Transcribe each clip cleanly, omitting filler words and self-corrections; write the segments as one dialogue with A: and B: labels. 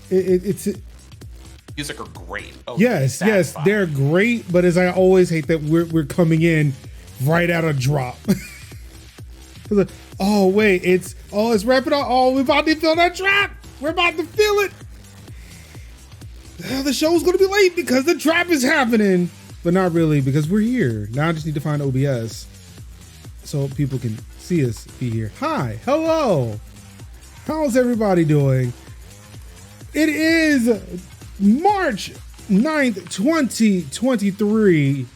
A: it's
B: music are great. Oh,
A: yes, they're great. But as I always hate that we're coming in right at a drop. Oh wait, it's wrapping up. Oh, we're about to feel that drop. We're about to feel it. The show's gonna be late because the drop is happening, but not really because we're here. Now I just need to find OBS so people can see us be here. Hi, hello. How's everybody doing? It is March 9th, 2023.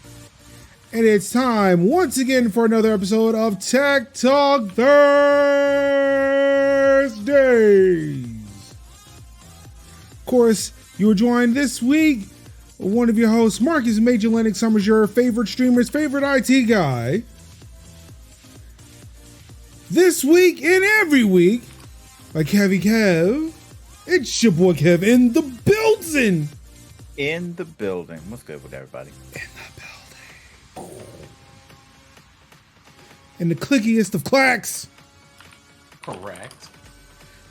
A: And it's time once again for another episode of Tech Talk Thursdays. Of course, you are joined this week by one of your hosts, Marcus Major Linux Summers, your favorite streamer's favorite IT guy. This week and every week, by Kevy Kev, it's your boy Kev in the building.
C: In the building. What's good with everybody?
A: In the and the clickiest of clacks.
B: Correct.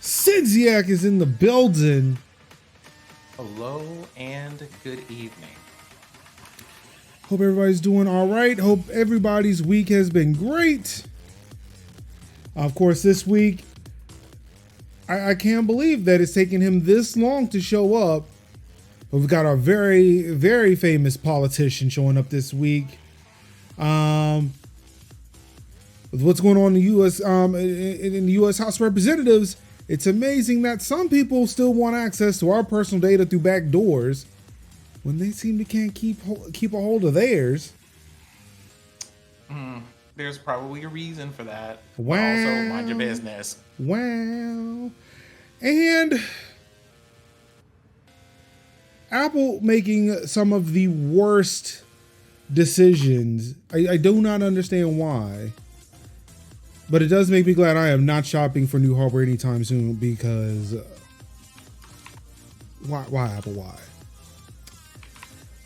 A: Sinziak is in the building.
B: Hello and good evening.
A: Hope everybody's doing all right. Hope everybody's week has been great. Of course, this week, I can't believe that it's taken him this long to show up. But we've got our very, very famous politician showing up this week. With what's going on in the U.S. In the U.S. House of Representatives, it's amazing that some people still want access to our personal data through back doors when they seem to can't keep a hold of theirs.
B: There's probably a reason for that.
A: Wow.
B: Also, mind your business.
A: Wow. And Apple making some of the worst decisions. I do not understand why. But it does make me glad I am not shopping for new hardware anytime soon because why Apple, why?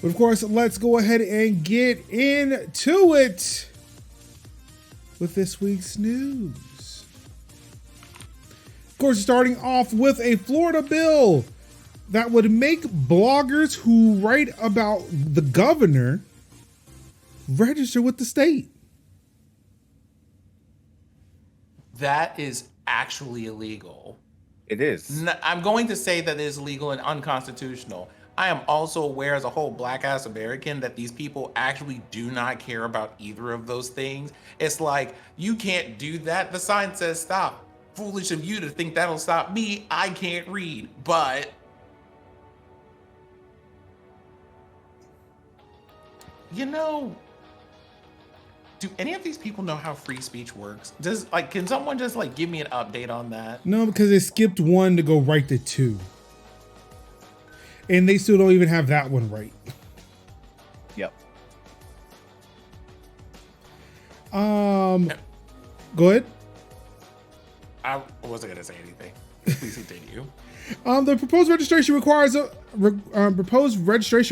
A: But of course, let's go ahead and get into it with this week's news. Of course, starting off with a Florida bill that would make bloggers who write about the governor register with the state.
B: That is actually illegal.
C: It is.
B: I'm going to say that it is illegal and unconstitutional. I am also aware as a whole black-ass American that these people actually do not care about either of those things. It's like, you can't do that. The sign says stop. Foolish of you to think that'll stop me. I can't read, but you know, do any of these people know how free speech works? Can someone just give me an update on that?
A: No, because they skipped one to go right to two. And they still don't even have that one right.
C: Yep.
A: Go ahead.
B: I wasn't gonna say anything. Please continue.
A: The proposed registration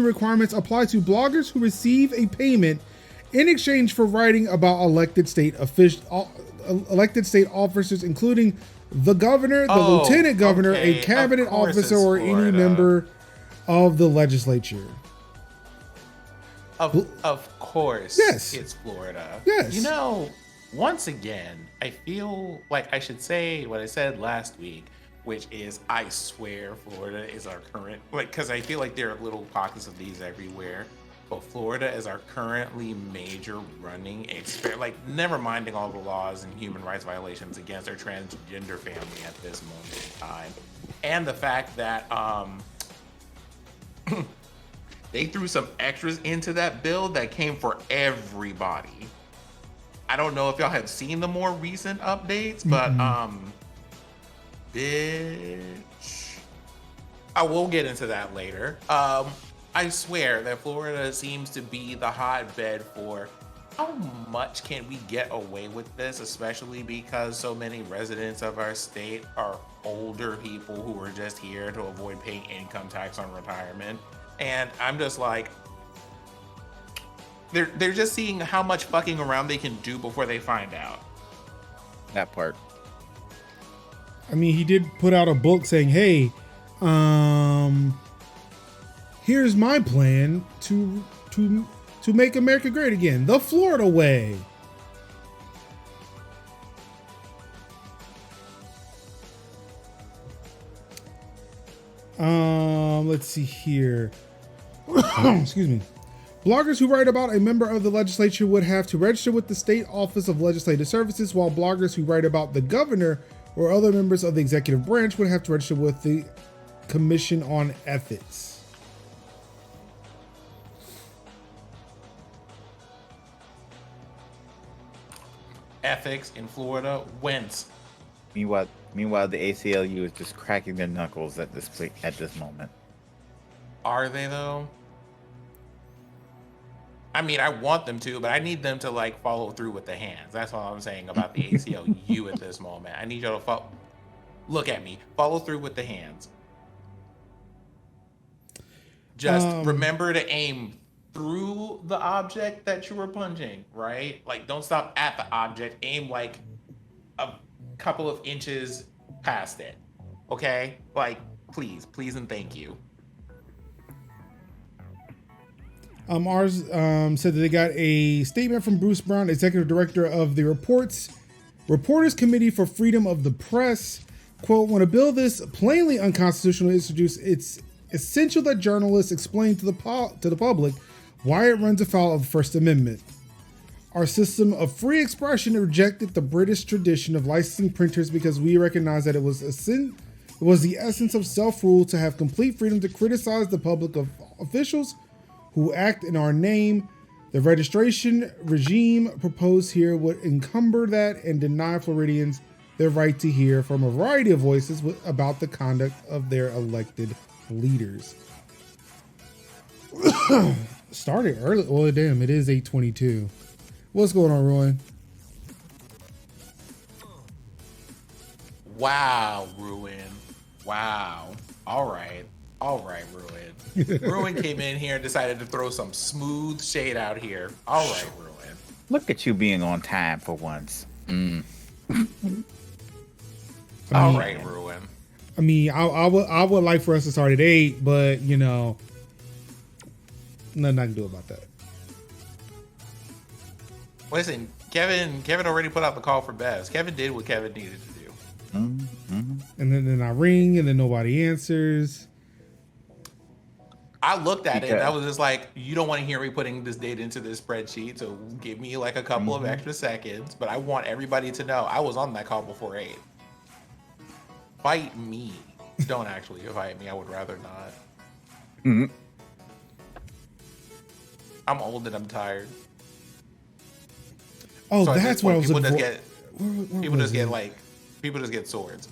A: requirements apply to bloggers who receive a payment in exchange for writing about elected state officers, including the governor, the lieutenant governor, a cabinet officer, or any member of the legislature.
B: Of course,
A: yes,
B: it's Florida.
A: Yes.
B: You know, once again, I feel like I should say what I said last week, which is I swear Florida is our current, because I feel like there are little pockets of these everywhere. But Florida is our currently major running experiment, never minding all the laws and human rights violations against our transgender family at this moment in time. And the fact that they threw some extras into that bill that came for everybody. I don't know if y'all have seen the more recent updates, but bitch. I will get into that later. I swear that Florida seems to be the hotbed for how much can we get away with this, especially because so many residents of our state are older people who are just here to avoid paying income tax on retirement. And I'm just like, they're just seeing how much fucking around they can do before they find out.
C: That part.
A: I mean, he did put out a book saying, hey, Here's my plan to make America great again, the Florida way. Let's see here. Excuse me. Bloggers who write about a member of the legislature would have to register with the State Office of Legislative Services, while bloggers who write about the governor or other members of the executive branch would have to register with the Commission on Ethics.
B: Ethics in Florida, whence?
C: Meanwhile, the ACLU is just cracking their knuckles at this moment.
B: Are they though? I mean, I want them to, but I need them to like follow through with the hands. That's all I'm saying about the ACLU at this moment. I need y'all to look at me, follow through with the hands. Just remember to aim through the object that you were punching, right? Like, don't stop at the object. Aim like a couple of inches past it. Okay? Like, please, and thank you.
A: Ours said that they got a statement from Bruce Brown, executive director of the Reporters Committee for Freedom of the Press. Quote, when a bill this plainly unconstitutional is introduced, it's essential that journalists explain to the public why it runs afoul of the First Amendment. Our system of free expression rejected the British tradition of licensing printers because we recognize that it was the essence of self-rule to have complete freedom to criticize the public of officials who act in our name. The registration regime proposed here would encumber that and deny Floridians their right to hear from a variety of voices about the conduct of their elected leaders. Started early. Oh, damn, it is 8:22. What's going on, Ruin?
B: Wow, Ruin. Wow. All right, Ruin. Ruin came in here and decided to throw some smooth shade out here. All right, Ruin.
C: Look at you being on time for once.
B: All right, Ruin.
A: I mean, I would like for us to start at 8, but you know, nothing I can do about that.
B: Listen, Kevin already put out the call for best. Kevin did what Kevin needed to do.
A: And then I ring, and then nobody answers.
B: I looked at it and I was just like, you don't want to hear me putting this data into this spreadsheet, so give me like a couple of extra seconds. But I want everybody to know I was on that call before 8. Fight me. Don't actually fight me. I would rather not. I'm old and I'm tired.
A: Oh,
B: so
A: that's what I was looking for.
B: People just get swords.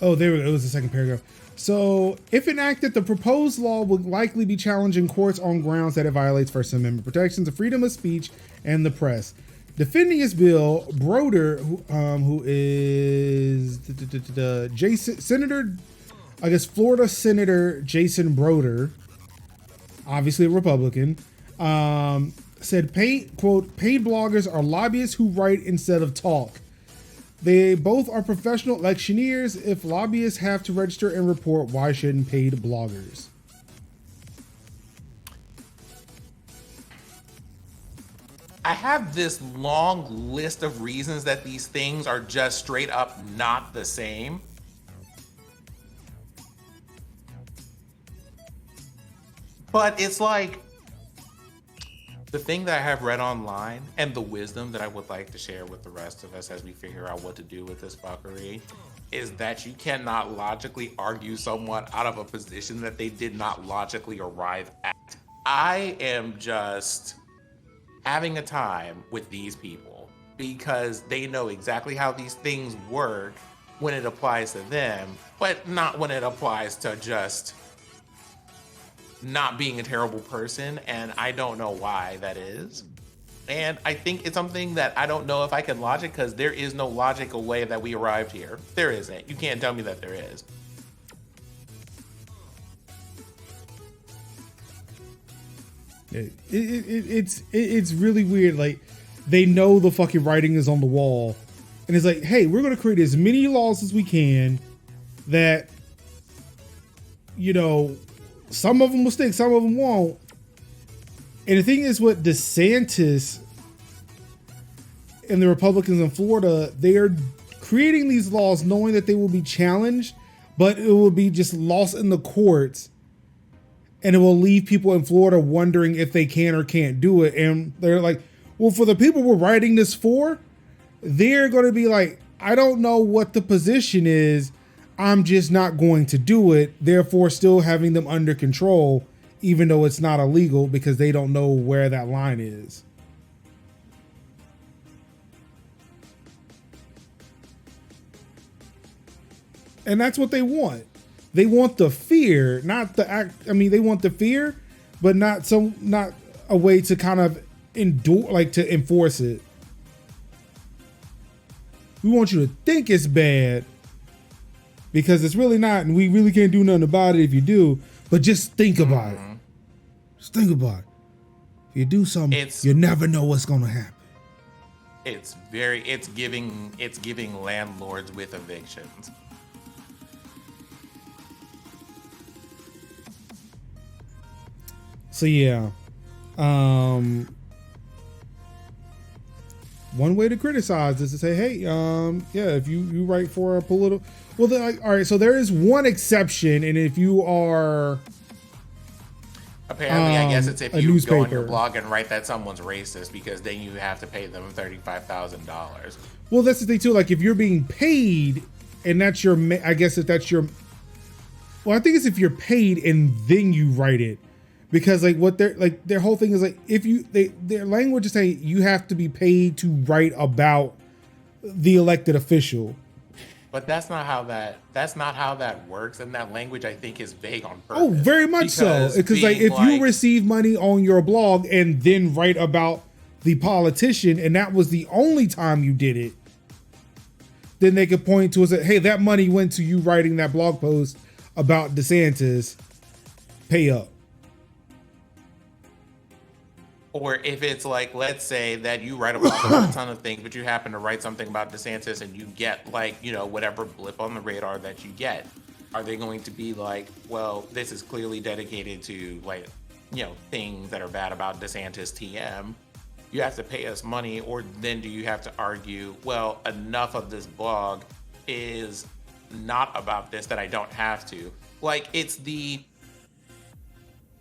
A: Oh, there we go. It was the second paragraph. So, if enacted, the proposed law would likely be challenged in courts on grounds that it violates First Amendment protections of freedom of speech and the press. Defending his bill, Broder, who is Florida Senator Jason Broder, obviously a Republican, said, quote, paid bloggers are lobbyists who write instead of talk. They both are professional electioneers. If lobbyists have to register and report, why shouldn't paid bloggers?
B: I have this long list of reasons that these things are just straight up not the same. But it's like, the thing that I have read online and the wisdom that I would like to share with the rest of us as we figure out what to do with this fuckery is that you cannot logically argue someone out of a position that they did not logically arrive at. I am just having a time with these people because they know exactly how these things work when it applies to them, but not when it applies to just not being a terrible person, and I don't know why that is. And I think it's something that I don't know if I can logic, because there is no logical way that we arrived here. There isn't. You can't tell me that there is.
A: It's really weird. Like, they know the fucking writing is on the wall. And it's like, hey, we're going to create as many laws as we can that, you know, some of them will stick, some of them won't. And the thing is, with DeSantis and the Republicans in Florida, they are creating these laws knowing that they will be challenged, but it will be just lost in the courts. And it will leave people in Florida wondering if they can or can't do it. And they're like, well, for the people we're writing this for, they're going to be like, I don't know what the position is. I'm just not going to do it. Therefore, still having them under control, even though it's not illegal, because they don't know where that line is. And that's what they want. They want the fear, not the act. I mean, they want the fear, but not a way to kind of endure, like to enforce it. We want you to think it's bad because it's really not, and we really can't do nothing about it if you do, but just think about it. Just think about it. If you do something, you never know what's going to happen.
B: It's giving landlords with evictions.
A: So yeah, one way to criticize is to say, hey, yeah, if you write for a political, well, then, like, all right, so there is one exception, and if you are
B: apparently, I guess it's if you go on your blog and write that someone's racist, because then you have to pay them $35,000.
A: Well, that's the thing too. Like if you're being paid, and that's your, I guess if that's your, well, I think it's if you're paid and then you write it. Because like what their whole thing is like, if their language is saying you have to be paid to write about the elected official.
B: But that's not how that works, and that language I think is vague on purpose.
A: Oh, very much so. Because like if you receive money on your blog and then write about the politician, and that was the only time you did it, then they could point to us that, hey, that money went to you writing that blog post about DeSantis. Pay up.
B: Or if it's like, let's say that you write about a ton of things, but you happen to write something about DeSantis and you get like, you know, whatever blip on the radar that you get. Are they going to be like, well, this is clearly dedicated to like, you know, things that are bad about DeSantis TM. You have to pay us money. Or then do you have to argue, well, enough of this blog is not about this that I don't have to. Like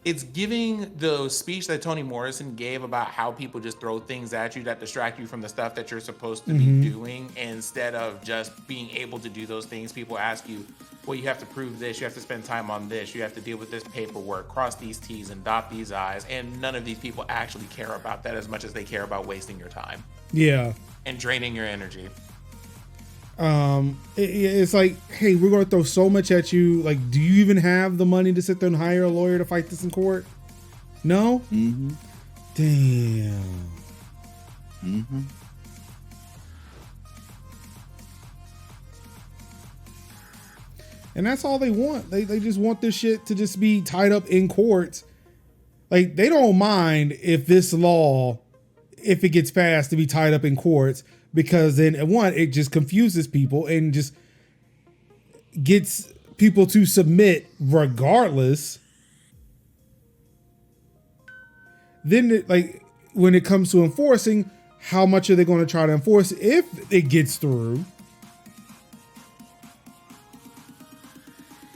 B: it's giving the speech that Toni Morrison gave about how people just throw things at you that distract you from the stuff that you're supposed to be doing. Instead of just being able to do those things, people ask you, well, you have to prove this, you have to spend time on this, you have to deal with this paperwork, cross these T's and dot these I's. And none of these people actually care about that as much as they care about wasting your time.
A: Yeah.
B: And draining your energy.
A: It's like, hey, we're going to throw so much at you. Like, do you even have the money to sit there and hire a lawyer to fight this in court? No?
C: Mm-hmm.
A: Damn.
C: Mm-hmm.
A: And that's all they want. They just want this shit to just be tied up in courts. Like, they don't mind if this law, if it gets passed, to be tied up in courts. Because then, one, it just confuses people and just gets people to submit regardless. Then, like, when it comes to enforcing, how much are they going to try to enforce if it gets through?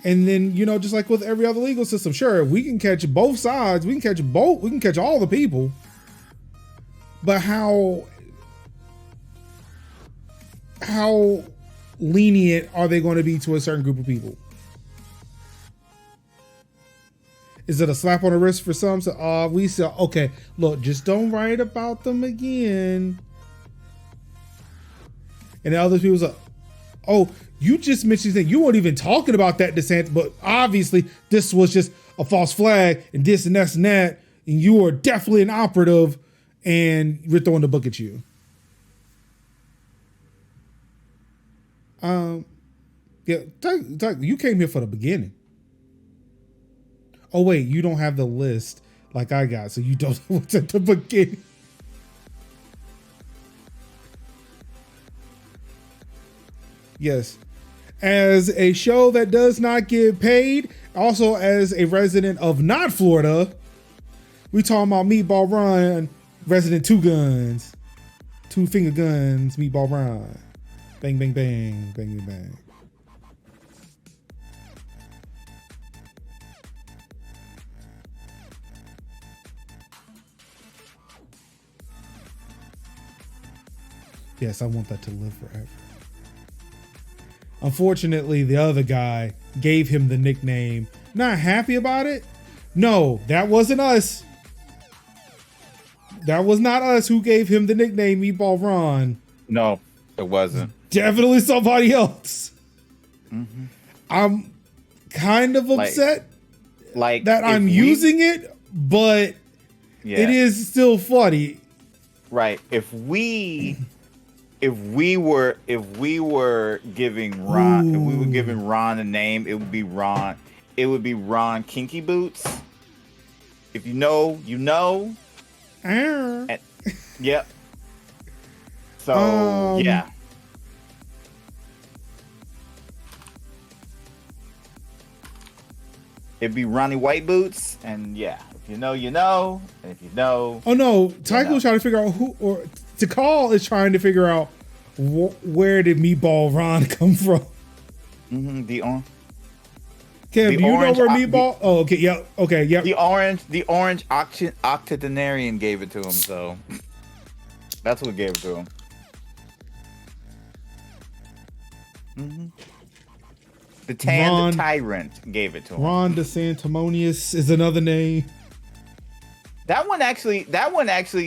A: And then, you know, just like with every other legal system, sure, we can catch both sides. We can catch all the people. But how lenient are they going to be to a certain group of people? Is it a slap on the wrist for some? So, we say, okay, look, just don't write about them again. And the other people say, oh, you just mentioned that you weren't even talking about that DeSantis, but obviously this was just a false flag and this and that and that, and you are definitely an operative, and we're throwing the book at you. Yeah, you came here for the beginning. Oh wait, you don't have the list like I got, so you don't know what's at the beginning. Yes. As a show that does not get paid, also as a resident of not Florida, we talking about Meatball Run, resident two guns, two finger guns, Meatball Run. Bang, bang, bang, bang, bang, bang. Yes, I want that to live forever. Unfortunately, the other guy gave him the nickname. Not happy about it? No, that wasn't us. That was not us who gave him the nickname Meatball Ron.
C: No, it wasn't.
A: Definitely somebody else. Mm-hmm. I'm kind of upset that I'm using it, but it is still funny.
C: Right. If we were giving Ron a name, it would be Ron. It would be Ron Kinky Boots. If you know, you know. And, yep. So yeah. It'd be Ronnie White Boots, and yeah, if you know, you know, and if you know.
A: Oh no, Tycho was trying to figure out who, or Tikal is trying to figure out where did Meatball Ron come from.
C: Mm-hmm.
A: Kev, do you know where Meatball? Oh, okay, yeah, okay, yeah.
C: The orange octogenarian gave it to him, so that's what gave it to him. Mm-hmm. The Tan the Tyrant gave it to him.
A: Ron DeSantimonious is another name.
C: That one actually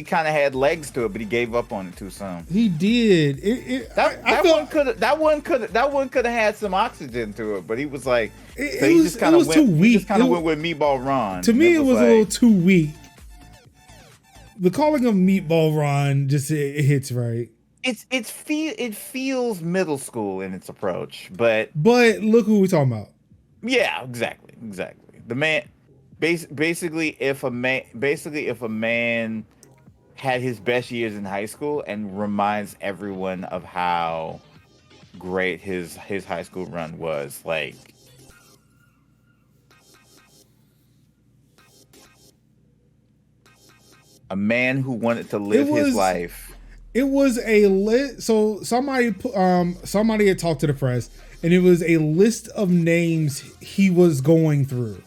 C: kind of had legs to it, but he gave up on it too soon.
A: He did.
C: That one could have had some oxygen to it, but he was like,
A: he just kind of went
C: with Meatball Ron.
A: To me, it was a little too weak. The calling him Meatball Ron just it hits right.
C: It feels middle school in its approach, but
A: look who we're talking about.
C: Yeah, exactly. The man, basically, if a man had his best years in high school and reminds everyone of how great his high school run was, like. A man who wanted to live his life.
A: It was a list. So somebody had talked to the press, and it was a list of names he was going through,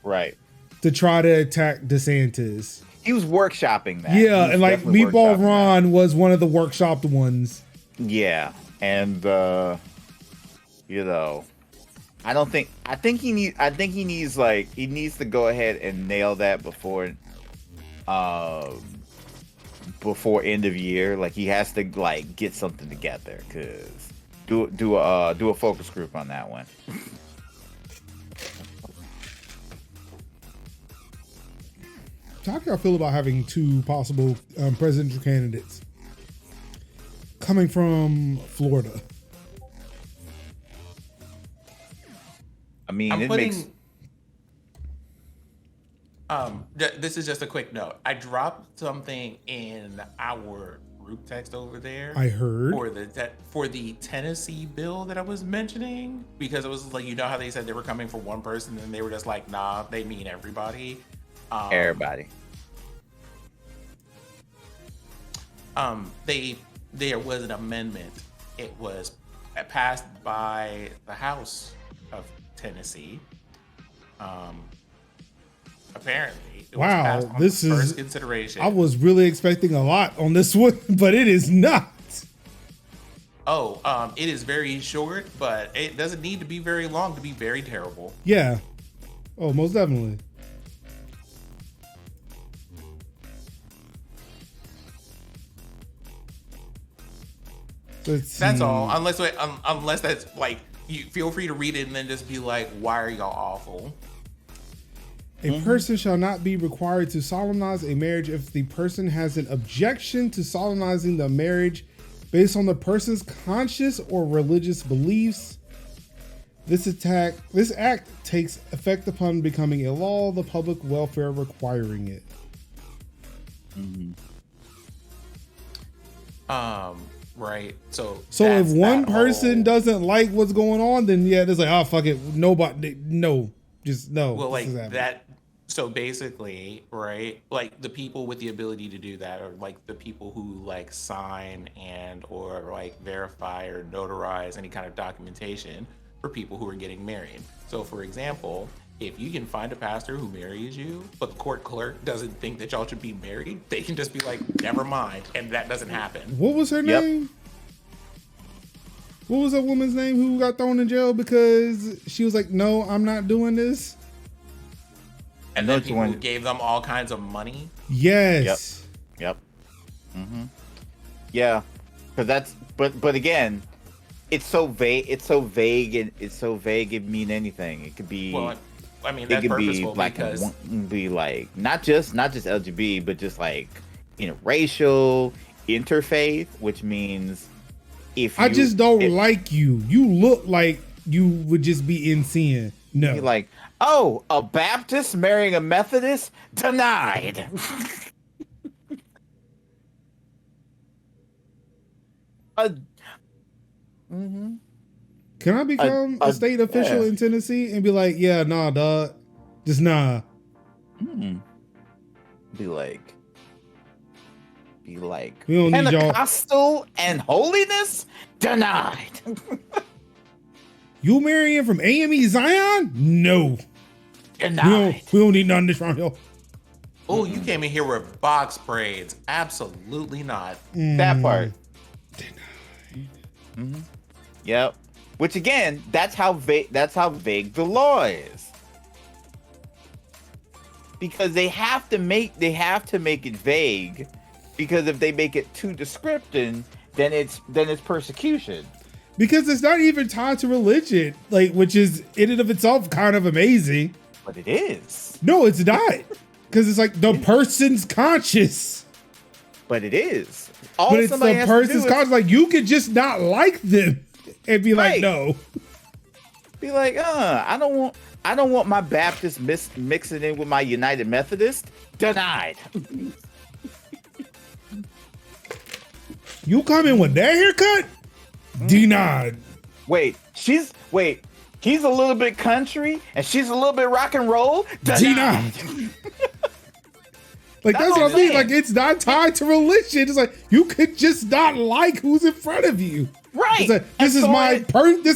C: right,
A: to try to attack DeSantis.
C: He was workshopping that.
A: Yeah, and like Meatball Ron was one of the workshopped ones.
C: Yeah, and you know, I think he needs to go ahead and nail that before end of year. Like, he has to like get something together, because do a focus group on that one.
A: How do y'all feel about having two possible presidential candidates coming from Florida?
C: I mean,
B: this is just a quick note. I dropped something in our group text over there.
A: I heard
B: for the Tennessee bill that I was mentioning, because it was like, you know how they said they were coming for one person and they were just like, nah, they mean everybody.
C: Everybody.
B: There was an amendment. It was passed by the House of Tennessee. Apparently, it was passed on
A: this
B: the
A: is
B: first consideration.
A: I was really expecting a lot on this one, but it is not.
B: It is very short, but it doesn't need to be very long to be very terrible.
A: Yeah. Oh, most definitely.
B: That's all. Unless that's like, you feel free to read it and then just be like, why are y'all awful?
A: A person shall not be required to solemnize a marriage if the person has an objection to solemnizing the marriage based on the person's conscious or religious beliefs. This act takes effect upon becoming a law, the public welfare requiring it.
B: right? So
A: if
B: that's
A: one
B: that
A: person
B: whole-
A: doesn't like what's going on, then yeah, it's like, oh fuck it, nobody, no, just no.
B: well,
A: this
B: like
A: is happening.
B: that. So basically, right? Like the people with the ability to do that are like the people who like sign and or like verify or notarize any kind of documentation for people who are getting married. So for example, if you can find a pastor who marries you, but the court clerk doesn't think that y'all should be married, they can just be like, never mind, and that doesn't happen.
A: What was her
C: Yep.
A: name? What was that woman's name who got thrown in jail because she was like, no, I'm not doing this?
B: And then people gave them all kinds of money.
A: Yes.
C: Yep. Yeah, because that's but again, it's so vague. It's so vague and it's so vague. It mean anything. It could be.
B: Well, I mean
C: it
B: that's
C: could be
B: purposeful
C: like
B: because
C: be like not just LGBT, but just like interracial, interfaith, which means if
A: I just don't like you. You look like you would just be in sin. No.
C: you're like, oh, a Baptist marrying a Methodist, denied.
A: Can I become a state official in Tennessee and be like, yeah, nah, dog, just nah.
C: Be like, we
A: don't need y'all.
C: Pentecostal and holiness denied.
A: You marrying from AME Zion? No.
C: Denied.
A: We don't need none of this around here.
B: oh, you came in here with box braids. Absolutely not.
C: That part. Yep. Which again, that's how vague the law is. Because they have to make it vague, because if they make it too descriptive, then it's persecution.
A: Because it's not even tied to religion, like, which is in and of itself kind of amazing.
C: But it is.
A: No, it's not. Because it's like the person's conscious.
C: But it is. All
A: But it's
C: somebody
A: the
C: has to do
A: person's
C: is
A: conscious. Like, you could just not like them and be like,
C: Right.
A: no.
C: be like, I don't want my Baptist mixing in with my United Methodist. Denied.
A: You come in with that haircut? Denied.
C: Wait, he's a little bit country and she's a little bit rock and roll.
A: Denied. Like, that's what I mean. Like, it's not tied to religion. It's like, you could just not like who's in front of you.
C: Right.
A: It's like, this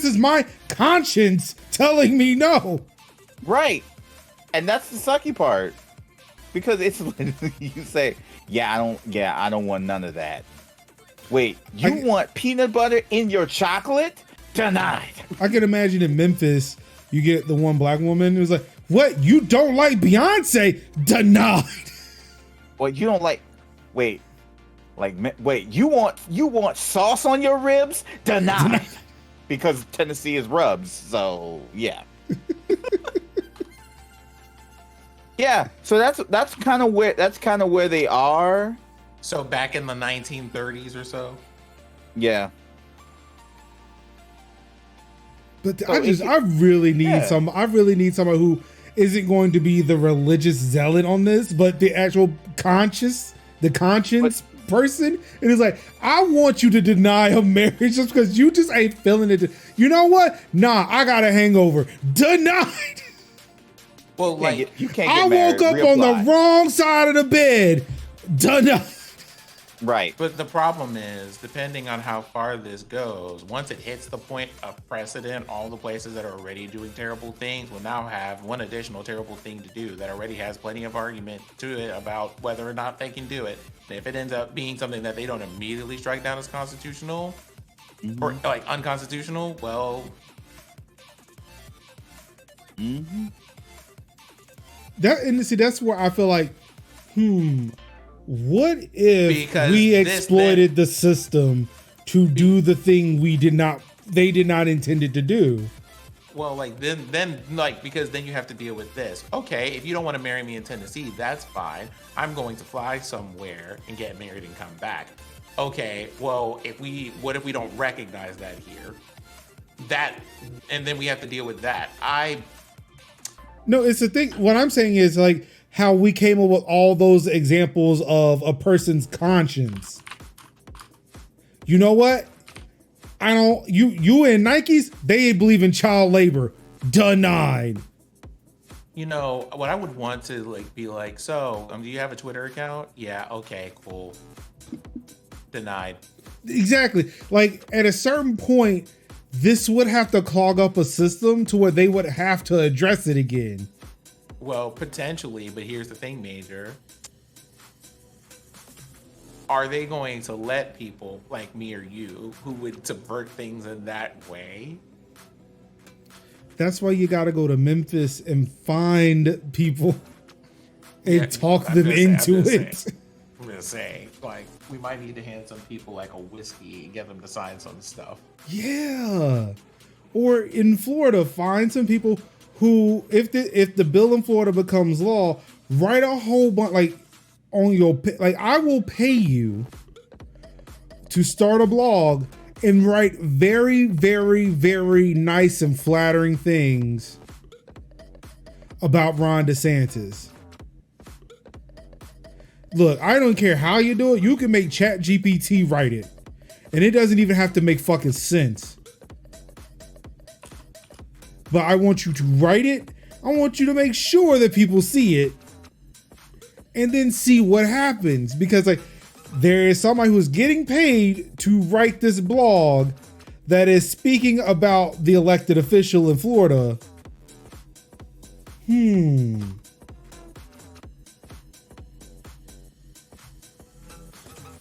A: is my conscience telling me no.
C: Right. And that's the sucky part. Because it's literally, you say, I don't want none of that. Wait, you want peanut butter in your chocolate? Denied.
A: I can imagine in Memphis, you get the one black woman who's like, what? You don't like Beyonce? Denied.
C: Well, you don't like, wait, you want sauce on your ribs? Denied. Because Tennessee is rubs, so yeah. Yeah, so that's kind of where they are.
B: So back in the 1930s or so.
C: Yeah.
A: But
C: So
A: I really need someone who isn't going to be the religious zealot on this, but the actual conscience person. And it's like, I want you to deny a marriage just because you just ain't feeling it. You know what? Nah, I got a hangover. Denied.
B: Well, like
C: you can't
A: I
C: get married.
A: woke up on the wrong side of the bed. Denied.
C: Right.
B: But the problem is, depending on how far this goes, once it hits the point of precedent, all the places that are already doing terrible things will now have one additional terrible thing to do that already has plenty of argument to it about whether or not they can do it. And if it ends up being something that they don't immediately strike down as constitutional or like unconstitutional, well.
A: That's where I feel like, what if
B: Because
A: we exploited the system to do the thing they did not intend it to do?
B: Well, like then because then you have to deal with this. Okay, if you don't want to marry me in Tennessee, that's fine. I'm going to fly somewhere and get married and come back. Okay, well, what if we don't recognize that here? And then we have to deal with that.
A: No, it's the thing. What I'm saying is like how we came up with all those examples of a person's conscience. you know what? I don't, you and Nikes, they believe in child labor. Denied.
B: You know, what I would want to like be like, so, do you have a Twitter account? Yeah, okay, cool. Denied.
A: Exactly. Like at a certain point, this would have to clog up a system to where they would have to address it again.
B: Well, potentially, but here's the thing, Major. Are they going to let people like me or you who would subvert things in that way?
A: That's why you got to go to Memphis and find people and talk them into it.
B: I'm just saying, like, we might need to hand some people like a whiskey and get them to sign some stuff.
A: Yeah. Or in Florida, find some people who, if the bill in Florida becomes law, write a whole bunch, like, on your, like, I will pay you to start a blog and write very, very, very nice and flattering things about Ron DeSantis. Look, I don't care how you do it. You can make ChatGPT write it. And it doesn't even have to make fucking sense. But I want you to write it. I want you to make sure that people see it. And then see what happens. Because like there is somebody who's getting paid to write this blog that is speaking about the elected official in Florida.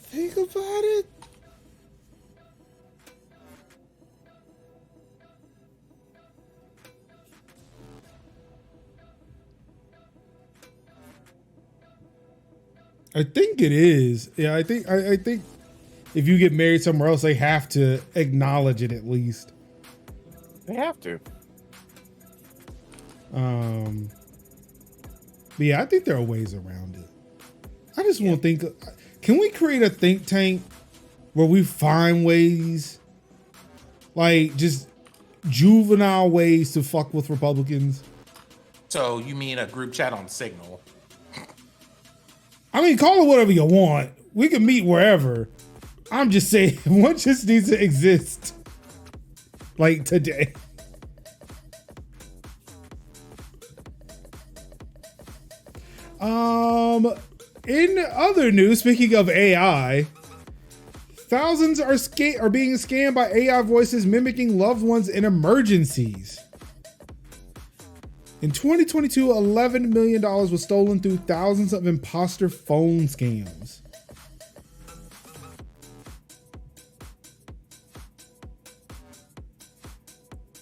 A: Think about it. I think it is. Yeah, I think if you get married somewhere else, they have to acknowledge it at least.
C: They have to.
A: But yeah, I think there are ways around it. I just want to think, can we create a think tank where we find ways, like just juvenile ways to fuck with Republicans?
B: So you mean a group chat on Signal?
A: I mean, call it whatever you want. We can meet wherever. I'm just saying, one just needs to exist. Like today. In other news, speaking of AI, thousands are being scammed by AI voices mimicking loved ones in emergencies. In 2022, $11 million was stolen through thousands of imposter phone scams.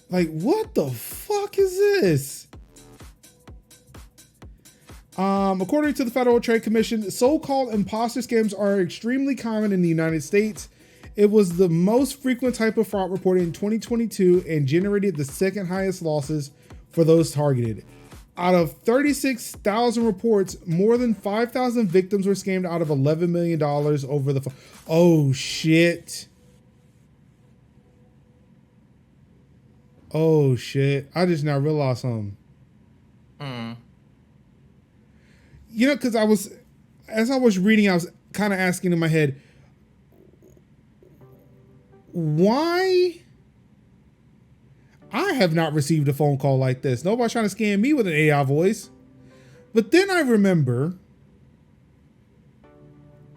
A: Like, what the fuck is this? According to the Federal Trade Commission, so-called imposter scams are extremely common in the United States. It was the most frequent type of fraud reported in 2022 and generated the second highest losses for those targeted. Out of 36,000 reports, more than 5,000 victims were scammed out of $11 million over the phone. Oh, shit. Oh, shit. I just now realized something. You know, because as I was reading, I was kind of asking in my head, why? I have not received a phone call like this. Nobody's trying to scam me with an AI voice. But then I remember,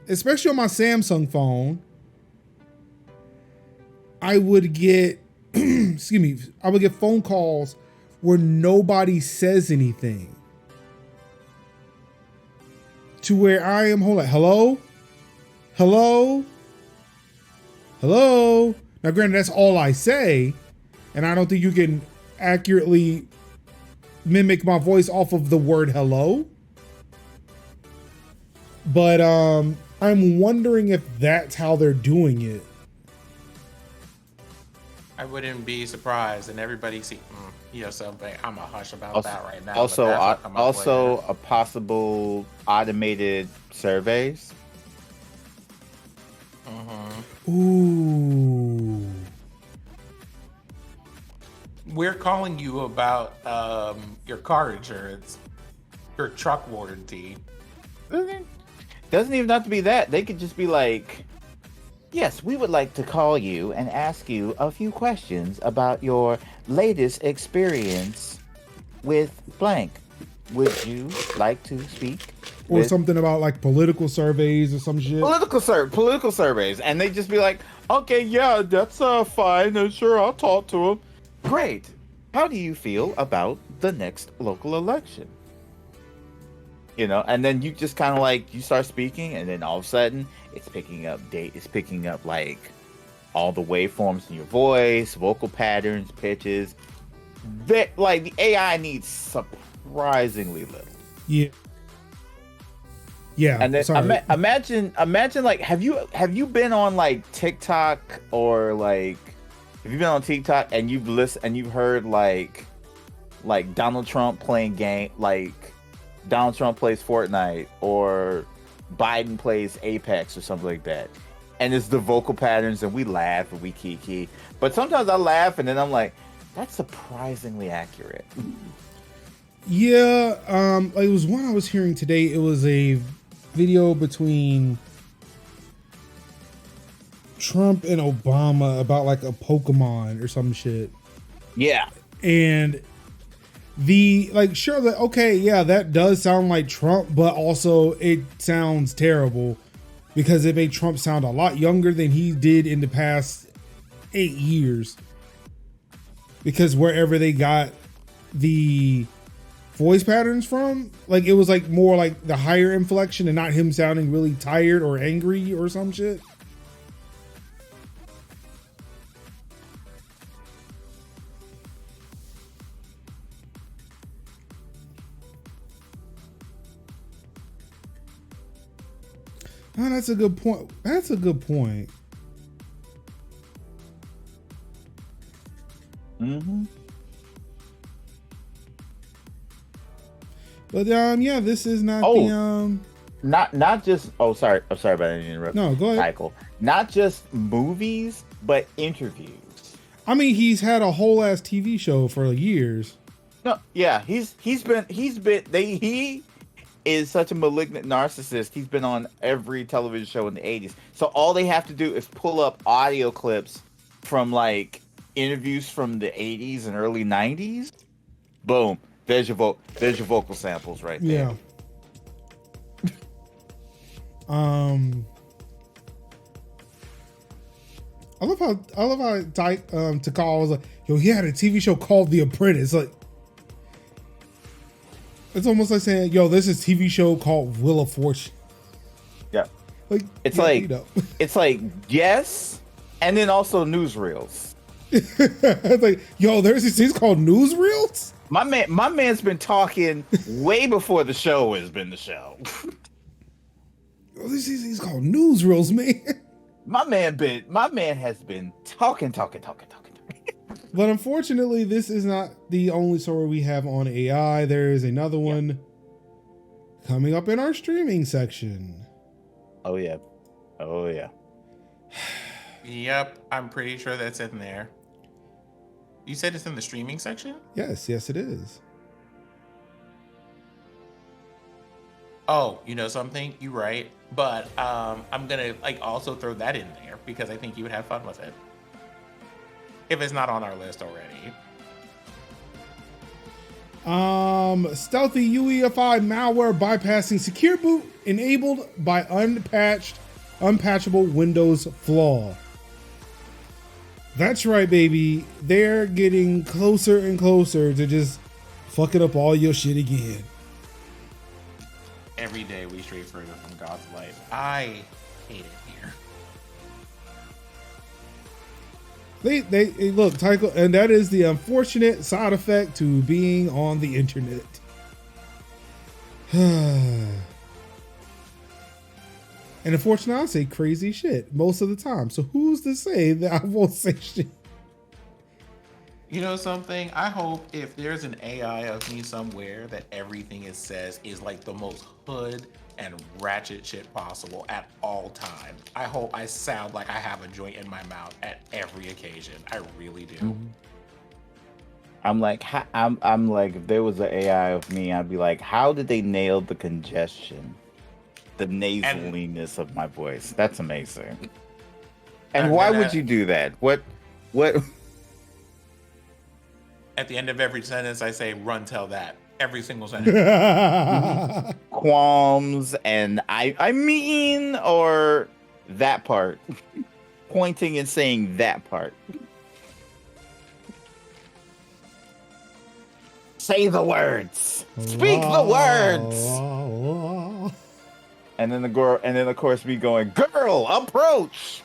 A: especially on my Samsung phone, I would get, excuse me, I would get phone calls where nobody says anything. To where I am, hold on, hello? Hello? Hello? Now granted, that's all I say. And I don't think you can accurately mimic my voice off of the word hello. But I'm wondering if that's how they're doing it.
B: I wouldn't be surprised, and everybody see, something. I'm a hush about
C: Also,
B: that right now.
C: also a possible automated surveys.
A: Ooh.
B: We're calling you about your car insurance, your truck warranty.
C: Doesn't even have to be that. They could just be like, Yes, we would like to call you and ask you a few questions about your latest experience with blank. Would you like to speak
A: Or
C: with
A: something about like political surveys or some shit.
C: political surveys? And they just be like, okay, yeah, that's fine. Sure, I'll talk to him. Great. How do you feel about the next local election? You know, and then you just kind of like you start speaking, and then all of a sudden it's picking up like all the waveforms in your voice, vocal patterns, pitches. That like the AI needs surprisingly little.
A: Yeah. Yeah.
C: And then
A: sorry.
C: imagine like have you been on like TikTok or like have you been on TikTok and you've listened and you've heard like Donald Trump playing Donald Trump plays Fortnite or Biden plays Apex or something like that. And it's the vocal patterns and we laugh and we kiki. But sometimes I laugh and then I'm like, that's surprisingly accurate.
A: Yeah, like it was one I was hearing today. It was a video between Trump and Obama about like a Pokemon or some shit.
C: Yeah.
A: And the like sure that okay, yeah, that does sound like Trump, but also it sounds terrible because it made Trump sound a lot younger than he did in the past 8 years. Because wherever they got the voice patterns from, like it was like more like the higher inflection and not him sounding really tired or angry or some shit. Oh, that's a good point. That's a good point.
C: Mm-hmm.
A: But yeah, this is not
C: not just sorry about any interruption.
A: No, go ahead.
C: Michael. Not just movies, but interviews.
A: I mean, he's had a whole ass TV show for years.
C: No, yeah, he is such a malignant narcissist. He's been on every television show in the 80s. So all they have to do is pull up audio clips from like interviews from the 80s and early 90s. Boom. There's your vocal samples right there.
A: Yeah. I love how Takal was like, yo, he had a TV show called The Apprentice. Like, it's almost like saying, yo, this is a TV show called Wheel of Fortune.
C: Yeah.
A: Like
C: it's
A: yeah,
C: like
A: you know.
C: It's like yes, and then also newsreels.
A: It's like, yo, there's these things called newsreels?
C: My man's been talking way before the show has been the show.
A: Oh, these called newsreels, man.
C: My man has been talking.
A: But unfortunately, this is not the only story we have on AI. There is another one coming up in our streaming section.
C: Oh yeah.
B: Yep, I'm pretty sure that's in there. You said it's in the streaming section?
A: Yes, it is.
B: Oh, you know something? You're right. But I'm gonna like also throw that in there because I think you would have fun with it. If it's not on our list already.
A: Stealthy UEFI malware bypassing secure boot enabled by unpatchable Windows flaw. That's right, baby. They're getting closer and closer to just fucking up all your shit again.
B: Every day we stray further from God's light. I hate it here.
A: They look, Tycho, and that is the unfortunate side effect to being on the internet. And unfortunately, I'll say crazy shit most of the time. So who's to say that I won't say shit?
B: You know something? I hope if there's an AI of me somewhere that everything it says is like the most hood and ratchet shit possible at all times. I hope I sound like I have a joint in my mouth at every occasion. I really do.
C: Mm-hmm. I'm like, if there was an AI of me, I'd be like, how did they nail the congestion? The nasaliness of my voice. That's amazing. And why would you do that? What?
B: At the end of every sentence, I say, "Run, tell that." Every single sentence.
C: Qualms and I mean, or that part. Pointing and saying that part. Say the words. Speak the words. And then the girl, and then of course me going, girl, approach.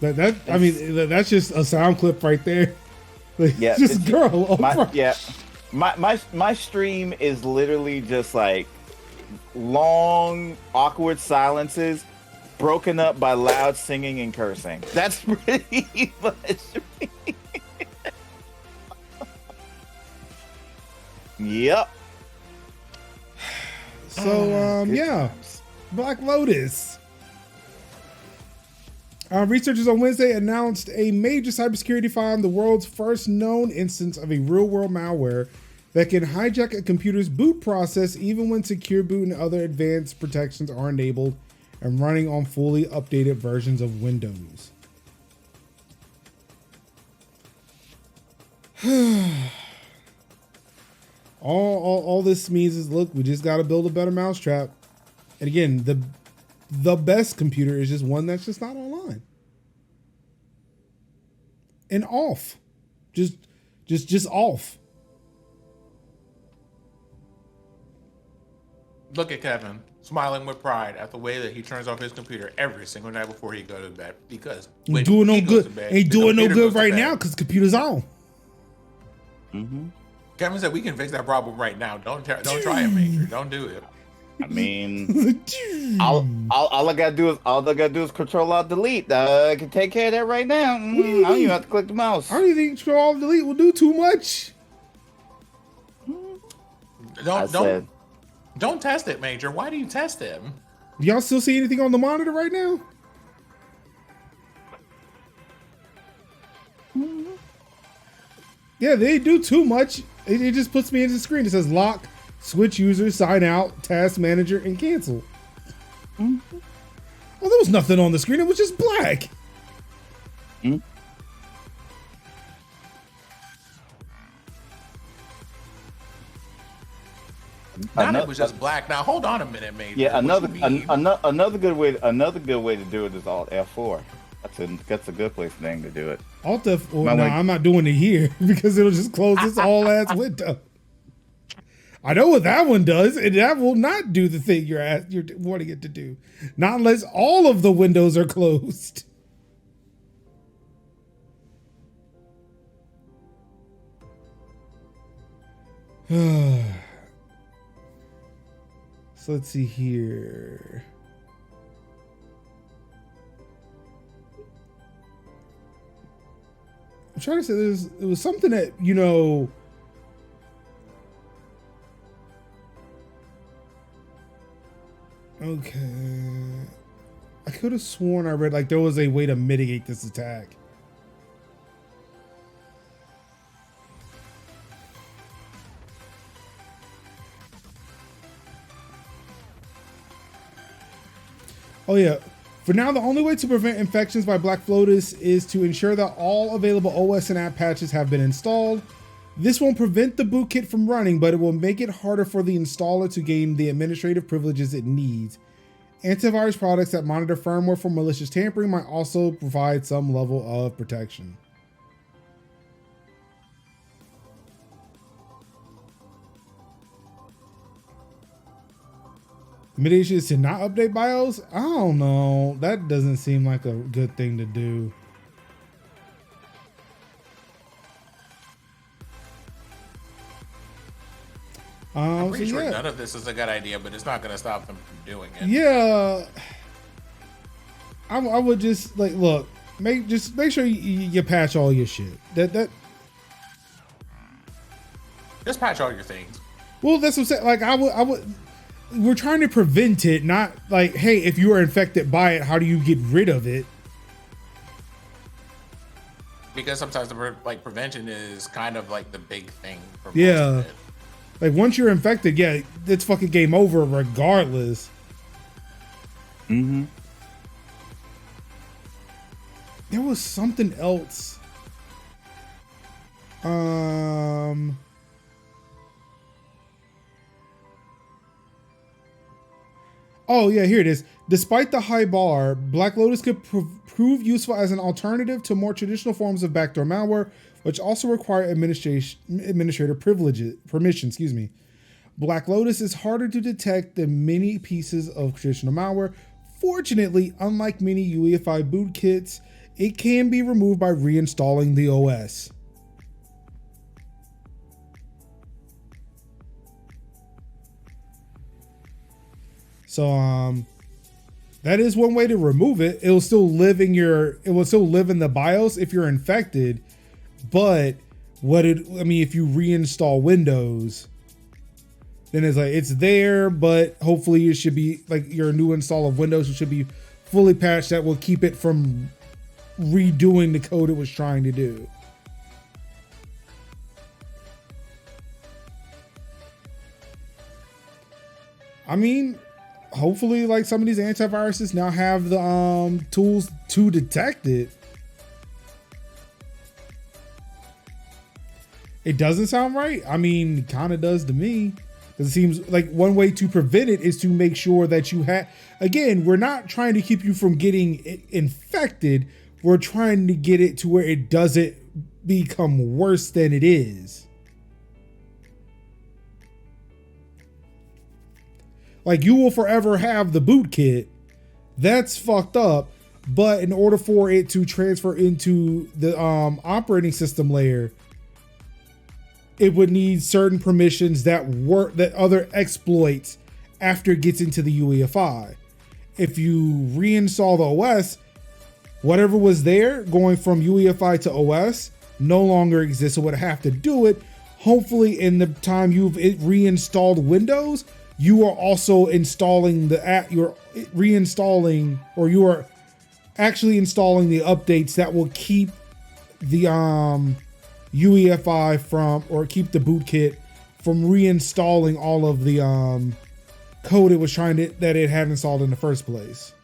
A: I mean, that's just a sound clip right there. Like,
C: yeah,
A: just girl.
C: My stream is literally just like long, awkward silences, broken up by loud singing and cursing. That's pretty much me. Yep.
A: So, yeah, Black Lotus. Researchers on Wednesday announced a major cybersecurity find, the world's first known instance of a real-world malware that can hijack a computer's boot process even when secure boot and other advanced protections are enabled and running on fully updated versions of Windows. All this means is, look, we just got to build a better mousetrap. And again, the best computer is just one that's just not online and off, just off.
B: Look at Kevin smiling with pride at the way that he turns off his computer every single night before he goes to bed, because
A: ain't doing no good. Ain't doing no good right now because the computer's on.
C: Mm-hmm.
B: Kevin said we can fix that problem right now. Don't try it, Major. Don't do it.
C: I mean, all I gotta do is Control Alt Delete. I can take care of that right now. I don't even have to click the mouse.
A: I don't even think Control Alt Delete will do too much.
B: Don't test it, Major. Why do you test him?
A: Y'all still see anything on the monitor right now? Yeah, they do too much. It just puts me into the screen. It says lock, switch user, sign out, task manager, and cancel. Well, there was nothing on the screen. It was just black.
B: It was just black. Now hold on a minute, Major.
C: Yeah, another good way to do it is Alt F4. That's a good place thing to do it.
A: Alt F4. No, I'm not doing it here because it'll just close this all ass window. I know what that one does, and that will not do the thing you're wanting it to do. Not unless all of the windows are closed. So let's see here. I'm trying to say it was something that, okay. I could have sworn I read like there was a way to mitigate this attack. Oh yeah. For now, the only way to prevent infections by Black Lotus is to ensure that all available OS and app patches have been installed. This won't prevent the bootkit from running, but it will make it harder for the installer to gain the administrative privileges it needs. Antivirus products that monitor firmware for malicious tampering might also provide some level of protection. Mitigation is to not update BIOS? I don't know. That doesn't seem like a good thing to do.
B: I'm pretty sure none of this is a good idea, but it's not going to stop them from doing it.
A: Yeah. I would just look, make sure you patch all your shit. That
B: just patch all your things.
A: Well, that's what I'm saying. Like I would. We're trying to prevent it, not like, hey, if you are infected by it, how do you get rid of it?
B: Because sometimes the prevention is kind of like the big thing. For
A: most of it. Like once you're infected, yeah, it's fucking game over regardless.
C: Mm-hmm.
A: There was something else. Oh yeah, here it is. Despite the high bar, Black Lotus could prove useful as an alternative to more traditional forms of backdoor malware, which also require administrator permission. Excuse me. Black Lotus is harder to detect than many pieces of traditional malware. Fortunately, unlike many UEFI boot kits, it can be removed by reinstalling the OS. So that is one way to remove it. It will still live in the BIOS if you're infected, but if you reinstall Windows, then it's there, but hopefully it should be like your new install of Windows, it should be fully patched. That will keep it from redoing the code it was trying to do. I mean, hopefully like some of these antiviruses now have the tools to detect it. It doesn't sound right. I mean, it kind of does to me. Because it seems like one way to prevent it is to make sure that you have, again, we're not trying to keep you from getting infected. We're trying to get it to where it doesn't become worse than it is. Like, you will forever have the boot kit. That's fucked up. But in order for it to transfer into the operating system layer, it would need certain permissions that other exploits after it gets into the UEFI. If you reinstall the OS, whatever was there going from UEFI to OS no longer exists. So would have to do it. Hopefully in the time you've reinstalled Windows, you are also installing the app, you're reinstalling, or you are actually installing the updates that will keep the UEFI from, or keep the bootkit from reinstalling all of the code it was that it had installed in the first place.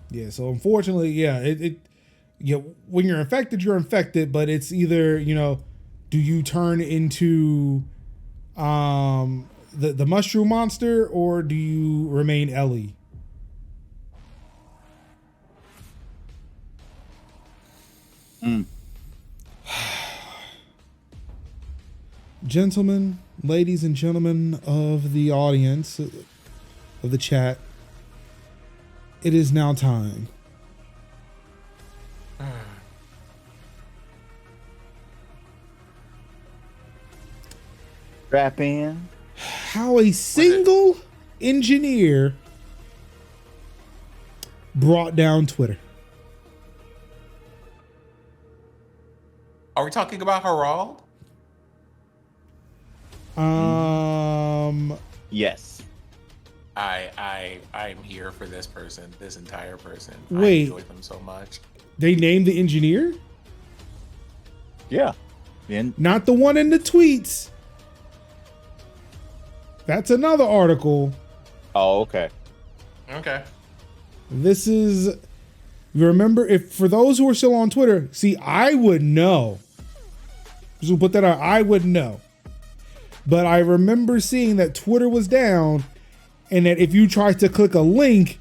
A: Yeah, so unfortunately, yeah, when you're infected, but it's either, do you turn into the mushroom monster, or do you remain Ellie? Gentlemen, ladies and gentlemen of the audience, of the chat, it is now time.
C: Strap in.
A: How a single engineer brought down Twitter.
B: Are we talking about Harald?
C: Yes.
B: I'm here for this person, this entire person.
A: Wait.
B: I enjoy them so much.
A: They named the engineer?
C: Yeah.
A: Not the one in the tweets. That's another article.
C: Oh, okay.
B: Okay.
A: This is, you remember, if for those who are still on Twitter, see, I would know. Just we'll put that out. I would know. But I remember seeing that Twitter was down, and that if you tried to click a link,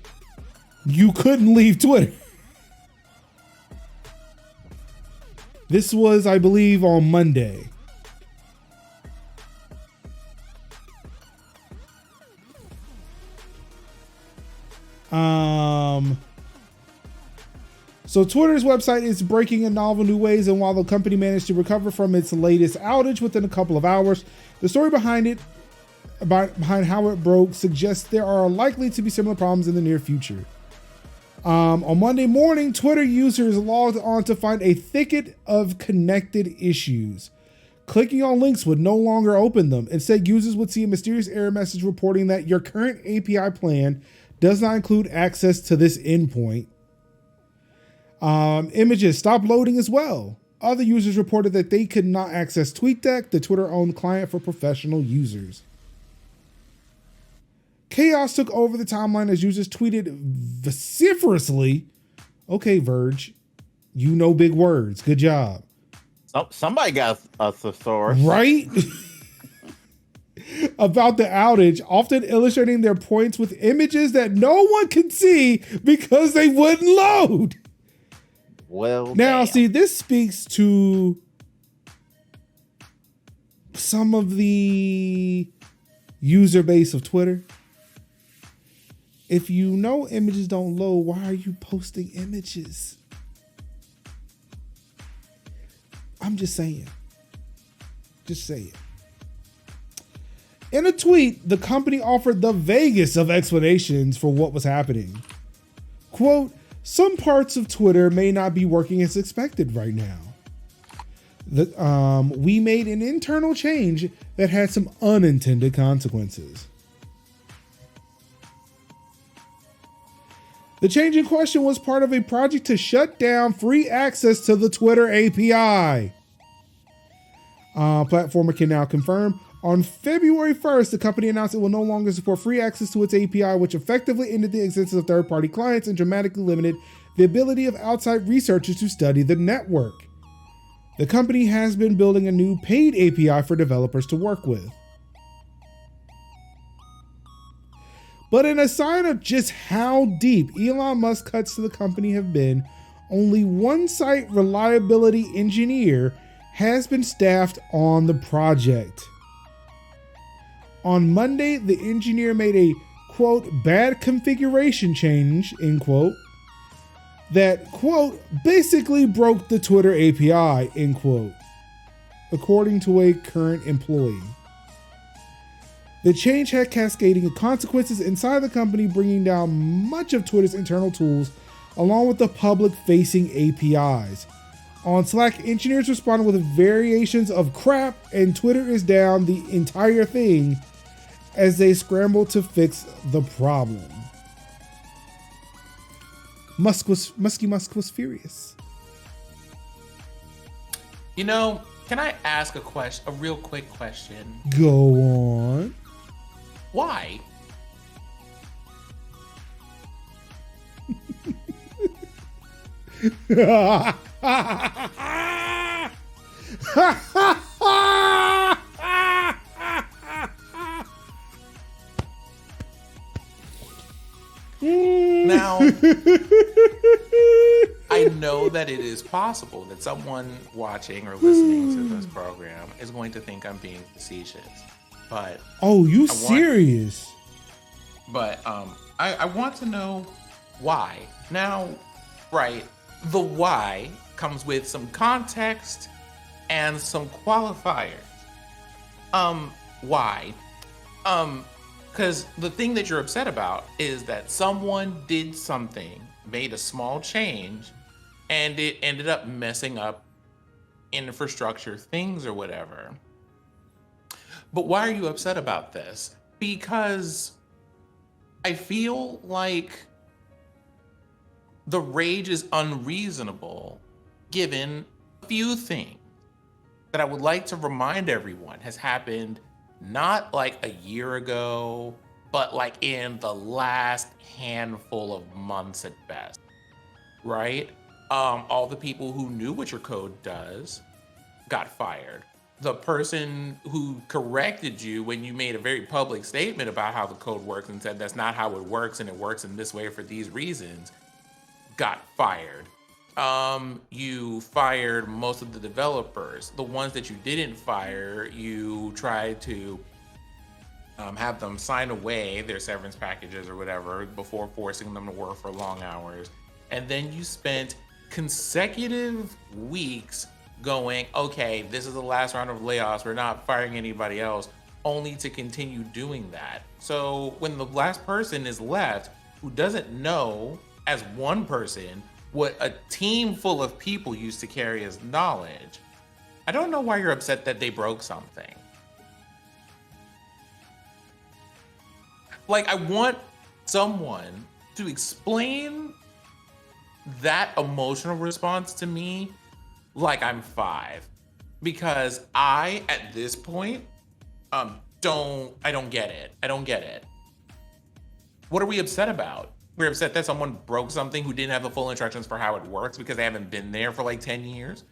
A: you couldn't leave Twitter. This was, I believe, on Monday. So Twitter's website is breaking in novel new ways, and while the company managed to recover from its latest outage within a couple of hours, the story behind how it broke suggests there are likely to be similar problems in the near future. On Monday morning, Twitter users logged on to find a thicket of connected issues. Clicking on links would no longer open them. Instead, users would see a mysterious error message reporting that your current API plan does not include access to this endpoint. Images stopped loading as well. Other users reported that they could not access TweetDeck, the Twitter-owned client for professional users. Chaos took over the timeline as users tweeted vociferously. Okay, Verge, you know big words. Good job.
C: Oh, somebody got a thesaurus.
A: Right? About the outage, often illustrating their points with images that no one can see because they wouldn't load.
C: Well,
A: now,
C: damn.
A: see, this speaks to some of the user base of Twitter. If you know images don't load, why are you posting images? I'm just saying. Just saying. In a tweet, the company offered the vaguest of explanations for what was happening. Quote, some parts of Twitter may not be working as expected right now. We made an internal change that had some unintended consequences. The change in question was part of a project to shut down free access to the Twitter API. Platformer can now confirm. On February 1st, the company announced it will no longer support free access to its API, which effectively ended the existence of third-party clients and dramatically limited the ability of outside researchers to study the network. The company has been building a new paid API for developers to work with. But in a sign of just how deep Elon Musk's cuts to the company have been, only one site reliability engineer has been staffed on the project. On Monday, the engineer made a, quote, bad configuration change, end quote, that, quote, basically broke the Twitter API, end quote, according to a current employee. The change had cascading consequences inside the company, bringing down much of Twitter's internal tools, along with the public-facing APIs. On Slack, engineers responded with variations of crap, and Twitter is down the entire thing as they scramble to fix the problem. Musky Musk was furious.
B: You know, can I ask a real quick question?
A: Go on.
B: Why? Now, I know that it is possible that someone watching or listening to this program is going to think I'm being facetious, but
A: you serious?
B: I want to know why. Now, right, the why comes with some context and some qualifiers. Why? Because the thing that you're upset about is that someone did something, made a small change, and it ended up messing up infrastructure things or whatever. But why are you upset about this? Because I feel like the rage is unreasonable given a few things that I would like to remind everyone has happened not like a year ago, but like in the last handful of months at best, right? All the people who knew what your code does got fired. The person who corrected you when you made a very public statement about how the code works and said that's not how it works and it works in this way for these reasons got fired. You fired most of the developers. The ones that you didn't fire, you tried to have them sign away their severance packages or whatever before forcing them to work for long hours. And then you spent consecutive weeks going, okay, this is the last round of layoffs, we're not firing anybody else, only to continue doing that. So when the last person is left who doesn't know as one person what a team full of people used to carry as knowledge, I don't know why you're upset that they broke something. Like, I want someone to explain that emotional response to me like I'm 5, because I, at this point, I don't get it. I don't get it. What are we upset about? We're upset that someone broke something who didn't have the full instructions for how it works because they haven't been there for like 10 years?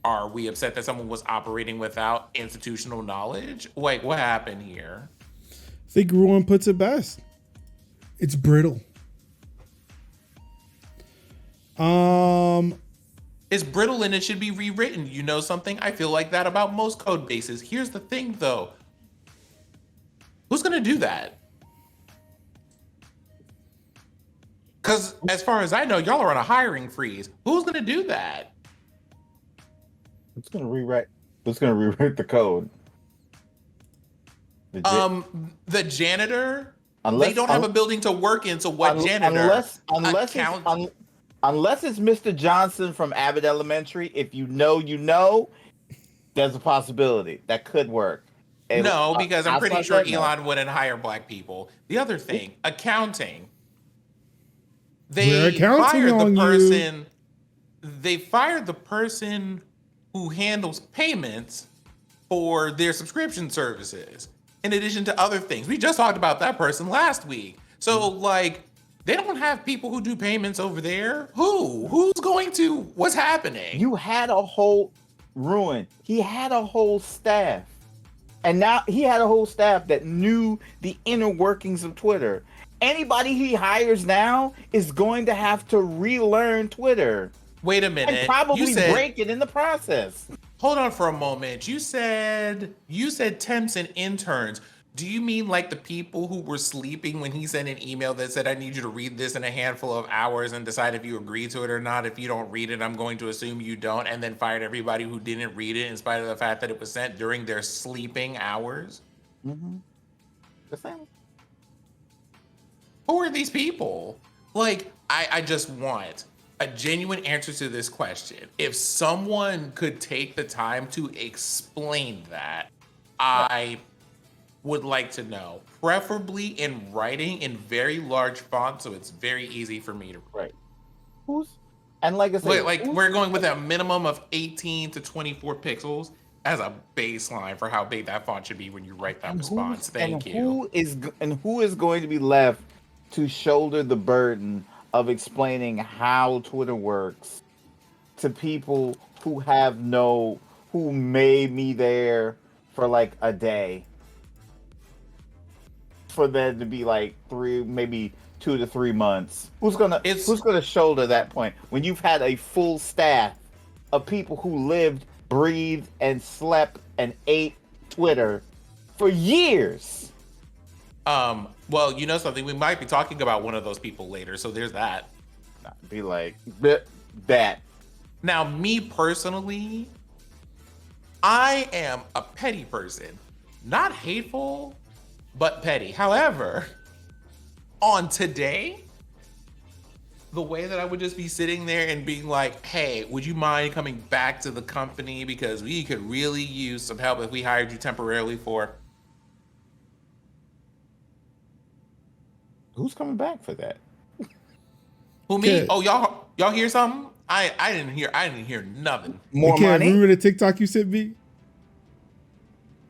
B: Are we upset that someone was operating without institutional knowledge? Like, what happened here?
A: I think Ruin puts it best. It's brittle.
B: It's brittle and it should be rewritten. You know something? I feel like that about most code bases. Here's the thing though. Who's gonna do that? Because as far as I know, y'all are on a hiring freeze. Who's gonna do that?
C: Who's gonna rewrite the code?
B: The janitor. They don't have a building to work in, so what janitor?
C: Unless it's Mr. Johnson from Abbott Elementary. If you know, there's a possibility that could work.
B: No, because I'm pretty sure Elon wouldn't hire black people. The other thing, accounting. They fired the person who handles payments for their subscription services, in addition to other things. We just talked about that person last week. So like, they don't have people who do payments over there. Who's going to? What's happening?
C: You had a whole ruin. He had a whole staff. And now he had a whole staff that knew the inner workings of Twitter. Anybody he hires now is going to have to relearn Twitter.
B: Wait a minute.
C: And probably break it in the process.
B: Hold on for a moment. You said temps and interns. Do you mean like the people who were sleeping when he sent an email that said, I need you to read this in a handful of hours and decide if you agree to it or not? If you don't read it, I'm going to assume you don't, and then fired everybody who didn't read it in spite of the fact that it was sent during their sleeping hours?
C: Mm-hmm. The same.
B: Who are these people? Like, I just want a genuine answer to this question. If someone could take the time to explain that, I would like to know, preferably in writing in very large font, so it's very easy for me to
C: read. And like I said,
B: we're going with a minimum of 18 to 24 pixels as a baseline for how big that font should be when you write that response. Thank you.
C: Who is going to be left to shoulder the burden of explaining how Twitter works to people who may be there for like a day? For them to be like 2 to 3 months. Who's gonna shoulder that point when you've had a full staff of people who lived, breathed, and slept and ate Twitter for years?
B: Well, you know something, we might be talking about one of those people later, so there's that.
C: Be like that.
B: Now, me personally, I am a petty person, not hateful, but petty. However, on today, the way that I would just be sitting there and being like, hey, would you mind coming back to the company because we could really use some help if we hired you temporarily for...
C: Who's coming back for that?
B: Who, me? Good. Oh, y'all hear something? I didn't hear nothing.
C: More money?
A: Remember the TikTok you sent me?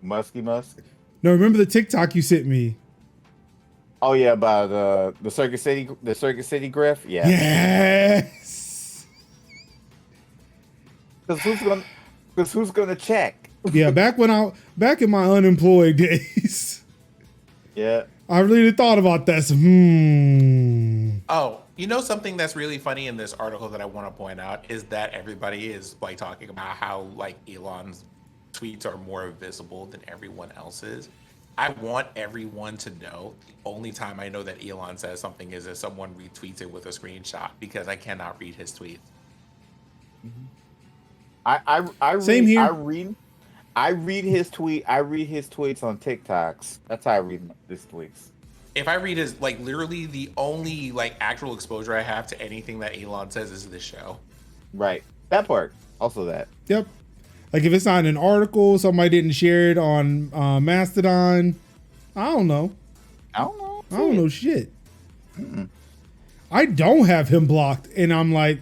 C: Musky Musk?
A: No, remember the TikTok you sent me?
C: Oh yeah, about the Circuit City grift. Yeah.
A: Yes.
C: Because who's gonna check?
A: Yeah, back in my unemployed days.
C: Yeah.
A: I really thought about that. So,
B: Oh, you know something that's really funny in this article that I want to point out is that everybody is like talking about how like Elon's tweets are more visible than everyone else's. I want everyone to know the only time I know that Elon says something is if someone retweets it with a screenshot, because I cannot read his tweets.
A: Same here.
C: I read his tweets on TikToks. That's how I read his tweets.
B: If I read his, like, literally the only like actual exposure I have to anything that Elon says is this show.
C: Right. That part. Also that.
A: Yep. Like if it's not in an article, somebody didn't share it on Mastodon. I don't know.
C: I don't know shit.
A: I don't have him blocked, and I'm like,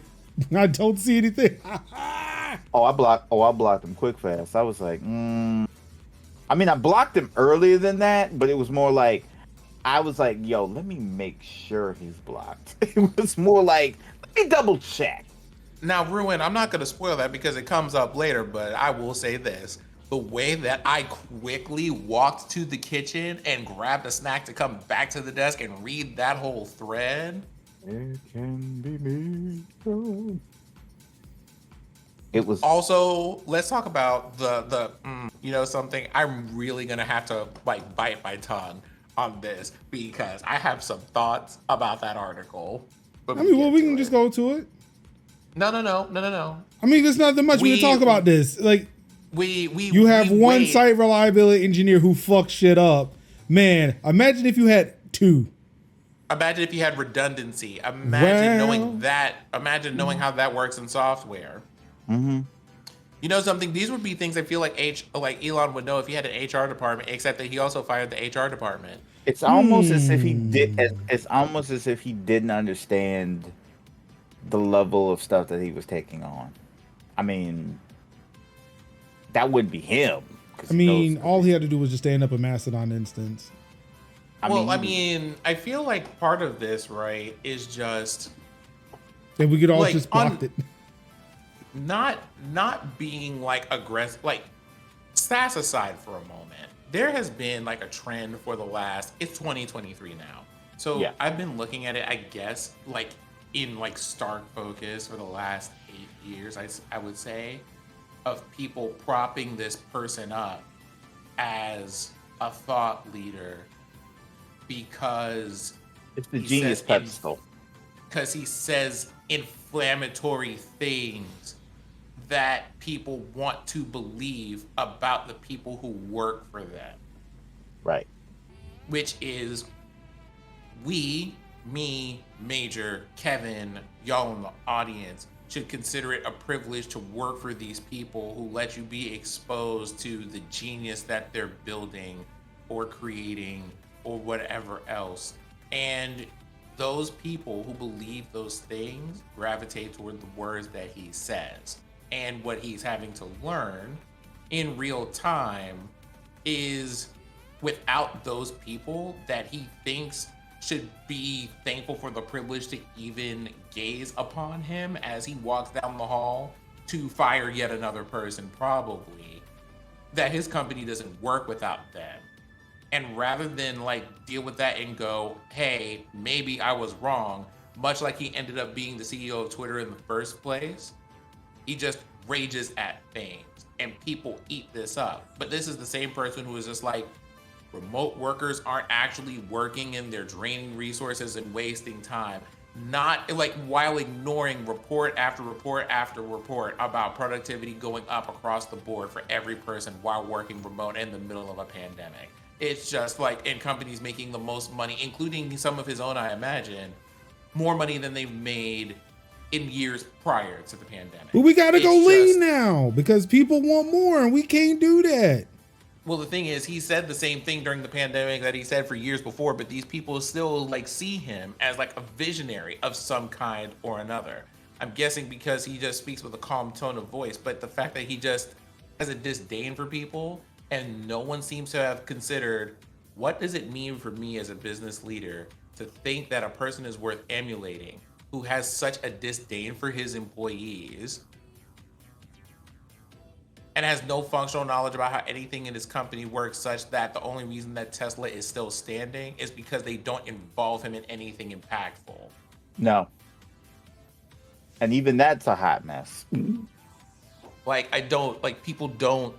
A: I don't see anything.
C: I blocked him quick fast. I was like, I mean, I blocked him earlier than that, but it was more like, I was like, yo, let me make sure he's blocked. It was more like, let me double check.
B: Now, Ruin, I'm not going to spoil that because it comes up later, but I will say this. The way that I quickly walked to the kitchen and grabbed a snack to come back to the desk and read that whole thread.
C: It can be me. It was
B: also, let's talk about the you know something. I'm really gonna have to like bite my tongue on this because I have some thoughts about that article.
A: I mean, well, we can just go to it.
B: No.
A: I mean, there's not that much we can talk about this. Like, you have one site reliability engineer who fucks shit up. Man, imagine if you had two.
B: Imagine if you had redundancy. Imagine knowing that. Imagine knowing how that works in software.
C: Mm-hmm.
B: You know something? These would be things I feel like Elon would know if he had an HR department, except that he also fired the HR department.
C: It's almost as if he did. It's almost as if he didn't understand the level of stuff that he was taking on. I mean, that would be him.
A: I mean, all he had to do was just stand up a Mastodon instance.
B: I mean, I feel like part of this, right, is just
A: that we could all just block it.
B: Not being like aggressive, like sass aside for a moment. There has been like a trend for the last, it's 2023 now. So yeah. I've been looking at it, I guess, like in like stark focus for the last 8 years, I would say, of people propping this person up as a thought leader because
C: it's the genius pedestal.
B: Because he says inflammatory things that people want to believe about the people who work for them.
C: Right.
B: Which is we, me, Major, Kevin, y'all in the audience should consider it a privilege to work for these people who let you be exposed to the genius that they're building or creating or whatever else. And those people who believe those things gravitate toward the words that he says. And what he's having to learn in real time is without those people that he thinks should be thankful for the privilege to even gaze upon him as he walks down the hall to fire yet another person, probably, that his company doesn't work without them. And rather than like deal with that and go, hey, maybe I was wrong, much like he ended up being the CEO of Twitter in the first place, he just rages at things and people eat this up. But this is the same person who is just like, remote workers aren't actually working and they're draining resources and wasting time. Not like while ignoring report after report after report about productivity going up across the board for every person while working remote in the middle of a pandemic. It's just like, and companies making the most money, including some of his own, I imagine, more money than they've made in years prior to the pandemic.
A: But we gotta go lean now because people want more and we can't do that.
B: Well, the thing is, he said the same thing during the pandemic that he said for years before, but these people still like see him as like a visionary of some kind or another. I'm guessing because he just speaks with a calm tone of voice, but the fact that he just has a disdain for people and no one seems to have considered, what does it mean for me as a business leader to think that a person is worth emulating who has such a disdain for his employees and has no functional knowledge about how anything in his company works, such that the only reason that Tesla is still standing is because they don't involve him in anything impactful.
C: No. And even that's a hot mess.
B: Like, people don't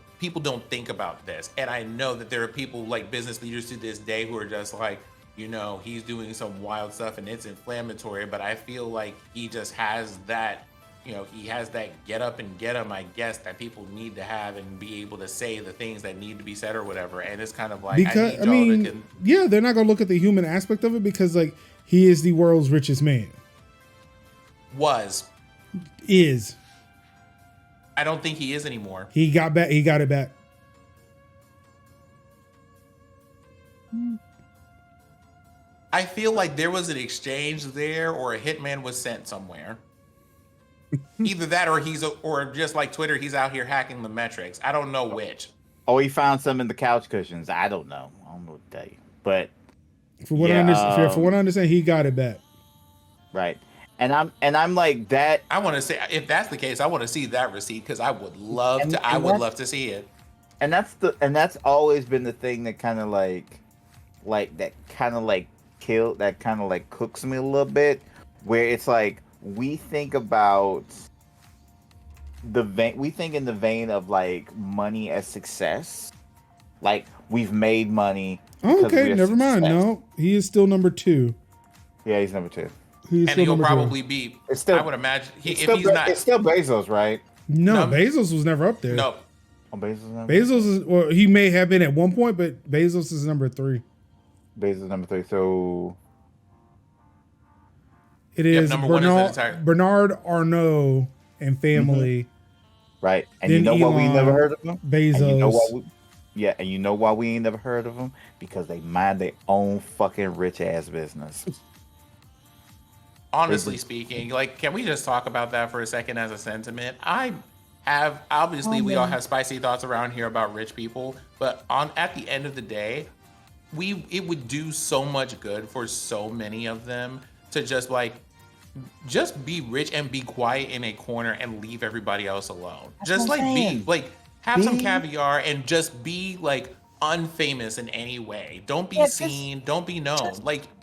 B: think about this. And I know that there are people like business leaders to this day who are just like, you know, he's doing some wild stuff and it's inflammatory, but I feel like he just has that, you know, he has that get up and get him, I guess, that people need to have and be able to say the things that need to be said or whatever. And it's kind of like,
A: because, yeah, they're not going to look at the human aspect of it because, like, he is the world's richest man. Is.
B: I don't think he is anymore.
A: He got it back.
B: I feel like there was an exchange there, or a hitman was sent somewhere. Either that, or just like Twitter, he's out here hacking the metrics. I don't know which.
C: Oh, he found some in the couch cushions. I don't know. I don't know what to tell you. But
A: For what I understand, for what I understand, he got it back.
C: Right. And I'm like that.
B: I want to say, if that's the case, I want to see that receipt because I would love to. I would love to see it.
C: And that's always been the thing that kind of like cooks me a little bit, where it's like we think about we think in the vein of like money as success, like we've made money.
A: Okay, never mind. No, he is still number 2.
C: Yeah, he's number 2.
B: And he'll probably be. I would imagine if he's not.
C: It's still Bezos, right?
A: No, Bezos was never up there.
B: No.
C: Oh, Bezos.
A: Bezos is, well, he may have been at one point, but Bezos is number 3.
C: Bezos is number 3. So
A: it is Bernard Arnault and family.
C: Right. And you know why we never heard of them?
A: Bezos.
C: And you know why we ain't never heard of them? Because they mind their own fucking rich ass business.
B: Honestly speaking, like, can we just talk about that for a second as a sentiment? Obviously we all have spicy thoughts around here about rich people, but at the end of the day, it would do so much good for so many of them to just be rich and be quiet in a corner and leave everybody else alone. Just have some caviar and just be like unfamous in any way. Don't be seen, don't be known.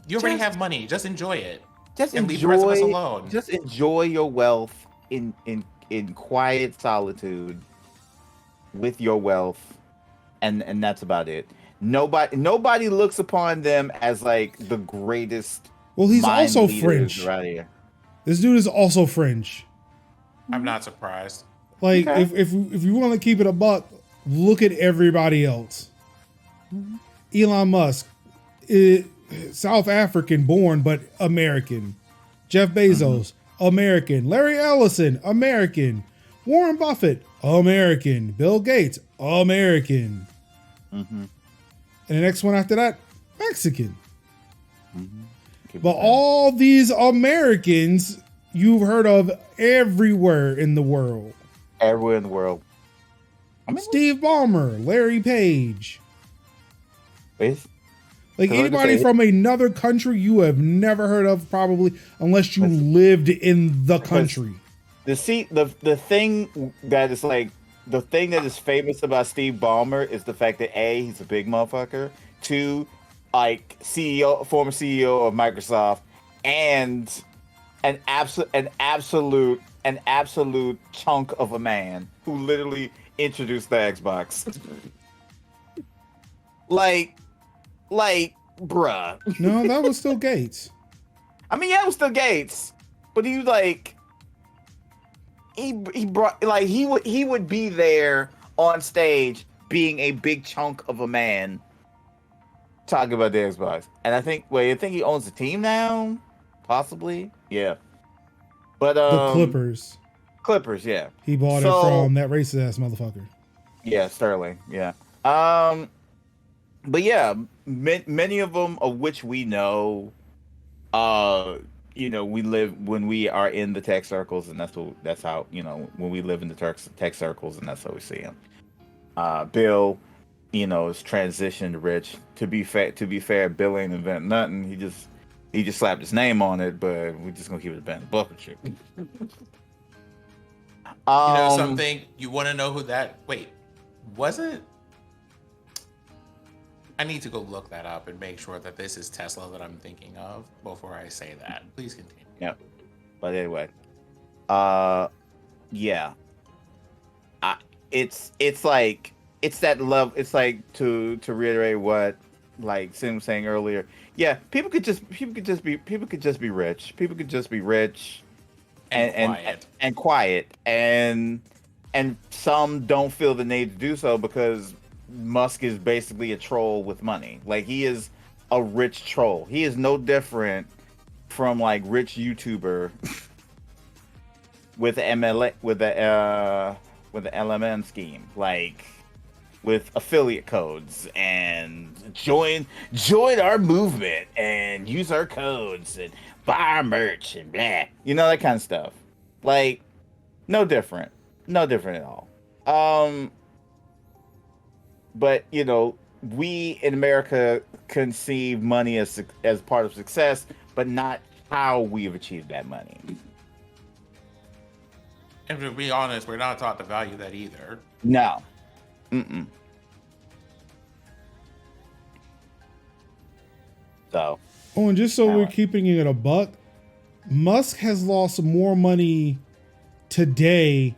B: You already have money, just enjoy it. Leave the rest of us alone.
C: Just enjoy your wealth in quiet solitude with your wealth, and that's about it. Nobody looks upon them as like the greatest.
A: Well, he's also French.
C: Right here.
A: This dude is also French.
B: I'm not surprised.
A: Like, okay. if you want to keep it a buck, look at everybody else. Elon Musk, South African born, but American. Jeff Bezos, American. Larry Ellison, American. Warren Buffett, American. Bill Gates, American. And the next one after that, Mexican. But all these Americans you've heard of everywhere in the world.
C: Everywhere in the world.
A: Steve Ballmer, Larry Page. Like anybody from another country you have never heard of, probably, unless you lived in the country.
C: The thing that is famous about Steve Ballmer is the fact that A, he's a big motherfucker. 2, like former CEO of Microsoft, and an absolute chunk of a man who literally introduced the Xbox. like, bruh.
A: No, that was still Gates.
C: I mean, yeah, it was still Gates, but he was like, he brought, like, he would be there on stage being a big chunk of a man talking about the Xbox. And I think he owns the team now, possibly. Yeah, but
A: the Clippers,
C: yeah.
A: He bought it from that racist ass motherfucker.
C: Yeah, Sterling. Yeah. But yeah, many of them, of which we know, we live when we are in the tech circles, and that's how when we live in the tech circles, and that's how we see him. Bill, is transitioned rich. To be fair, Bill ain't invent nothing. He just slapped his name on it, but we're just gonna keep it a band book and shit.
B: Something you want to know who that? Wait, was it? I need to go look that up and make sure that this is Tesla that I'm thinking of before I say that. Please continue.
C: Yeah, but anyway, yeah, it's like that love. It's like to reiterate what like Sim was saying earlier. Yeah, people could just be rich. People could just be rich and quiet, and some don't feel the need to do so because Musk is basically a troll with money. Like, he is a rich troll. He is no different from like rich YouTuber with the LMN scheme. Like, with affiliate codes and join our movement and use our codes and buy our merch and blah. You know, that kind of stuff. Like, no different. No different at all. But you know, we in America conceive money as part of success, but not how we've achieved that money.
B: And to be honest, we're not taught to value that either.
C: No. Mm-mm. So.
A: Oh, and just so we're keeping it a buck, Musk has lost more money today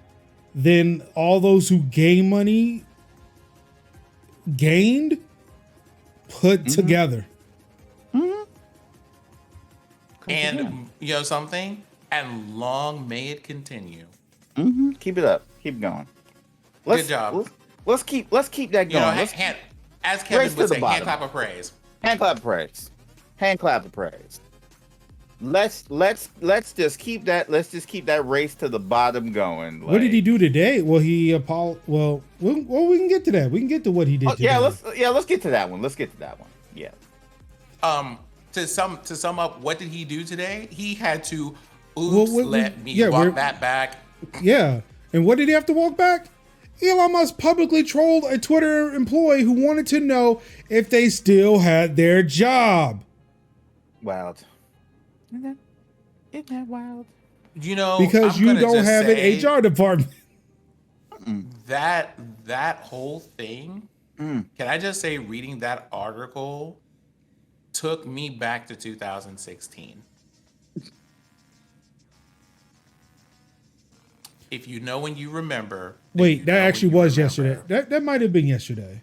A: than all those who gain money gained put together.
B: Mm-hmm. And you know something? And long may it continue.
C: Mm-hmm. Keep it up. Keep going.
B: Good job.
C: Let's keep that going.
B: You know, as Kevin would say, hand clap of praise.
C: Hand clap of praise. Hand clap of praise. Let's just keep that. Let's just keep that race to the bottom going. Like,
A: what did he do today? Well, we can get to that. We can get to what he did. Today.
C: Let's get to that one. Yeah.
B: To sum up, what did he do today? He had to let me walk that back.
A: Yeah. And what did he have to walk back? Elon Musk publicly trolled a Twitter employee who wanted to know if they still had their job.
C: Wild. Isn't that wild?
B: You know,
A: because you don't have an HR department.
B: That whole thing, can I just say, reading that article took me back to 2016. If you know when you remember.
A: Wait, that actually was yesterday. That might have been yesterday.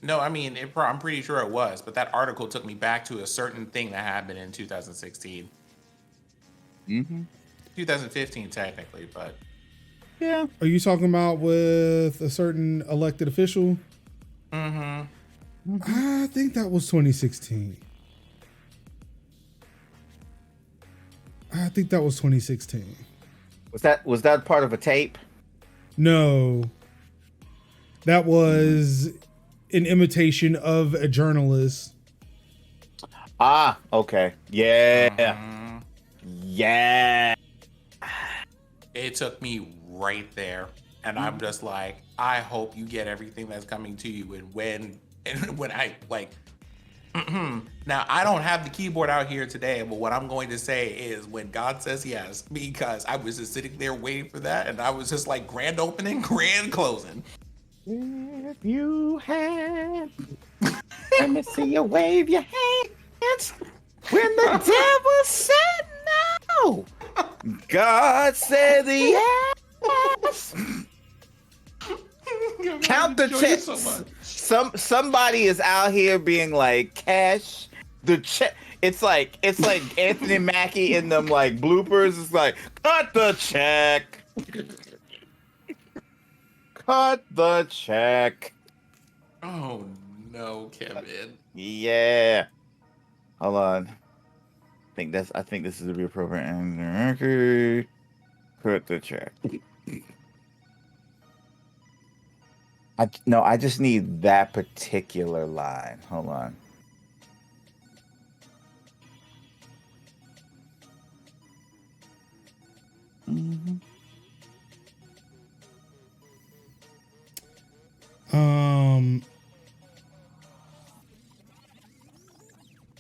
B: No, I mean, I'm pretty sure it was, but that article took me back to a certain thing that happened in 2016. 2015, technically, but.
C: Yeah.
A: Are you talking about with a certain elected official? I think that was 2016. I think that was 2016.
C: Was that part of a tape?
A: No. That was an imitation of a journalist.
C: Ah, okay. Yeah. Yeah.
B: It took me right there. And I'm just like, I hope you get everything that's coming to you. And when I like, now I don't have the keyboard out here today, but what I'm going to say is when God says yes, because I was just sitting there waiting for that. And I was just like grand opening, grand closing.
C: If you had, let me see you wave your hands when the devil said no. God said yes. Count the checks. So somebody is out here being like, cash the check. It's like Anthony Mackie in them like bloopers. It's like, cut the check. Cut the check.
B: Oh no, Kevin.
C: Yeah. Hold on. I think this is the appropriate answer. Cut the check. I just need that particular line. Hold on.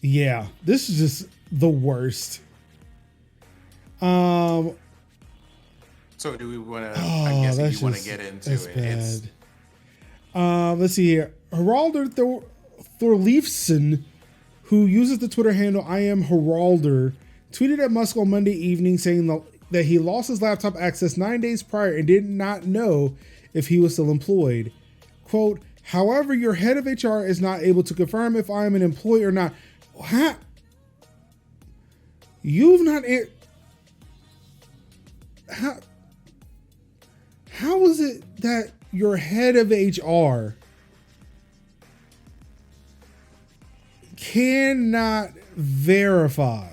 A: Yeah, this is just the worst.
B: So do we want to? I guess if you want to get into it,
A: it's bad. Let's see here. Heralder Thorleifson, who uses the Twitter handle I am Heralder, tweeted at Musk on Monday evening saying that he lost his laptop access 9 days prior and did not know if he was still employed. Quote, however, your head of HR is not able to confirm if I am an employee or not. How? You've not... How is it that your head of HR cannot verify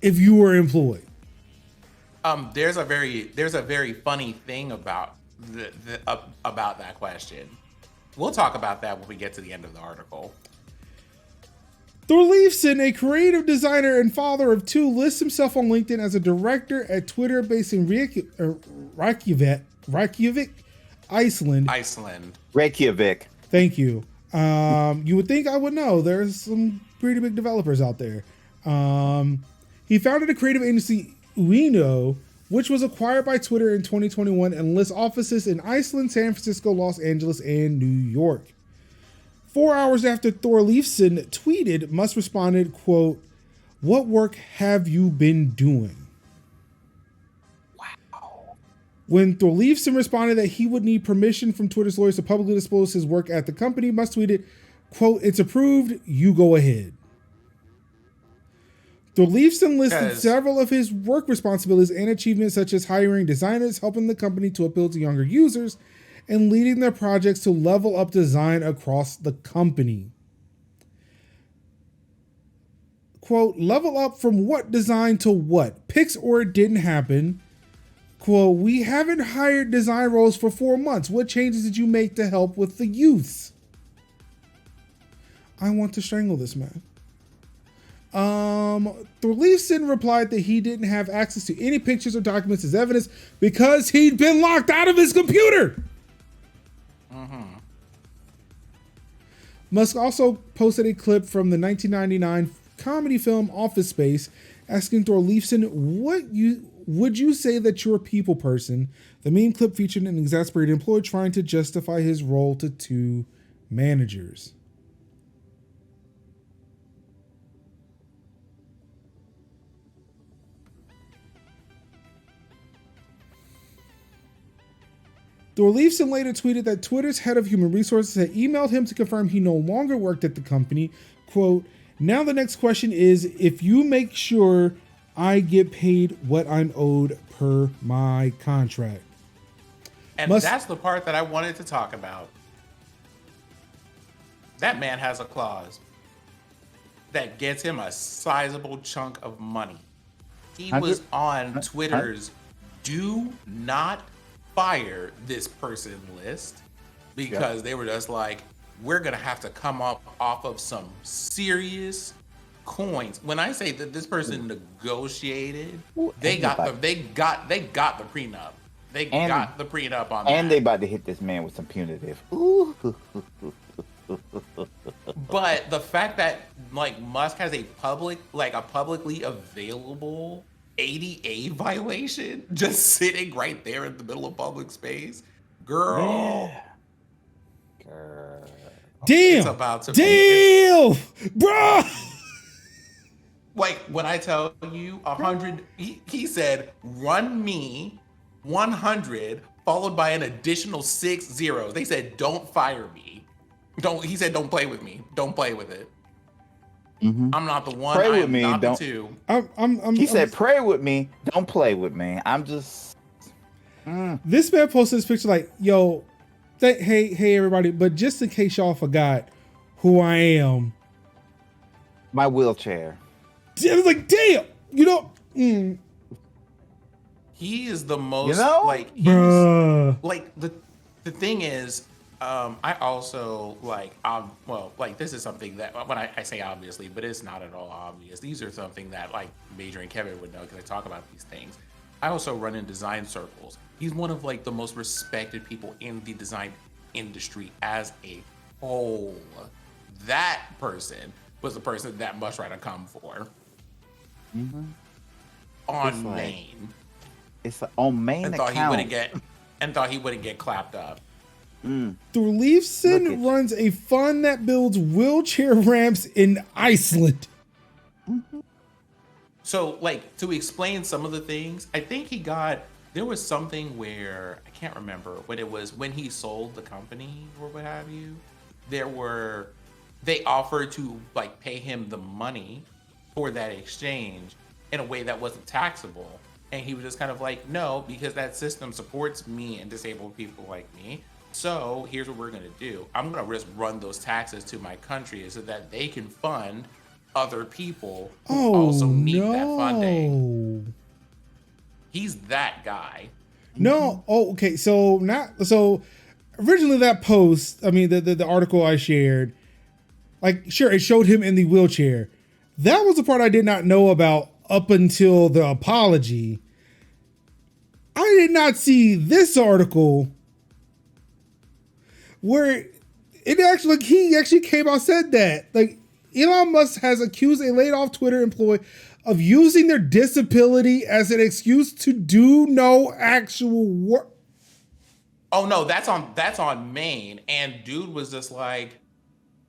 A: if you were employed?
B: There's a very funny thing about about that question. We'll talk about that when we get to the end of the article.
A: Thorleifson, a creative designer and father of two, lists himself on LinkedIn as a director at Twitter based in Reykjavik, Iceland.
C: Reykjavik.
A: Thank you. You would think I would know. There's some pretty big developers out there. He founded a creative agency, Ueno, which was acquired by Twitter in 2021 and lists offices in Iceland, San Francisco, Los Angeles, and New York. 4 hours after Thorleifson tweeted, Musk responded, quote, "What work have you been doing?"
C: Wow.
A: When Thorleifson responded that he would need permission from Twitter's lawyers to publicly disclose his work at the company, Musk tweeted, quote, "It's approved, you go ahead." Thorleifson listed several of his work responsibilities and achievements, such as hiring designers, helping the company to appeal to younger users, and leading their projects to level up design across the company. Quote, "Level up from what design to what? Pix or it didn't happen." Quote, "We haven't hired design roles for 4 months. What changes did you make to help with the youth?" I want to strangle this man. Thorleifson replied that he didn't have access to any pictures or documents as evidence because he'd been locked out of his computer. Musk also posted a clip from the 1999 comedy film Office Space asking Thorleifson, would you say that you're a people person? The meme clip featured an exasperated employee trying to justify his role to two managers. Thorleifson later tweeted that Twitter's head of human resources had emailed him to confirm he no longer worked at the company. Quote, "Now the next question is if you make sure I get paid what I'm owed per my contract."
B: And that's the part that I wanted to talk about. That man has a clause that gets him a sizable chunk of money. He was on Twitter's do not fire this person list because they were just like, we're gonna have to come up off of some serious coins. When I say that this person negotiated, they got the prenup. They got the prenup on that.
C: And they about to hit this man with some punitive. Ooh.
B: But the fact that like Musk has a publicly available ADA violation just sitting right there in the middle of public space, girl.
A: Damn.
B: It's about to
A: damn, bro.
B: Like when I tell you 100, he said, "Run me 100," followed by an additional 6 zeros. They said, "Don't fire me." He said, "Don't play with me. Don't play with it." Mm-hmm. I'm not the one.
C: Pray with me.
B: Not
C: Don't.
B: The two.
C: He said, "Pray with me. Don't play with me." I'm just.
A: This man posted this picture like, "Yo, hey everybody, but just in case y'all forgot who I am,
C: my wheelchair."
A: I was like, "Damn, you know."
B: He is the most like the thing is. I also this is something that when I say obviously, but it's not at all obvious. These are something that like Major and Kevin would know because I talk about these things. I also run in design circles. He's one of like the most respected people in the design industry as a whole. That person was the person that Musk tried to come for.
C: Mm-hmm.
B: On main.
C: It's on main
B: and
C: account.
B: Thought he wouldn't get clapped up.
A: Thorleifson runs a fund that builds wheelchair ramps in Iceland.
B: Mm-hmm. So, like, to explain some of the things, I think there was something where, I can't remember, but it was when he sold the company or what have you, they offered to, like, pay him the money for that exchange in a way that wasn't taxable. And he was just kind of like, no, because that system supports me and disabled people like me. So here's what we're going to do. I'm going to just run those taxes to my country so that they can fund other people who also need that funding. He's that guy.
A: No. Oh, okay. So originally that post, I mean the article I shared, like sure it showed him in the wheelchair. That was the part I did not know about up until the apology. I did not see this article where it actually, like, he actually came out and said that. Like, Elon Musk has accused a laid off Twitter employee of using their disability as an excuse to do no actual work.
B: Oh no, that's on Maine. And dude was just like,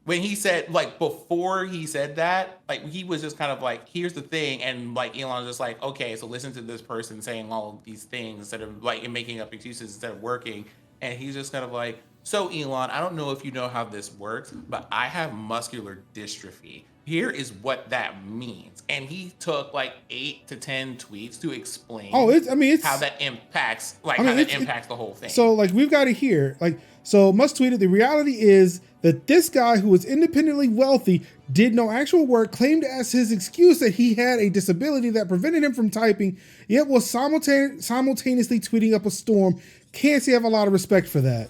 B: when he said, like, before he said that, like, he was just kind of like, here's the thing. And like, Elon was just like, okay, so listen to this person saying all of these things instead of like, and making up excuses instead of working. And he's just kind of like, so Elon, I don't know if you know how this works, but I have muscular dystrophy. Here is what that means. And he took like 8 to 10 tweets to explain how that impacts, like, how that impacts the whole thing.
A: So like, we've got it here. Like, so Musk tweeted, the reality is that this guy who was independently wealthy did no actual work, claimed as his excuse that he had a disability that prevented him from typing, yet was simultaneously tweeting up a storm. Can't say I have a lot of respect for that.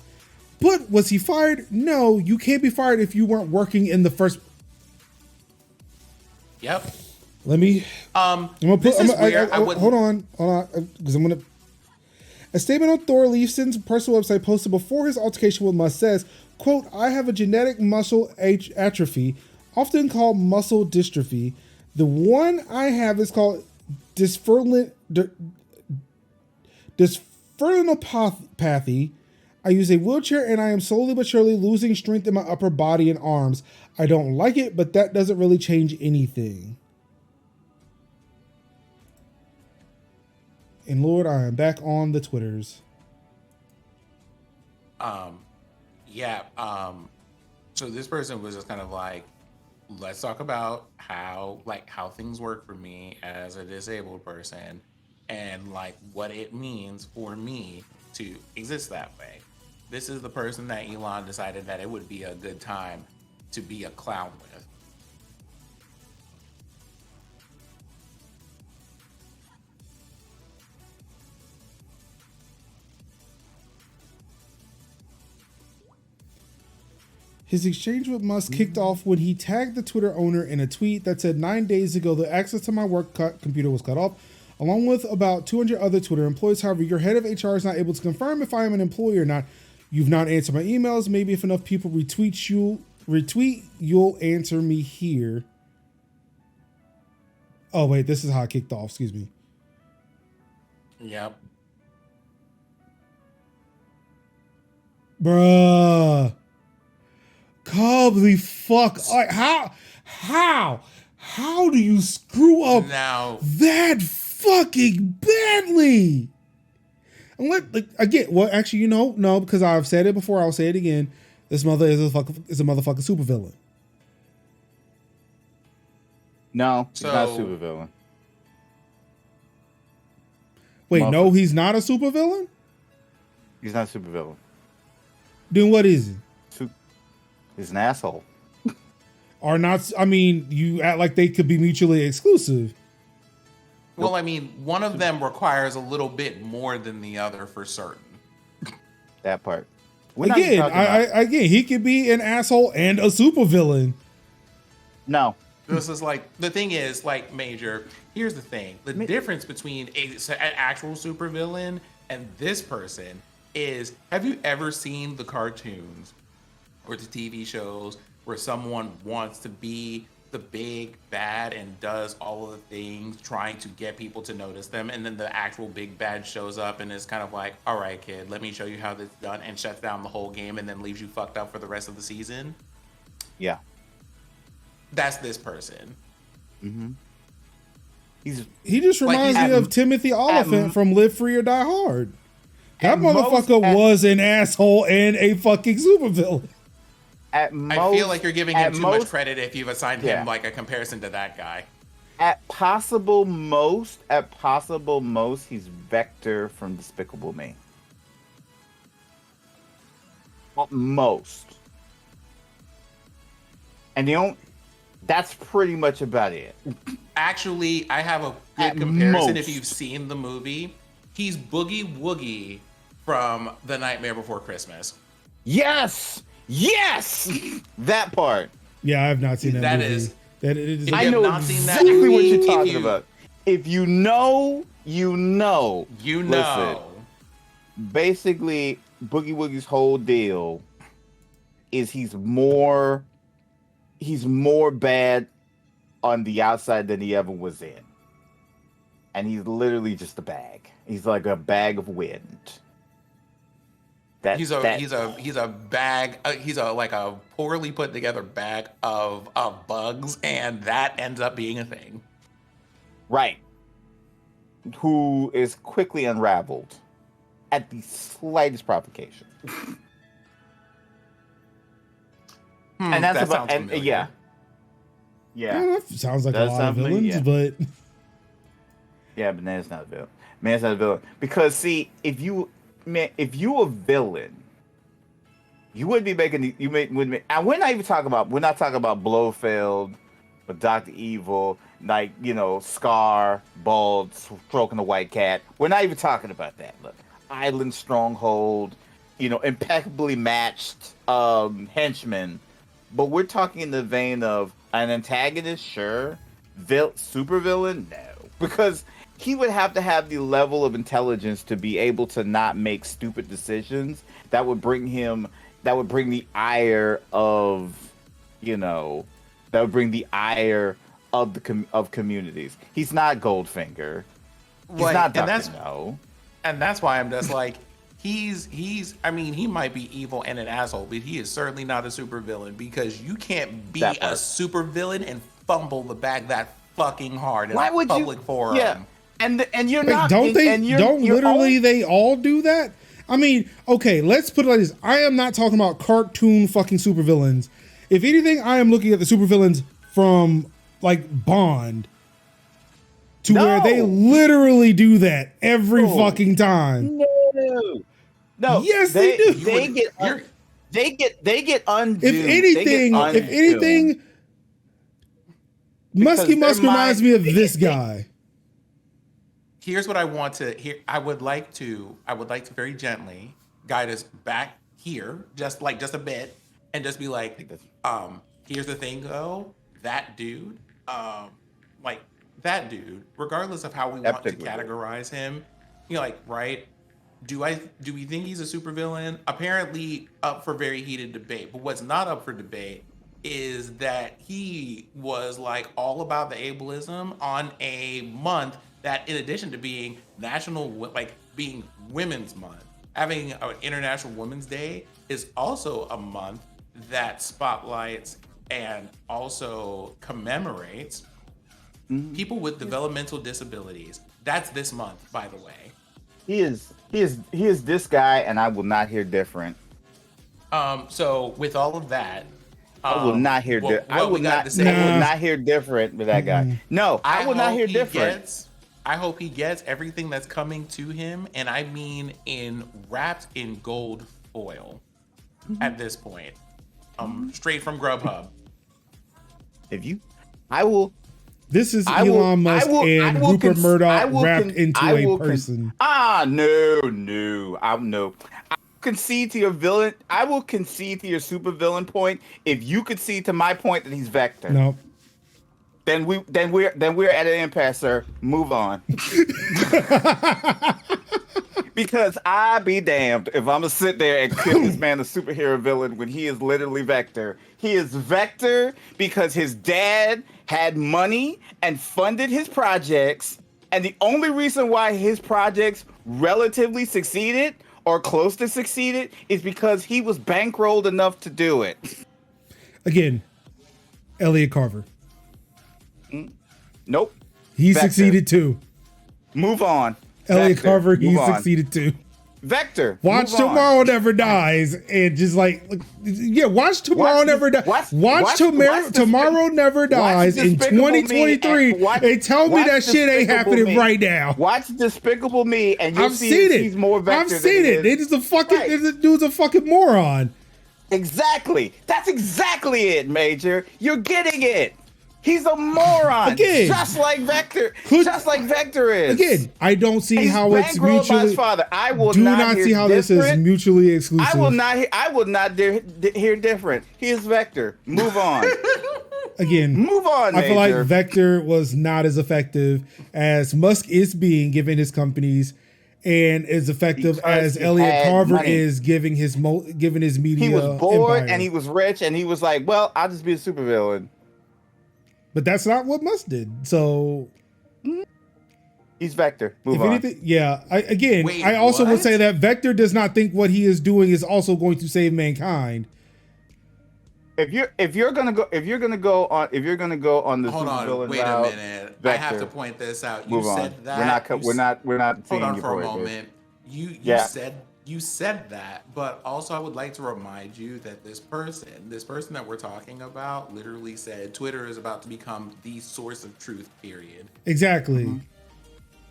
A: But was he fired? No, you can't be fired if you weren't working in the first.
B: Yep.
A: Let me.
B: I'm gonna put.
A: Hold on, because I'm gonna. A statement on Thor Leifson's personal website posted before his altercation with Musk says, quote, I have a genetic muscle atrophy, often called muscle dystrophy. The one I have is called dysferlinopathy. I use a wheelchair and I am slowly but surely losing strength in my upper body and arms. I don't like it, but that doesn't really change anything. And Lord, I am back on the Twitters.
B: So this person was just kind of like, let's talk about how things work for me as a disabled person and like what it means for me to exist that way. This is the person that Elon decided that it would be a good time to be a clown with.
A: His exchange with Musk kicked off when he tagged the Twitter owner in a tweet that said 9 days ago the access to my work computer was cut off, along with about 200 other Twitter employees. However, your head of HR is not able to confirm if I am an employee or not. You've not answered my emails. Maybe if enough people retweet, you'll answer me here. Oh, wait, this is how it kicked off. Excuse me.
B: Yep.
A: Bruh. Come the fuck. Like, how do you screw up
B: now
A: that fucking badly? And again, well, actually, no, because I've said it before, I'll say it again. This mother is a motherfucking supervillain.
C: No, he's not a supervillain.
A: Wait, no, he's not a supervillain?
C: He's not a supervillain.
A: Then what is he?
C: He's an asshole.
A: Or not, I mean, you act like they could be mutually exclusive.
B: Well, I mean, one of them requires a little bit more than the other for certain.
C: That part.
A: Again, he could be an asshole and a supervillain.
C: No.
B: This is like, the thing is, like, Major, here's the thing. The difference between an actual supervillain and this person is, have you ever seen the cartoons or the TV shows where someone wants to be the big bad and does all of the things trying to get people to notice them, and then the actual big bad shows up and is kind of like, all right, kid, let me show you how this is done, and shuts down the whole game and then leaves you fucked up for the rest of the season?
C: Yeah.
B: That's this person.
C: Mm-hmm.
A: He just reminds me of Timothy Oliphant from Live Free or Die Hard. That motherfucker was an asshole and a fucking supervillain.
B: I feel like you're giving him too much credit if you've assigned him like a comparison to that guy.
C: At possible most, he's Vector from Despicable Me. At most. And that's pretty much about it.
B: Actually, I have a good comparison if you've seen the movie. He's Boogie Woogie from The Nightmare Before Christmas.
C: Yes, that part.
A: Yeah, I have not seen that movie.
B: Is.
A: That it is.
C: I know exactly what you're talking about. If you know, you know.
B: You know.
C: Listen, basically, Boogie Woogie's whole deal is he's more bad on the outside than he ever was in. And he's literally just a bag. He's like a bag of wind.
B: He's a bag. He's like a poorly put together bag of bugs, and that ends up being a thing.
C: Right. Who is quickly unraveled at the slightest provocation. And that's
B: that
C: about
B: sounds familiar.
C: yeah.
A: Yeah, that sounds like a
C: That's
A: lot of villains,
C: yeah.
A: but
C: Yeah, but Man's not a villain. Man's not a villain. Because see, if you a villain, you wouldn't be making and we're not talking about Blofeld or Dr. Evil, like, you know, Scar, Bald, stroking the white cat. We're not even talking about that. Look, Island Stronghold, you know, impeccably matched henchmen. But we're talking in the vein of an antagonist, sure. Super villain, no. Because he would have to have the level of intelligence to be able to not make stupid decisions that would bring the ire of, you know, of communities. He's not Goldfinger. He's not Dr. No.
B: And that's why I'm just like, I mean, he might be evil and an asshole, but he is certainly not a supervillain, because you can't be a supervillain and fumble the bag that fucking hard in a public forum.
C: Yeah. And you're
A: wait,
C: not.
A: don't they?
C: And
A: Don't literally they all do that? I mean, okay, let's put it like this. I am not talking about cartoon fucking supervillains. If anything, I am looking at the supervillains from like Bond, to where they literally do that every fucking time.
C: No.
A: Yes, they do.
C: They get undone.
A: If anything, Muskie Musk reminds me of this guy.
B: Here's what I want to hear. I would like to very gently guide us back here, just a bit, and just be like, here's the thing though, that dude, regardless of how we want to categorize him, you know, like, right? Do we think he's a supervillain? Apparently up for very heated debate. But what's not up for debate is that he was like all about the ableism on a month that, in addition to being being Women's Month, having an International Women's Day is also a month that spotlights and also commemorates people with developmental disabilities. That's this month, by the way.
C: He is this guy, and I will not hear different.
B: So with all of that,
C: I will not hear different. I will not hear different with that guy. No, I will not hear different.
B: I hope he gets everything that's coming to him, and I mean wrapped in gold foil at this point. Straight from Grubhub.
A: This is Elon Musk and Rupert Murdoch wrapped into a person.
C: No. I concede to your villain. I will concede to your super villain point if you concede to my point that he's Vector.
A: Nope.
C: Then we're at an impasse, sir. Move on. Because I be damned if I'm gonna sit there and kill this man a superhero villain when he is literally Vector. He is Vector because his dad had money and funded his projects, and the only reason why his projects relatively succeeded or close to succeeded is because he was bankrolled enough to do it.
A: Again, Elliot Carver.
C: Nope.
A: He
C: Vector.
A: Succeeded too.
C: Move on.
A: Elliot
C: Vector.
A: Carver, he
C: Move on.
A: Succeeded too.
C: Vector.
A: Watch Tomorrow Never Dies, and just like, yeah, watch Tomorrow Never Dies. Watch Tomorrow Never Dies in 2023, and tell me that shit ain't happening right now.
C: Watch Despicable Me, and you'll see he's more Vector.
A: I've seen it. This dude's a fucking moron.
C: Exactly. That's exactly it, Major. You're getting it. He's a moron.
A: Again,
C: just like Vector. Just like Vector is.
A: Again, I don't see
C: He's
A: how it's
C: bankrolled by
A: mutually.
C: his father. I will
A: do
C: not
A: not
C: hear
A: see how this
C: different.
A: is mutually exclusive.
C: I will not dare hear different. He is Vector. Move on.
A: Again,
C: move on.
A: I feel
C: Major.
A: like Vector was not as effective as Musk is being, given his companies, and as effective
C: Because
A: as
C: he
A: Elliot
C: had
A: Carver
C: money.
A: is giving his media.
C: He was bored
A: empire.
C: and he was rich and he was like, "Well, I'll just be a supervillain."
A: But that's not what Musk did. So
C: He's Vector. Move
A: if
C: on.
A: anything, yeah.
B: Wait,
A: I also would
B: what?
A: say that Vector does not think what he is doing is also going to save mankind.
C: If you're gonna go on the
B: Hold on,
C: supervillain
B: wait
C: route,
B: a minute.
C: Vector,
B: I have to point this out. You
C: move on.
B: said that.
C: We're not
B: Hold
C: seeing
B: on
C: your
B: for a
C: point,
B: moment. You said that, but also I would like to remind you that this person that we're talking about literally said Twitter is about to become the source of truth, period.
A: Exactly.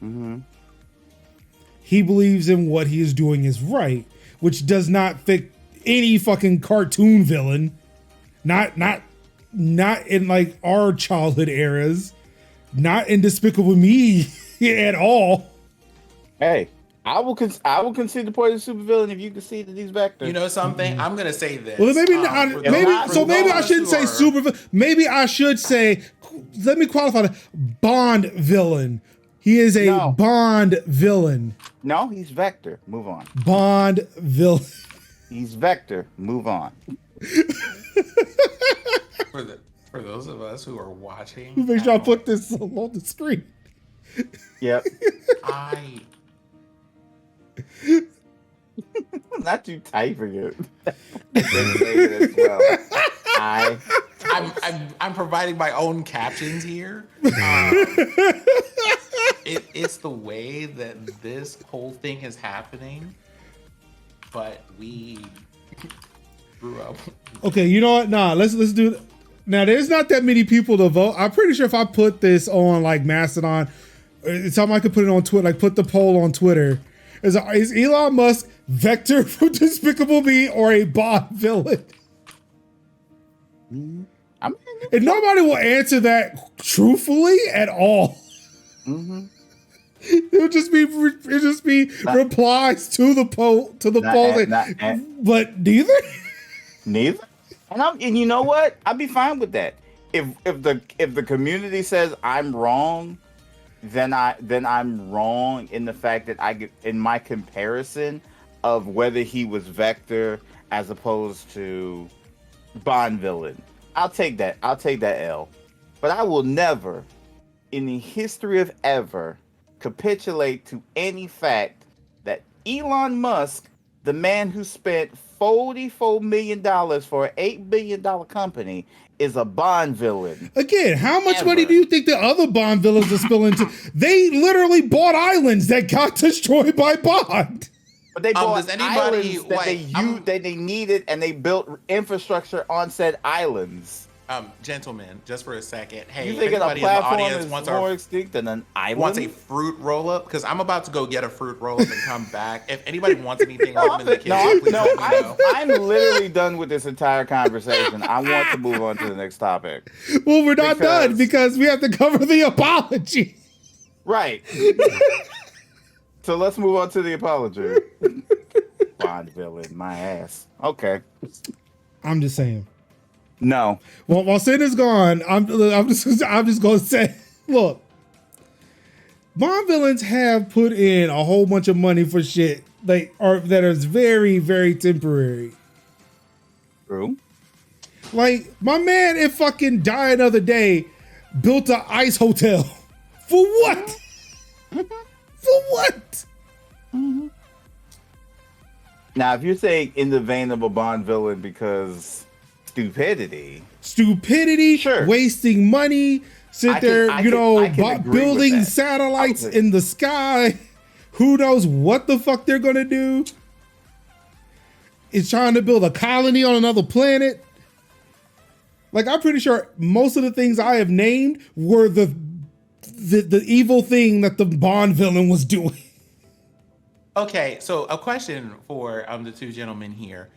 C: Mm-hmm.
A: He believes in what he is doing is right, which does not fit any fucking cartoon villain. Not in like our childhood eras. Not in Despicable Me at all.
C: Hey, I will concede the point of supervillain if you concede that he's Vector.
B: You know something? I'm gonna say this.
A: Well, maybe maybe I
B: those
A: shouldn't
B: who
A: say
B: are-
A: super. Maybe I should say. Let me qualify that. Bond villain. He is a
C: No.
A: Bond villain.
C: No, he's Vector. Move on.
A: Bond villain.
C: He's Vector. Move on.
B: For those of us who are watching,
A: Make sure I put this on the screen.
C: Yep.
B: I
C: Not you typing it. Just saying it as well.
B: I'm providing my own captions here. It's the way that this whole thing is happening, but we grew up.
A: Okay, you know what? Nah, let's do. Now, there's not that many people to vote. I'm pretty sure if I put this on like Mastodon, it's something I could put it on Twitter. Like put the poll on Twitter. Is Elon Musk Vector from Despicable Me or a Bond villain?
C: I mean,
A: And nobody will answer that truthfully at all.
C: mhm.
A: It'll just be replies to the poll but neither.
C: Neither. And you know what? I'd be fine with that. If the community says I'm wrong, then I'm wrong in the fact that I get in my comparison of whether he was Vector as opposed to Bond villain. I'll take that L. But I will never, in the history of ever, capitulate to any fact that Elon Musk, the man who spent $44 million for an $8 billion company, is a Bond villain.
A: Again, how much
C: Ever.
A: money do you think the other Bond villains are spilling into? They literally bought islands that got destroyed by Bond.
C: But they bought
B: does anybody-
C: islands that they needed, and they built infrastructure on said islands.
B: Gentlemen, just for a second. Hey,
C: You
B: if
C: think a
B: anybody in the
C: platform
B: audience
C: is
B: wants
C: more extinct than an
B: wants a
C: island?
B: fruit roll up, because I'm about to go get a fruit roll up and come back. If anybody wants anything
C: No,
B: from in the kitchen, please let me know.
C: I'm literally done with this entire conversation. I want to move on to the next topic.
A: Well, we're not done because we have to cover the apology.
C: Right. So let's move on to the apology. Bond villain, my ass. Okay.
A: I'm just saying.
C: No.
A: Well, while Sid is gone, I'm just going to say, look, Bond villains have put in a whole bunch of money for shit that is very, very temporary.
C: True.
A: Like, my man in fucking Die Another Day built an ice hotel. For what? For what?
C: Now, if you're saying in the vein of a Bond villain because stupidity,
A: Sure. Wasting money,
C: I can agree with
A: building
C: that.
A: satellites in the sky. Who knows what the fuck they're gonna do? Is trying to build a colony on another planet. Like, I'm pretty sure most of the things I have named were the evil thing that the Bond villain was doing.
B: Okay, so a question for the two gentlemen here.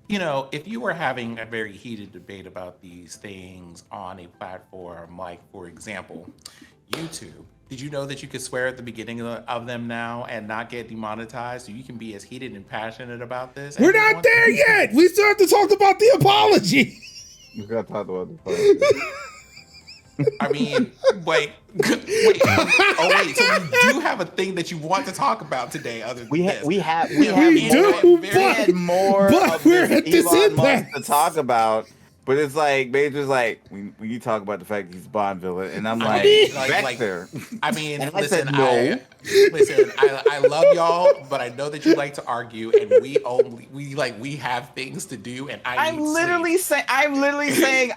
B: You know, if you were having a very heated debate about these things on a platform like, for example, YouTube, did you know that you could swear at the beginning of them now and not get demonetized? So you can be as heated and passionate about this
A: We're
B: as you
A: not
B: want
A: there
B: to.
A: yet. We still have to talk about the apology.
C: You got to talk about the policy.
B: I mean, wait. Oh, wait. So we do have a thing that you want to talk about today, other than this.
C: We had more
A: but
C: of
A: we're
C: this
A: at this
C: Elon Musk
A: impasse.
C: to talk about. But it's like Major's like, when you talk about the fact that he's a Bond villain, and I'm like, Vector.
B: I mean,
C: And I
B: listen,
C: said no.
B: I love y'all, but I know that you like to argue, and we have things to do, and
C: I'm literally saying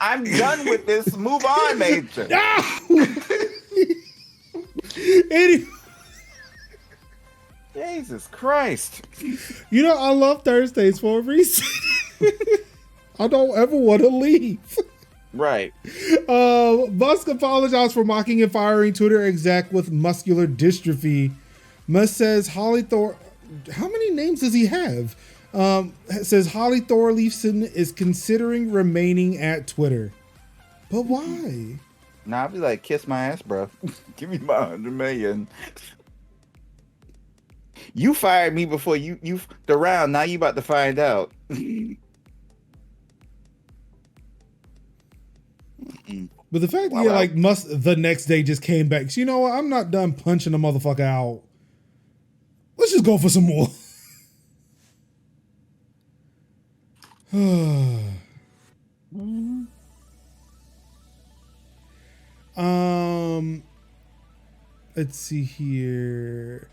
C: I'm done with this. Move on, Major.
A: Anyway,
C: Jesus Christ.
A: you know, I love Thursdays for a reason. I don't ever want to leave.
C: Right.
A: Musk apologized for mocking and firing Twitter exec with muscular dystrophy. Musk says Holly Thor. How many names does he have? Says Holly Thorleifson is considering remaining at Twitter. But why?
C: Nah, I'll be like, kiss my ass, bro. Give me my 100 million. You fired me before you the round. Now you about to find out.
A: But the fact that like Musk the next day just came back. So you know what? I'm not done punching the motherfucker out. Let's just go for some more. Let's see here.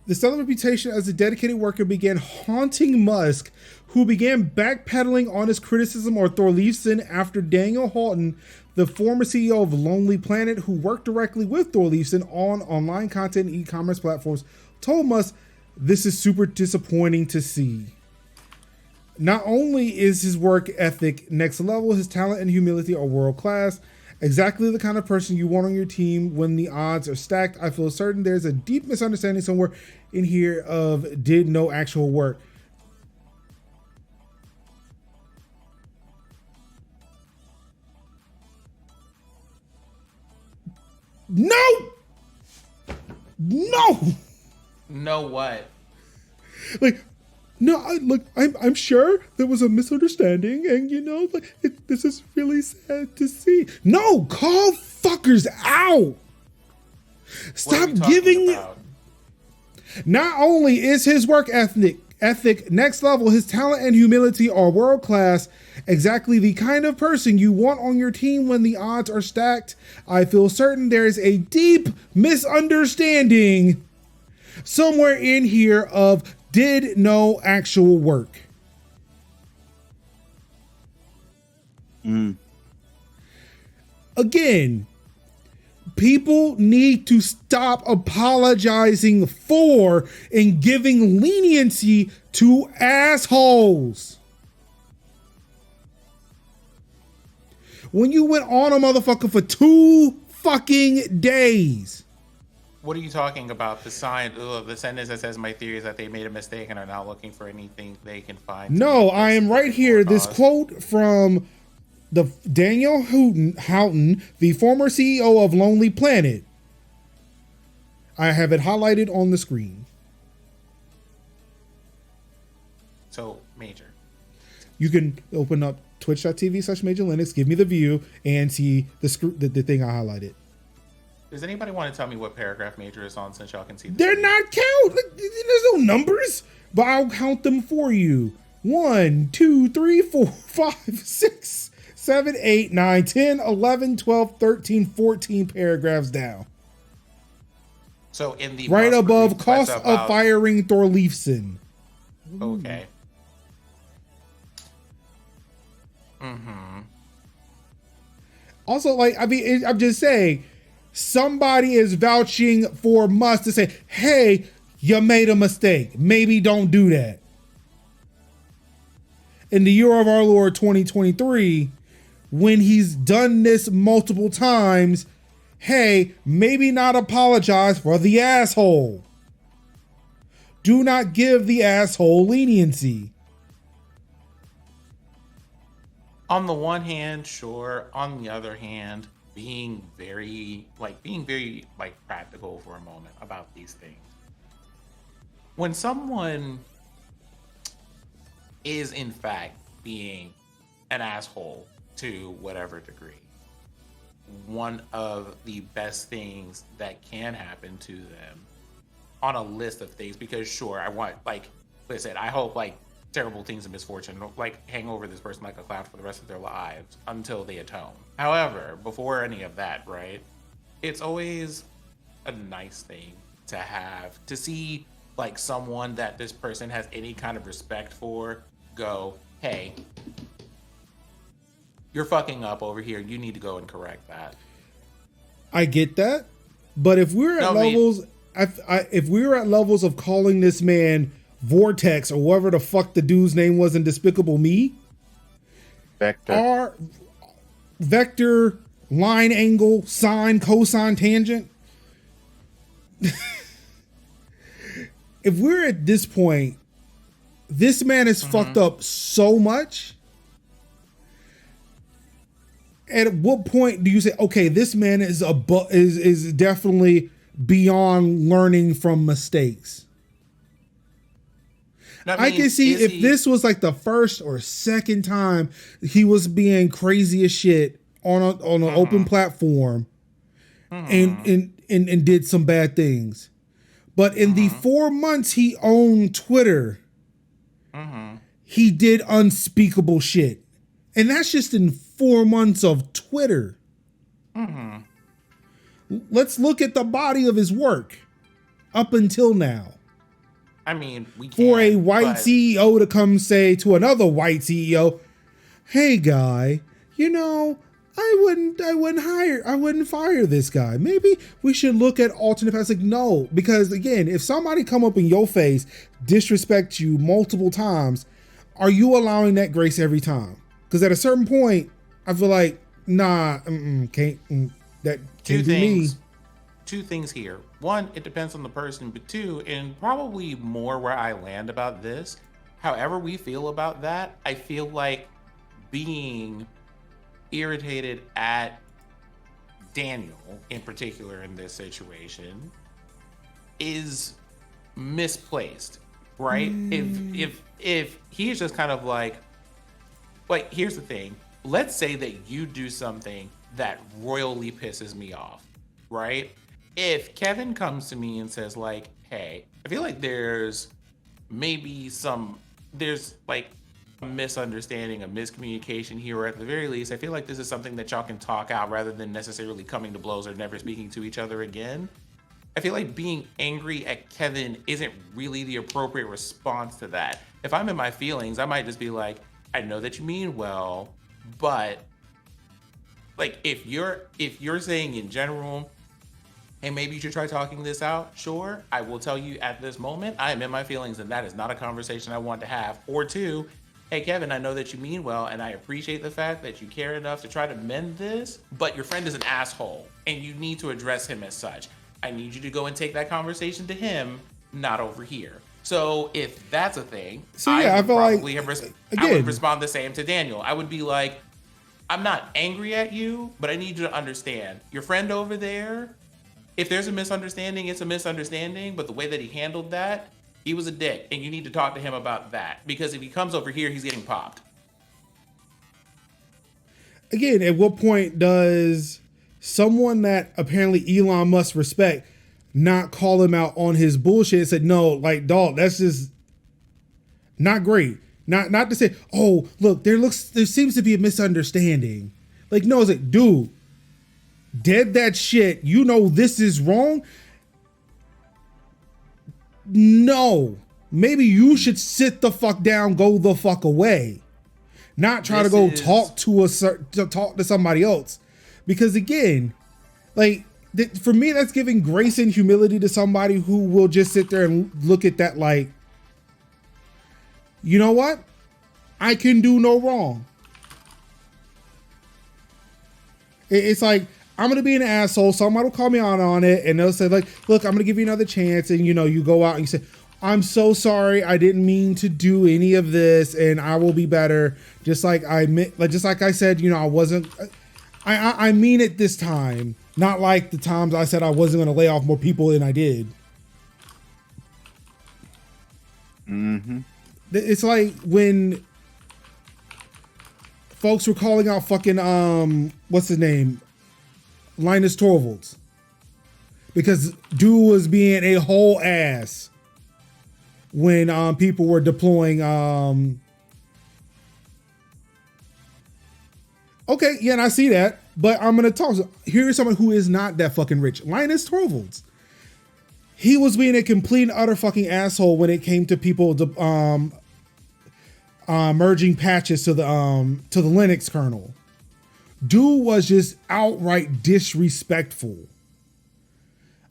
A: The stellar reputation as a dedicated worker began haunting Musk, who began backpedaling on his criticism of Thorleifson after Daniel Houghton, the former CEO of Lonely Planet, who worked directly with Thorleifson on online content and e-commerce platforms, told Musk, "This is super disappointing to see. Not only is his work ethic next level, his talent and humility are world class. Exactly the kind of person you want on your team when the odds are stacked. I feel certain there's a deep misunderstanding somewhere in here of did no actual work." No!
B: know what?
A: Like, no, I'm sure there was a misunderstanding, and you know, like, this is really sad to see. No, call fuckers out. Stop giving.
B: About?
A: Not only is his work ethic next level, his talent and humility are world class. Exactly the kind of person you want on your team when the odds are stacked. I feel certain there is a deep misunderstanding somewhere in here of did no actual work. Again, people need to stop apologizing for and giving leniency to assholes. When you went on a motherfucker for 2 fucking days.
B: What are you talking about? The sentence that says, "My theory is that they made a mistake and are now looking for anything they can find."
A: No, I am right here. This quote from the Daniel Houghton, the former CEO of Lonely Planet. I have it highlighted on the screen.
B: So, Major.
A: You can open up twitch.tv/Major Linux, give me the view, and see the thing I highlighted.
B: Does anybody want to tell me what paragraph Major is on, since y'all can see this?
A: They're not count. There's no numbers, but I'll count them for you. 1, 2, 3, 4, 5, 6, 7, 8, 9, 10, 11, 12, 13, 14 paragraphs down.
B: So in the
A: right above cost of firing Thorleifson.
B: Okay. Mm-hmm.
A: Also, like, I mean, I'm just saying, somebody is vouching for Musk to say, hey, you made a mistake. Maybe don't do that. In the year of our Lord 2023, when he's done this multiple times, hey, maybe not apologize for the asshole. Do not give the asshole leniency.
B: On the one hand, sure. On the other hand, being very like practical for a moment about these things. When someone is in fact being an asshole to whatever degree, one of the best things that can happen to them on a list of things, because sure, I want, like listen, I hope like terrible things and misfortune like hang over this person like a cloud for the rest of their lives until they atone. However, before any of that, right, it's always a nice thing to have to see like someone that this person has any kind of respect for go, hey, you're fucking up over here. You need to go and correct that.
A: I get that, but if we're at levels, if we were at levels of calling this man Vortex or whatever the fuck the dude's name was in Despicable Me,
C: Vector,
A: vector, line, angle, sine, cosine, tangent. If we're at this point, this man is fucked up so much. At what point do you say, okay, this man is is definitely beyond learning from mistakes? I can see if this was like the first or second time he was being crazy as shit on an open platform and did some bad things. But in the 4 months he owned Twitter, he did unspeakable shit. And that's just in 4 months of Twitter. Let's look at the body of his work up until now.
B: I mean, we can't,
A: for a white CEO to come say to another white CEO, "Hey guy, you know, I wouldn't fire this guy. Maybe we should look at alternate paths." Like, no, because again, if somebody come up in your face, disrespect you multiple times, are you allowing that grace every time? Because at a certain point, I feel like, nah, that can't be me.
B: Two things here. One, it depends on the person, but two, and probably more where I land about this, however we feel about that, I feel like being irritated at Daniel in particular in this situation is misplaced, right? If he's just kind of like, here's the thing. Let's say that you do something that royally pisses me off, right? If Kevin comes to me and says like, hey, I feel like there's like a misunderstanding, a miscommunication here, or at the very least, I feel like this is something that y'all can talk out rather than necessarily coming to blows or never speaking to each other again. I feel like being angry at Kevin isn't really the appropriate response to that. If I'm in my feelings, I might just be like, I know that you mean well, but like if you're saying in general, hey, maybe you should try talking this out, sure, I will tell you at this moment, I am in my feelings and that is not a conversation I want to have. Or two, hey, Kevin, I know that you mean well and I appreciate the fact that you care enough to try to mend this, but your friend is an asshole and you need to address him as such. I need you to go and take that conversation to him, not over here. So if that's a thing, I would respond the same to Daniel. I would be like, I'm not angry at you, but I need you to understand your friend over there. If there's a misunderstanding, it's a misunderstanding. But the way that he handled that, he was a dick. And you need to talk to him about that. Because if he comes over here, he's getting popped.
A: Again, at what point does someone that apparently Elon Musk respect not call him out on his bullshit and said, no, like, dog, that's just not great. Not to say, oh, look, there seems to be a misunderstanding. Like, no, it's like, dude, dead that shit. You know this is wrong. No, maybe you should sit the fuck down, go the fuck away, not try to go talk to somebody else. Because again, like for me, that's giving grace and humility to somebody who will just sit there and look at that like, you know what? I can do no wrong. It's like, I'm going to be an asshole. Somebody will call me out on it and they'll say like, look, I'm going to give you another chance. And you know, you go out and you say, I'm so sorry. I didn't mean to do any of this, and I will be better. Just like I said, you know, I wasn't. I mean it this time, not like the times I said I wasn't going to lay off more people than I did.
C: Mm-hmm.
A: It's like when folks were calling out fucking what's his name, Linus Torvalds, because dude was being a whole ass when people were deploying okay, yeah, and I see that, but I'm gonna talk. Here's someone who is not that fucking rich. Linus Torvalds. He was being a complete and utter fucking asshole when it came to people merging patches to the Linux kernel. Dude was just outright disrespectful.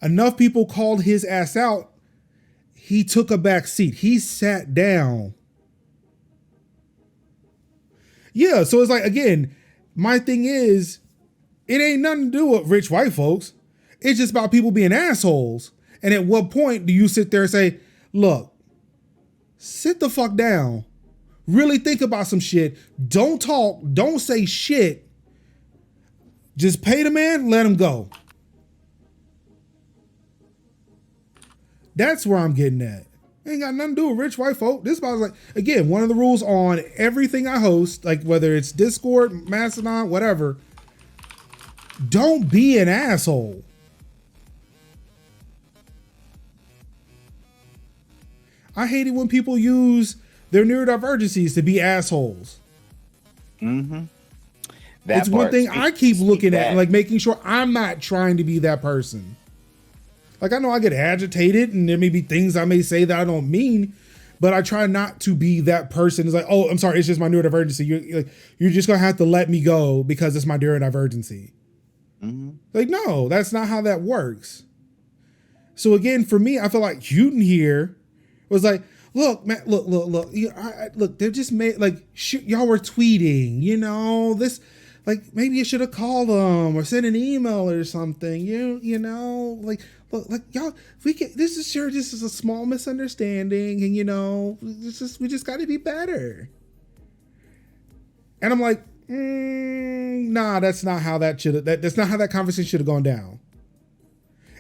A: Enough people called his ass out. He took a back seat. He sat down. Yeah, so it's like, again, my thing is, it ain't nothing to do with rich white folks. It's just about people being assholes. And at what point do you sit there and say, look, sit the fuck down. Really think about some shit. Don't talk. Don't say shit. Just pay the man, let him go. That's where I'm getting at. Ain't got nothing to do with rich white folk. This about like, again, one of the rules on everything I host, like whether it's Discord, Mastodon, whatever, don't be an asshole. I hate it when people use their neurodivergencies to be assholes.
C: Mm-hmm.
A: It's one thing I keep looking at, like making sure I'm not trying to be that person. Like, I know I get agitated and there may be things I may say that I don't mean, but I try not to be that person. It's like, oh, I'm sorry, it's just my neurodivergency. You're just going to have to let me go because it's my neurodivergency. Mm-hmm. Like, no, that's not how that works. So again, for me, I feel like Houghton here was like, look, man, look. Look, they're just made, like, y'all were tweeting, you know, this, like, maybe you should have called them or sent an email or something, you know, like, look, like, y'all, this is a small misunderstanding, and, you know, we just got to be better. And I'm like, nah, that's not how that's not how that conversation should have gone down.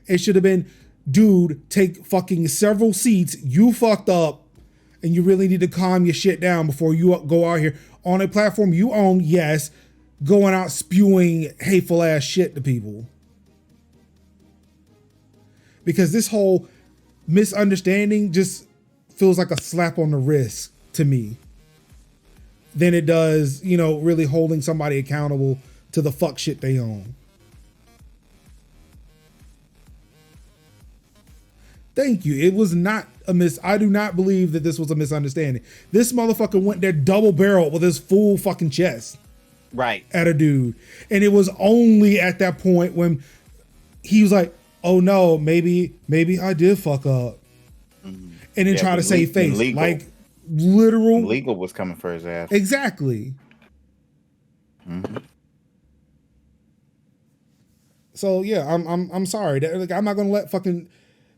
A: It should have been, dude, take fucking several seats. You fucked up, and you really need to calm your shit down before you go out here on a platform you own. Yes, going out spewing hateful ass shit to people. Because this whole misunderstanding just feels like a slap on the wrist to me than it does, you know, really holding somebody accountable to the fuck shit they own. Thank you. It was not I do not believe that this was a misunderstanding. This motherfucker went there double barreled with his full fucking chest.
C: Right.
A: At a dude. And it was only at that point when he was like, oh no, maybe I did fuck up. Mm-hmm. And then try to save face. Like literal.
C: Legal was coming for his ass.
A: Exactly. Mm-hmm. So yeah, I'm sorry. Like, I'm not gonna let fucking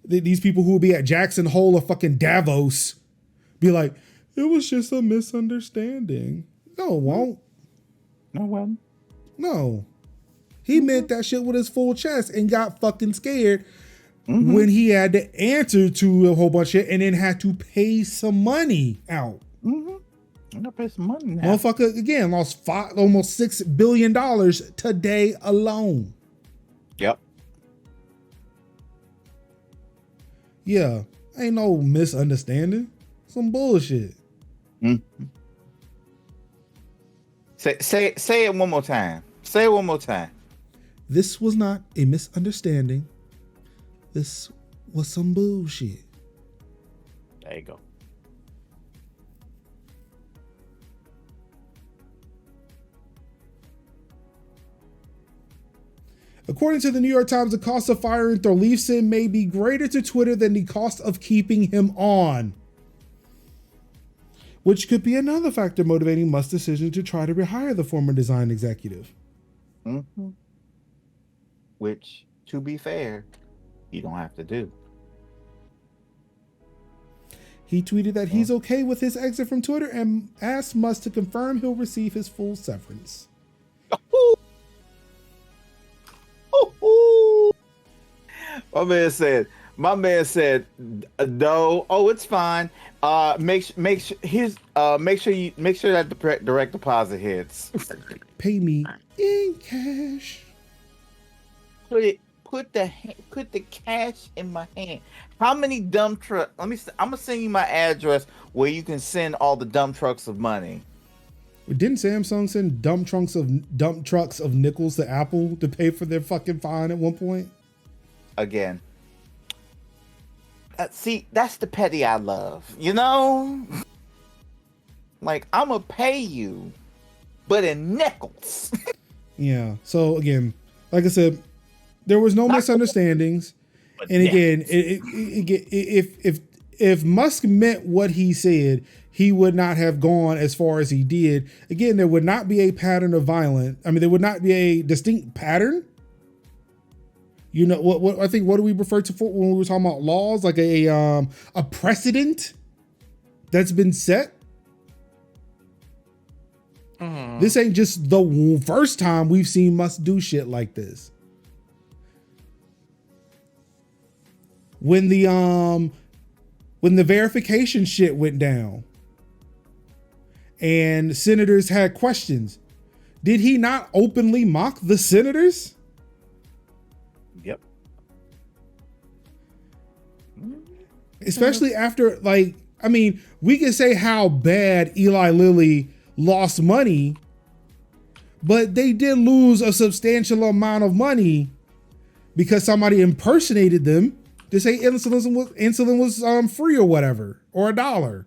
A: these people who will be at Jackson Hole or fucking Davos be like, it was just a misunderstanding. No, it won't.
C: No, it won't.
A: No. He meant that shit with his full chest and got fucking scared when he had to answer to a whole bunch of shit and then had to pay some money out.
C: I'm gonna pay some money now.
A: Motherfucker, again, lost almost $6 billion today alone.
C: Yep.
A: Yeah, ain't no misunderstanding. Some bullshit.
C: Mm-hmm. Say it one more time. Say it one more time.
A: This was not a misunderstanding. This was some bullshit.
C: There you go.
A: According to the New York Times, the cost of firing Thorleifson may be greater to Twitter than the cost of keeping him on, which could be another factor motivating Musk's decision to try to rehire the former design executive.
C: Mm-hmm. Which, to be fair, you don't have to do.
A: He tweeted that he's okay with his exit from Twitter and asked Musk to confirm he'll receive his full severance.
C: My man said, no. Oh, it's fine. Make sure that the direct deposit hits.
A: Pay me in cash.
C: Put the cash in my hand. How many dump truck? I'm gonna send you my address where you can send all the dump trucks of money.
A: Didn't Samsung send dump trucks of nickels to Apple to pay for their fucking fine at one point?
C: Again. See, that's the petty I love. You know, like I'm gonna pay you, but in nickels.
A: Yeah. So again, like I said, there was no misunderstandings. And again, if Musk meant what he said, he would not have gone as far as he did. Again, there would not be a pattern of violence. I mean, there would not be a distinct pattern. You know what I think? What do we refer to for when we were talking about laws? Like a precedent that's been set. This ain't just the first time we've seen Musk do shit like this. When the verification shit went down and senators had questions, did he not openly mock the senators?
C: Yep.
A: Especially after, like, I mean, we can say how bad Eli Lilly lost money, but they did lose a substantial amount of money because somebody impersonated them to say insulin was free or whatever, or $1,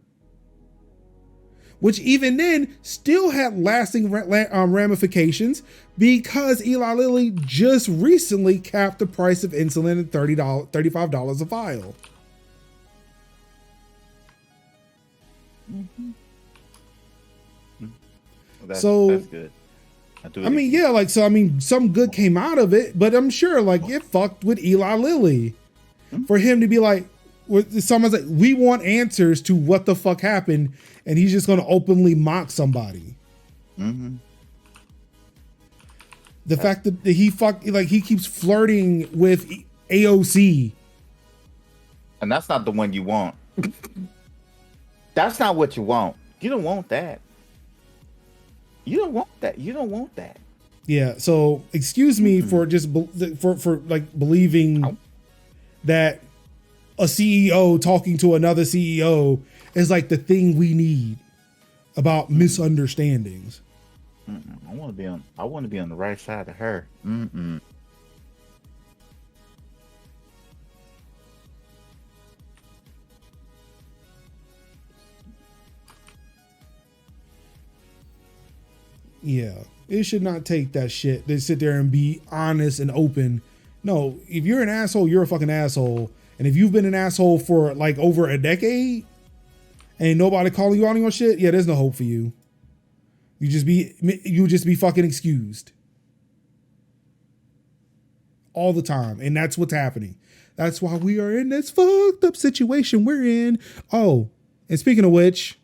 A: which even then still had lasting ramifications because Eli Lilly just recently capped the price of insulin at $35 a vial.
C: That's good.
A: I mean, yeah, like, so, I mean, some good came out of it, but I'm sure, like, it fucked with Eli Lilly for him to be like, someone's like, we want answers to what the fuck happened, and he's just going to openly mock somebody. The fact that he keeps flirting with AOC.
C: And that's not the one you want. That's not what you want. You don't want that. You don't want that. You don't want that.
A: Yeah. So excuse me for just for believing that a CEO talking to another CEO is like the thing we need about misunderstandings.
C: I want to be on the right side of her.
A: Yeah, it should not take that shit. They sit there and be honest and open. No, if you're an asshole, you're a fucking asshole. And if you've been an asshole for like over a decade and nobody calling you out on your shit, yeah, there's no hope for you. You just be fucking excused all the time. And that's what's happening. That's why we are in this fucked up situation we're in. Oh, and speaking of which,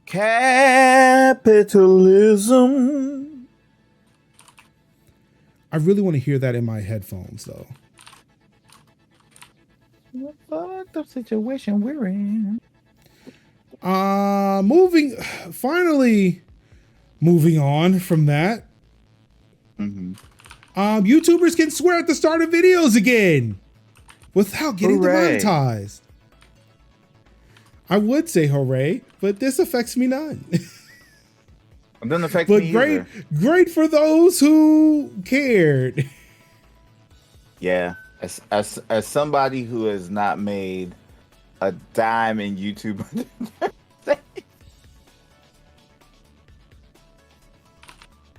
C: capitalism.
A: I really want to hear that in my headphones though.
C: What fucked up situation we're in.
A: Moving on from that. YouTubers can swear at the start of videos again without getting demonetized. I would say hooray, but this affects me none.
C: It doesn't affect me either.
A: Great for those who cared.
C: Yeah, as somebody who has not made a dime in YouTube,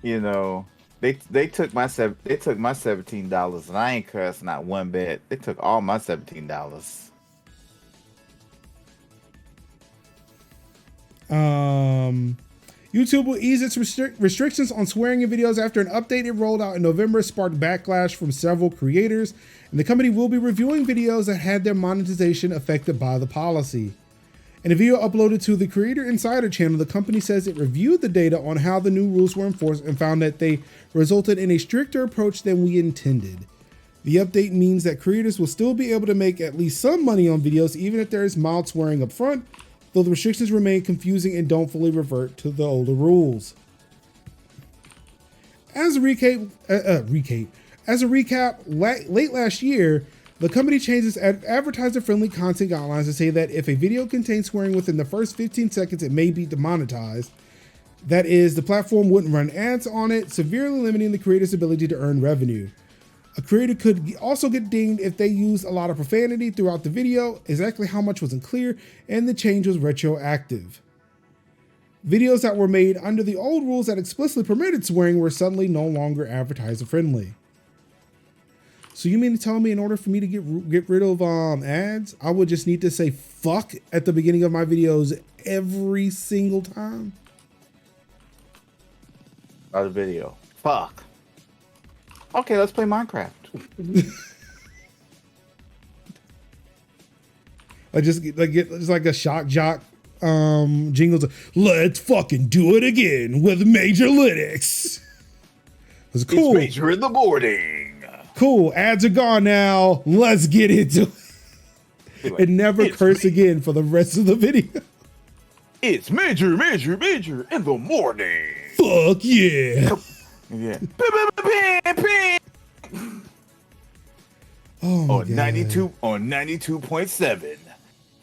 C: you know, they took my $17, and I ain't cursed not one bit. They took all my $17.
A: YouTube will ease its restrictions on swearing in videos after an update it rolled out in November sparked backlash from several creators, and the company will be reviewing videos that had their monetization affected by the policy. In a video uploaded to the Creator Insider channel, the company says it reviewed the data on how the new rules were enforced and found that they resulted in a stricter approach than we intended. The update means that creators will still be able to make at least some money on videos, even if there is mild swearing up front, though the restrictions remain confusing and don't fully revert to the older rules. As a recap, late last year, the company changed its advertiser-friendly content guidelines to say that if a video contains swearing within the first 15 seconds, it may be demonetized. That is, the platform wouldn't run ads on it, severely limiting the creator's ability to earn revenue. A creator could also get dinged if they used a lot of profanity throughout the video. Exactly how much was unclear, and the change was retroactive. Videos that were made under the old rules that explicitly permitted swearing were suddenly no longer advertiser-friendly. So you mean to tell me in order for me to get rid of ads, I would just need to say fuck at the beginning of my videos every single time?
C: Other video. Fuck. Okay, let's play Minecraft.
A: Just like a shock jock jingles. Let's fucking do it again with Major Lytics. It's cool.
C: It's Major in the morning.
A: Cool. Ads are gone now. Let's get into it. And never curse again for the rest of the video.
C: It's Major in the morning.
A: Fuck yeah.
C: Yeah.
A: Oh my
C: on
A: God.
C: 92.7,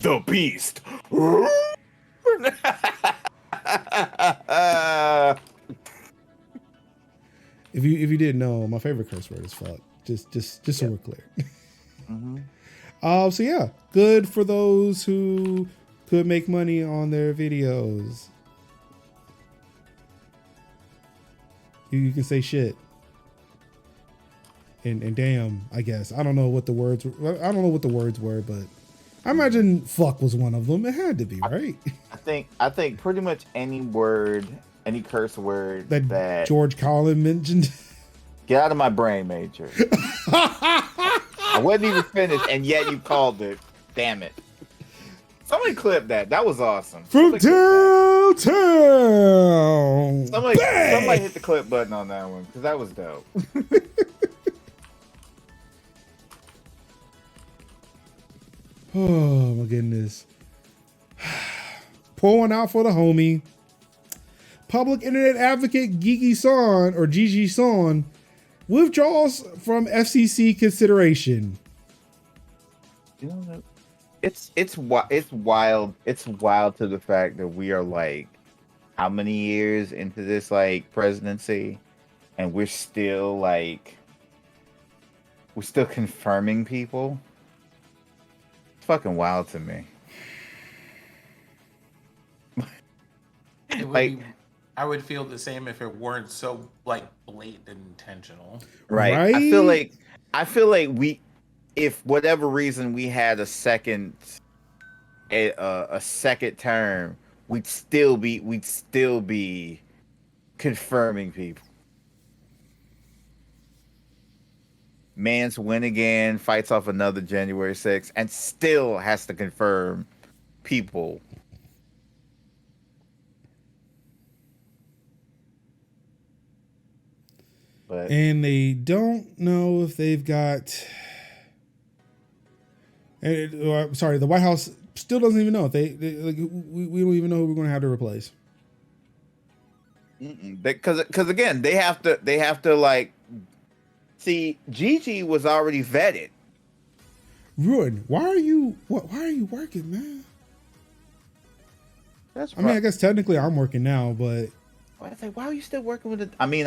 C: the Beast.
A: If you didn't know, my favorite curse word is fuck. Just so we're clear. So yeah, good for those who could make money on their videos. You can say shit. And damn, I guess. I don't know what the words were, but I imagine fuck was one of them. It had to be, right?
C: I think pretty much any word, any curse word that
A: George Carlin mentioned.
C: Get out of my brain, Major. I wasn't even finished, and yet you called it. Damn it. Somebody clip that. That was awesome.
A: From downtown.
C: Somebody hit the clip button on that one, because that was dope.
A: Oh my goodness. Pour one out for the homie. Public internet advocate Gigi Sohn withdraws from FCC consideration.
C: You know, it's wild. It's wild to the fact that we are like how many years into this like presidency, and we're still confirming people. It's fucking wild to me.
B: It would be, I would feel the same if it weren't so like blatant intentional.
C: Right. I feel like we, if whatever reason we had a second term, we'd still be confirming people. Mance win again, fights off another January 6th, and still has to confirm people. But
A: And they don't know if they've got. Sorry, the White House still doesn't even know if we don't even know who we're going to have to replace.
C: Because again, they have to like see. Gigi was already vetted.
A: Ruin, why are you working, man? I mean, I guess technically I'm working now, but
C: I say, why are you still working with it? I mean,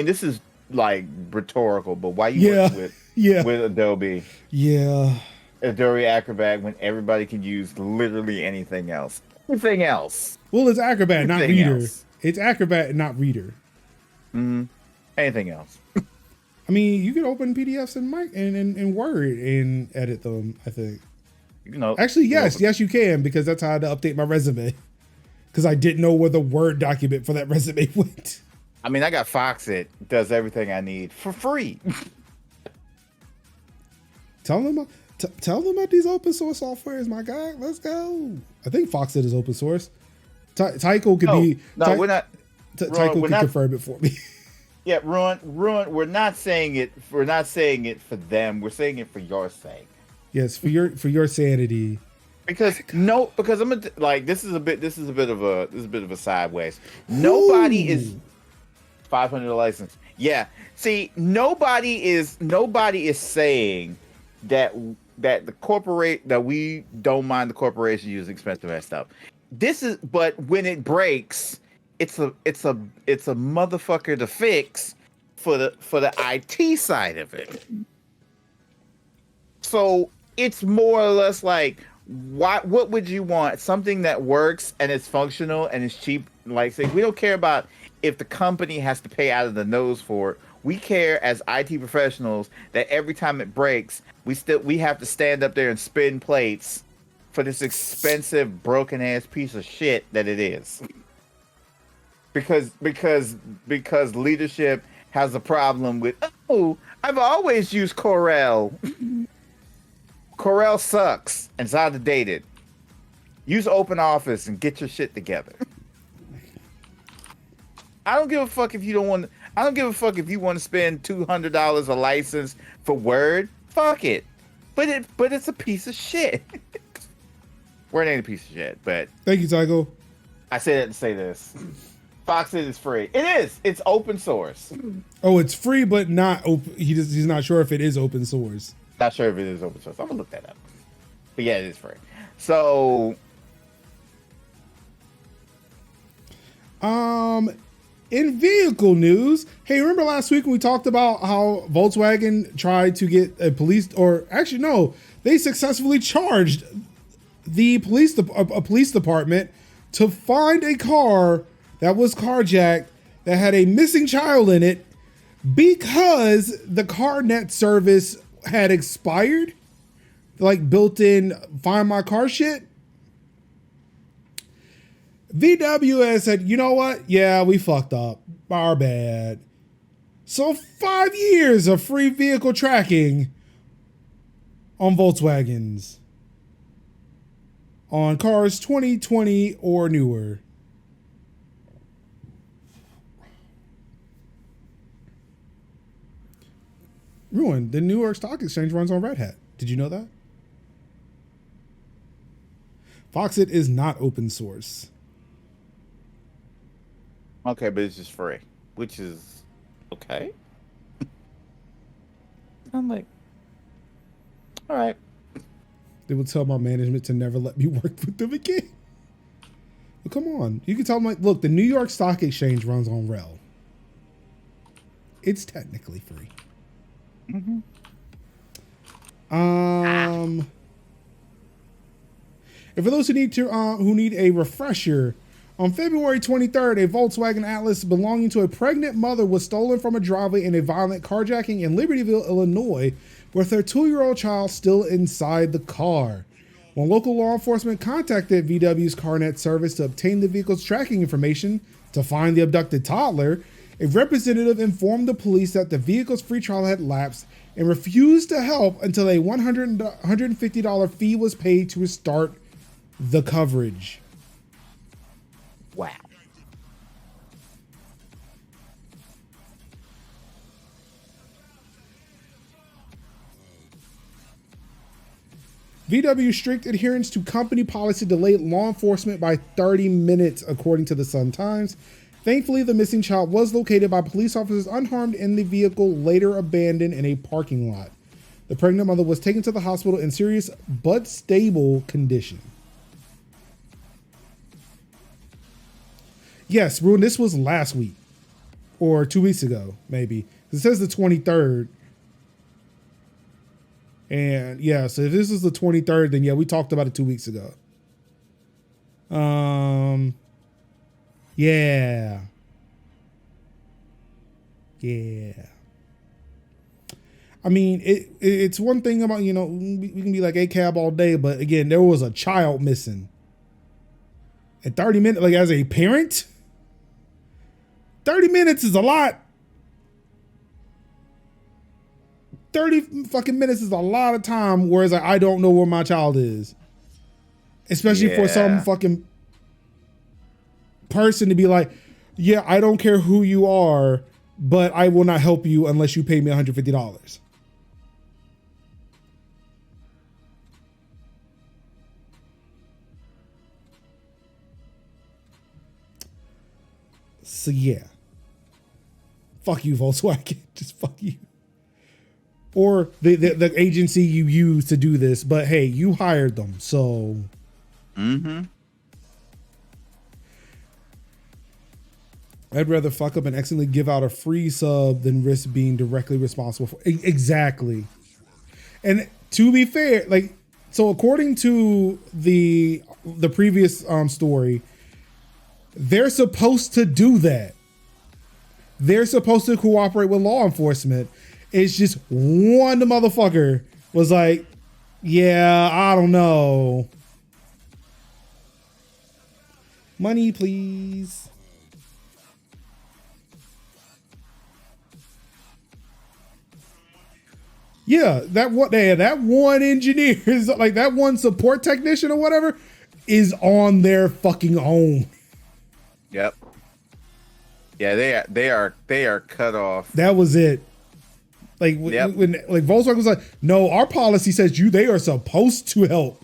C: this is like rhetorical, but why you working with Adobe?
A: Yeah.
C: Adobe Acrobat when everybody can use literally anything else. Anything else.
A: Well, it's Acrobat, not
C: Anything
A: Reader.
C: else.
A: It's Acrobat, not Reader.
C: Mm-hmm. Anything else.
A: I mean, you can open PDFs in Word and edit them, I think.
C: You know.
A: Actually, yes, you can, because that's how I had to update my resume. Because I didn't know where the Word document for that resume went.
C: I mean, I got Foxit, does everything I need for free.
A: Tell them Tell them about these open source softwares, my guy. Let's go. I think Foxit is open source. Tycho could be.
C: No, we're not.
A: Tycho could confirm it for me.
C: Yeah, Ruin. We're not saying it. We're not saying it for them. We're saying it for your sake.
A: Yes, for your sanity.
C: Because I'm like this is a bit of a sideways. Nobody is $500 license. Yeah. See, nobody is saying that we don't mind the corporation using expensive ass stuff. But when it breaks, it's a motherfucker to fix for the IT side of it. So it's more or less like, what would you want? Something that works and is functional and is cheap. Like, say, we don't care about if the company has to pay out of the nose for it. We care as IT professionals that every time it breaks, we have to stand up there and spin plates for this expensive broken ass piece of shit that it is. Because leadership has a problem with, I've always used Corel. Corel sucks and it's outdated. Use OpenOffice and get your shit together. I don't give a fuck if you don't want. I don't give a fuck if you want to spend $200 a license for Word. Fuck it, but it's a piece of shit. Word ain't a piece of shit. But
A: thank you, Tycho.
C: I say that to say this: Foxit is free. It is. It's open source.
A: Oh, it's free, but not open. He's not sure if it is open source.
C: Not sure if it is open source. I'm gonna look that up. But yeah, it is free. So,
A: in vehicle news, hey, remember last week when we talked about how Volkswagen tried to get a police, or actually no, they successfully charged the police department to find a car that was carjacked that had a missing child in it because the CarNet service had expired, like built-in Find My Car shit. VW has said, you know what? Yeah, we fucked up. Our bad. So 5 years of free vehicle tracking on Volkswagens. On cars 2020 or newer. Ruin, the New York Stock Exchange runs on Red Hat. Did you know that? Foxit is not open source.
C: okay, but it's just free, which is okay. I'm like, all right.
A: They will tell my management to never let me work with them again. But come on, you can tell them, like, look, the New York Stock Exchange runs on RHEL. It's technically free.
C: Mm-hmm.
A: And for those who need a refresher, on February 23rd, a Volkswagen Atlas belonging to a pregnant mother was stolen from a driveway in a violent carjacking in Libertyville, Illinois, with her 2-year-old child still inside the car. When local law enforcement contacted VW's CarNet service to obtain the vehicle's tracking information to find the abducted toddler, a representative informed the police that the vehicle's free trial had lapsed and refused to help until a $150 fee was paid to restart the coverage.
C: Wow.
A: VW's strict adherence to company policy delayed law enforcement by 30 minutes, according to the Sun-Times. Thankfully, the missing child was located by police officers unharmed in the vehicle later abandoned in a parking lot. The pregnant mother was taken to the hospital in serious but stable condition. Yes, Ruin, this was last week or 2 weeks ago, maybe. It says the 23rd. And yeah, so if this is the 23rd, then yeah, we talked about it 2 weeks ago. Yeah. I mean, it's one thing about, we can be like a cab all day, but again, there was a child missing. At 30 minutes, like as a parent, 30 minutes is a lot. 30 fucking minutes is a lot of time, whereas like, I don't know where my child is. Especially for some fucking person to be like, yeah, I don't care who you are, but I will not help you unless you pay me $150. So yeah. Fuck you, Volkswagen. Just fuck you. Or the agency you use to do this, but hey, you hired them, so.
C: Mm-hmm.
A: I'd rather fuck up and accidentally give out a free sub than risk being directly responsible for exactly. And to be fair, like, so according to the previous story, they're supposed to do that. They're supposed to cooperate with law enforcement. It's just one motherfucker was like, yeah, I don't know. Money, please. Yeah, that one engineer is like that one support technician or whatever is on their fucking own.
C: Yep. Yeah, they are cut off.
A: That was it. Like when like Volkswagen was like, no, our policy says they are supposed to help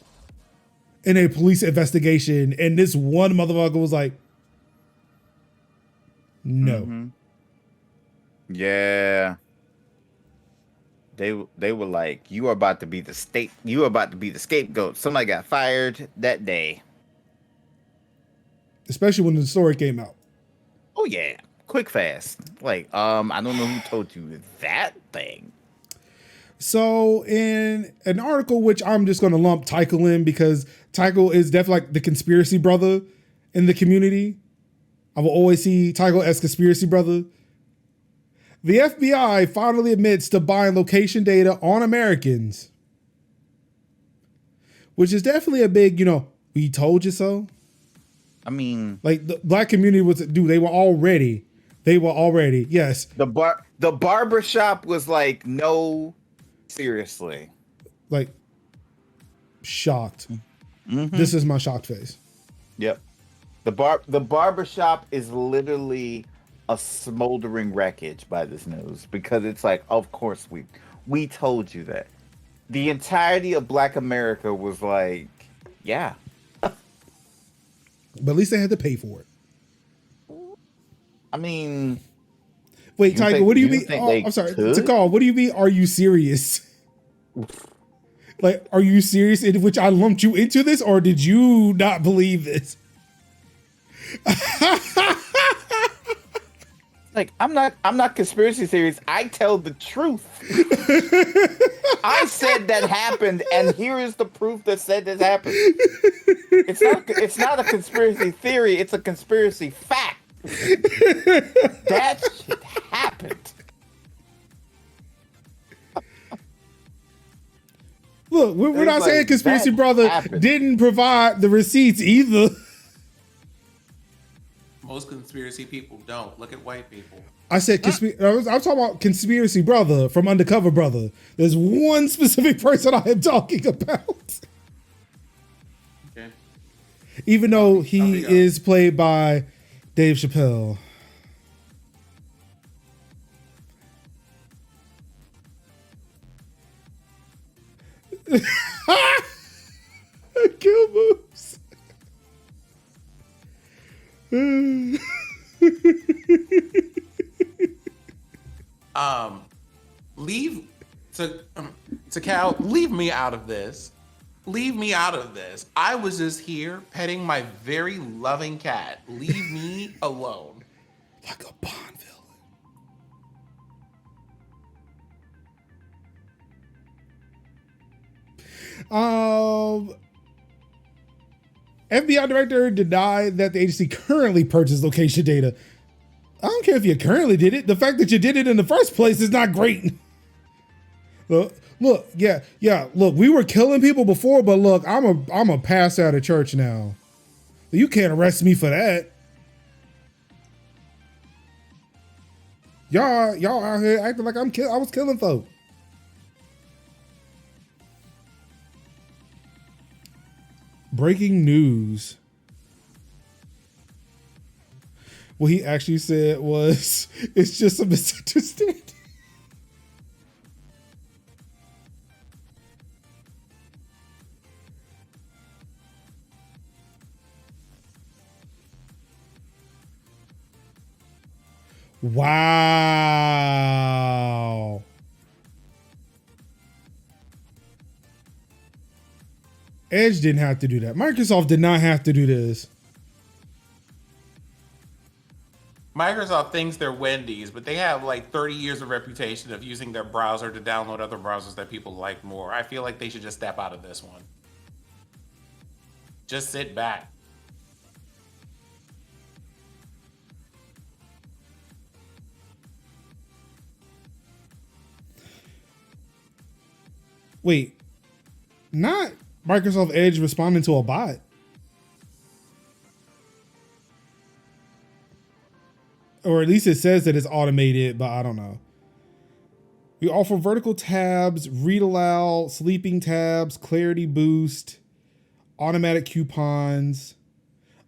A: in a police investigation, and this one motherfucker was like, no.
C: Mm-hmm. Yeah. They were like, you are about to be the scapegoat. Somebody got fired that day.
A: Especially when the story came out.
C: Oh yeah. Quick fast. Like, I don't know who told you that thing.
A: So in an article, which I'm just going to lump Tycho in because Tycho is definitely like the conspiracy brother in the community. I will always see Tycho as conspiracy brother. The FBI finally admits to buying location data on Americans, which is definitely a big, we told you so.
C: I mean,
A: like the black community was, dude, they were already, yes.
C: The barber shop was like, no, seriously.
A: Like, shocked.
C: Mm-hmm.
A: This is my shocked face.
C: Yep. The barber shop is literally a smoldering wreckage by this news because it's like, of course we told you that. The entirety of Black America was like, yeah.
A: But at least they had to pay for it.
C: I mean,
A: wait, Tiger, what do you mean? Oh, I'm sorry, Takal, what do you mean? Are you serious? Like, are you serious? In which I lumped you into this, or did you not believe this?
C: Like, I'm not conspiracy theories. I tell the truth. I said that happened, and here is the proof that said this happened. It's not a conspiracy theory. It's a conspiracy fact. That shit happened.
A: Look, we're not saying conspiracy brother didn't provide the receipts either.
B: Most conspiracy people don't. Look at white people.
A: I said I'm talking about conspiracy brother from Undercover Brother. There's one specific person I am talking about.
B: Okay.
A: Even though he is played by Dave Chappelle. Kill moves.
B: Cal, leave me out of this. Leave me out of this. I was just here petting my very loving cat. Leave me alone.
A: Like a Bond villain. FBI director denied that the agency currently purchased location data. I don't care if you currently did it. The fact that you did it in the first place is not great. Look, look, we were killing people before, but look, I'm a pastor at a church now. You can't arrest me for that. Y'all out here acting like I was killing folk. Breaking news. What he actually said was, it's just a misunderstanding. Wow. Edge didn't have to do that. Microsoft did not have to do this.
B: Microsoft thinks they're Wendy's, but they have like 30 years of reputation of using their browser to download other browsers that people like more. I feel like they should just step out of this one. Just sit back.
A: Wait, not Microsoft Edge responding to a bot. Or at least it says that it's automated, but I don't know. We offer vertical tabs, read aloud, sleeping tabs, clarity boost, automatic coupons.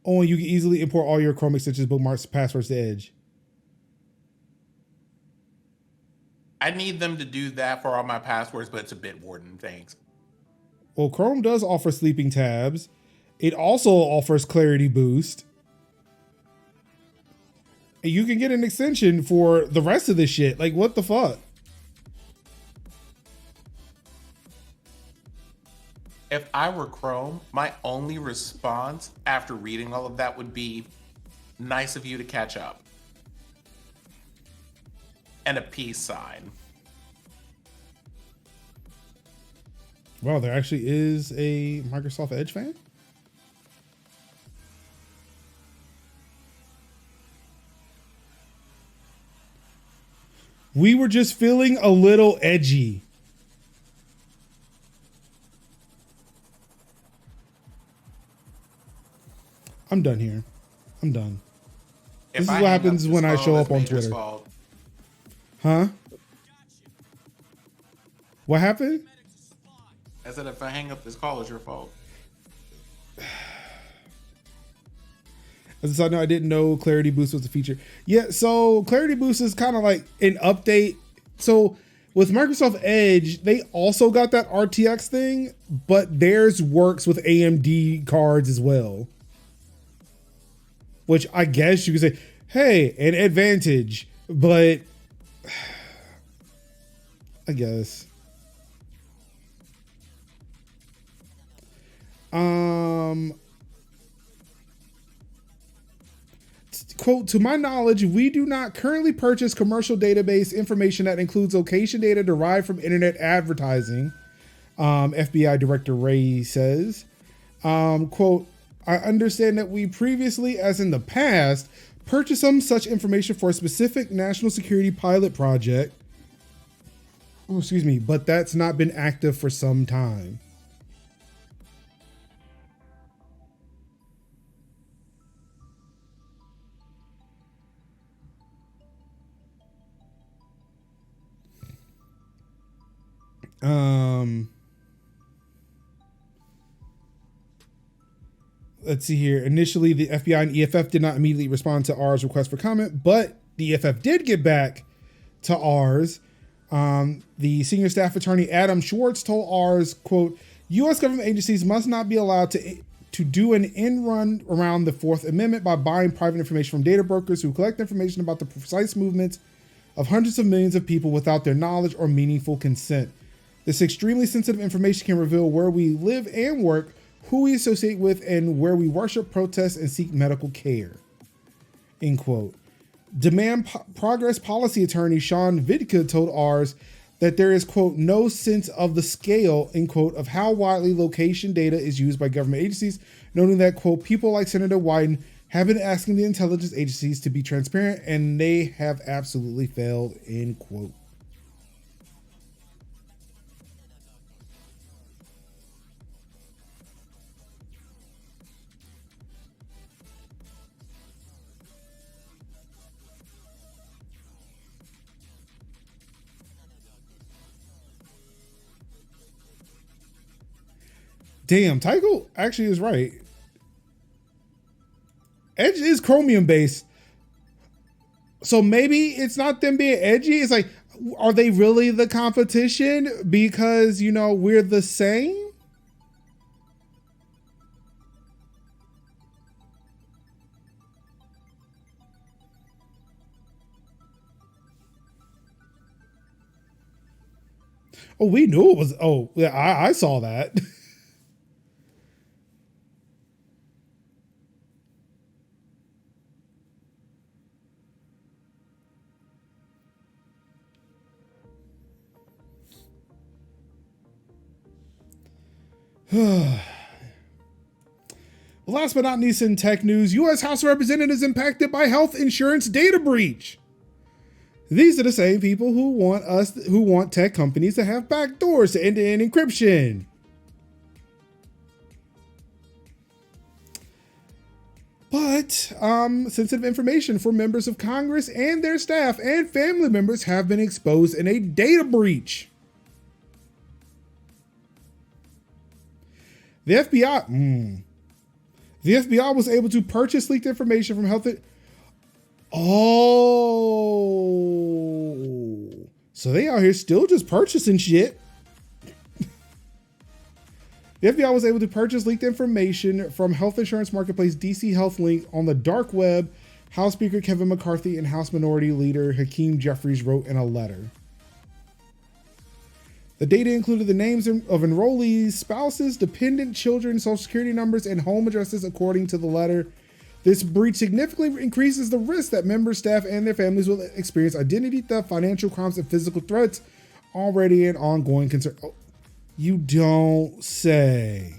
A: Oh, and you can easily import all your Chrome extensions, bookmarks, passwords to Edge.
B: I need them to do that for all my passwords, but it's a Bitwarden. Thanks.
A: Well, Chrome does offer sleeping tabs. It also offers clarity boost. And you can get an extension for the rest of this shit. Like, what the fuck?
B: If I were Chrome, my only response after reading all of that would be, nice of you to catch up. And a peace sign.
A: Wow, there actually is a Microsoft Edge fan? We were just feeling a little edgy. I'm done here. I'm done. This is what happens when I show up on Twitter. Huh? What happened?
B: I said if I hang up this call, it's your fault.
A: As I know, I didn't know Clarity Boost was a feature. Yeah, so Clarity Boost is kind of like an update. So with Microsoft Edge, they also got that RTX thing, but theirs works with AMD cards as well. Which I guess you could say, hey, an advantage, but I guess. Quote, to my knowledge, we do not currently purchase commercial database information that includes location data derived from internet advertising. FBI Director Ray says, quote, I understand that we previously, as in the past, purchased some such information for a specific national security pilot project. Oh, excuse me, but that's not been active for some time. Let's see here. Initially, the FBI and EFF did not immediately respond to R's request for comment, but the EFF did get back to R's. The senior staff attorney Adam Schwartz told R's, quote, U.S. government agencies must not be allowed to do an end run around the Fourth Amendment by buying private information from data brokers who collect information about the precise movements of hundreds of millions of people without their knowledge or meaningful consent. This extremely sensitive information can reveal where we live and work, who we associate with, and where we worship, protest, and seek medical care. End quote. Demand Progress policy attorney Sean Vidka told R's that there is, quote, no sense of the scale, end quote, of how widely location data is used by government agencies, noting that, quote, people like Senator Wyden have been asking the intelligence agencies to be transparent, and they have absolutely failed, end quote. Damn, Tycho actually is right. Edge is chromium based. So maybe it's not them being edgy. It's like, are they really the competition because, you know, we're the same? Oh, we knew it was. Oh, yeah, I saw that. Last but not least in tech news, U.S. House of Representatives impacted by health insurance data breach. These are the same people who want tech companies to have backdoors to end-to-end encryption. But sensitive information for members of Congress and their staff and family members have been exposed in a data breach. The FBI was able to purchase leaked information from health. Oh, so they out here still just purchasing shit. The FBI was able to purchase leaked information from health insurance marketplace DC Health Link on the dark web, House Speaker Kevin McCarthy and House Minority Leader Hakeem Jeffries wrote in a letter. The data included the names of enrollees, spouses, dependent children, social security numbers, and home addresses according to the letter. This breach significantly increases the risk that members, staff, and their families will experience identity theft, financial crimes, and physical threats, already an ongoing concern. Oh, you don't say.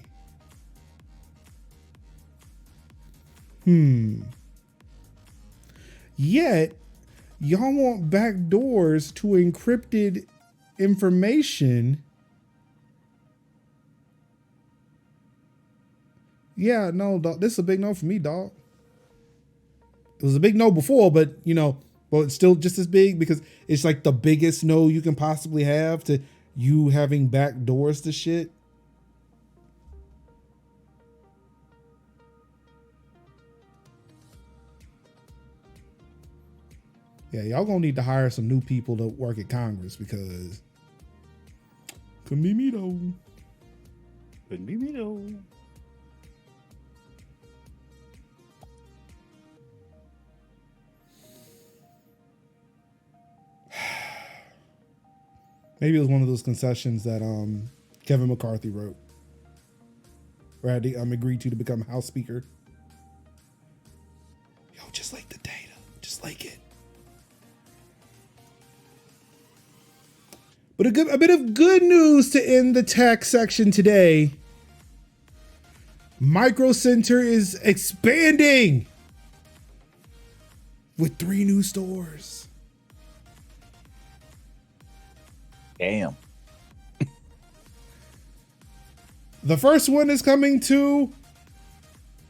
A: Yet, y'all want backdoors to encrypted information. Yeah, no, dog. This is a big no for me, dog. It was a big no before, but you know, well, it's still just as big because it's like the biggest no you can possibly have to you having backdoors to shit. Yeah, y'all gonna need to hire some new people to work at Congress because couldn't be me though.
C: Couldn't be me though.
A: Maybe it was one of those concessions that Kevin McCarthy wrote, where I agreed to become House Speaker. Yo, just like the data, just like it. But a bit of good news to end the tech section today. Micro Center is expanding with 3 new stores.
C: Damn.
A: The first one is coming to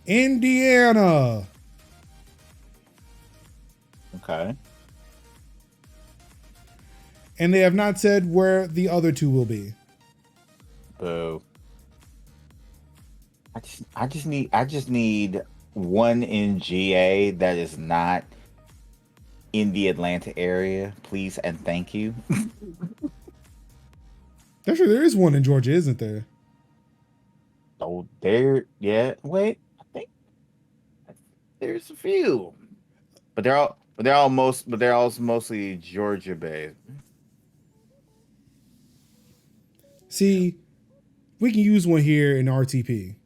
A: Indiana.
C: Okay.
A: And they have not said where the other 2 will be.
C: Boo. I just need one in GA that is not in the Atlanta area, please and thank you.
A: Actually, there is one in Georgia, isn't there?
C: Oh, there, yeah. Wait, I think there's a few, but they're all mostly Georgia based.
A: See, we can use one here in RTP.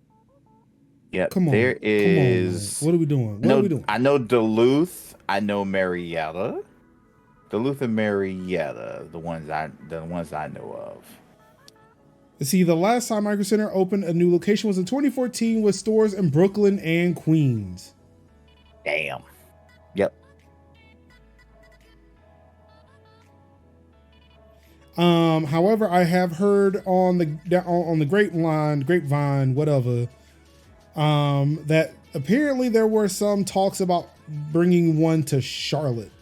C: Yeah,
A: Come on.
C: There is.
A: What are we doing? What are we doing?
C: I know Duluth. I know Marietta. Duluth and Marietta, the ones I know of.
A: See, the last time Micro Center opened a new location was in 2014 with stores in Brooklyn and Queens.
C: Damn. Yep.
A: However, I have heard on the grapevine, whatever, that apparently there were some talks about bringing one to Charlotte.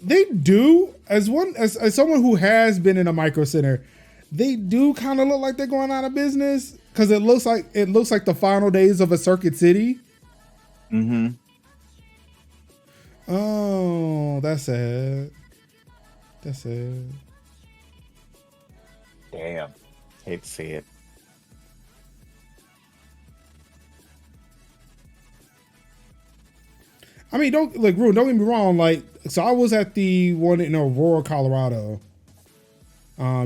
A: They do, as someone who has been in a Micro Center, They do kind of look like they're going out of business because it looks like the final days of a Circuit City.
C: Mm-hmm.
A: Oh, that's sad. That's sad.
C: Damn. Hate to see it.
A: I mean, don't get me wrong. Like, so I was at the one in Aurora, Colorado,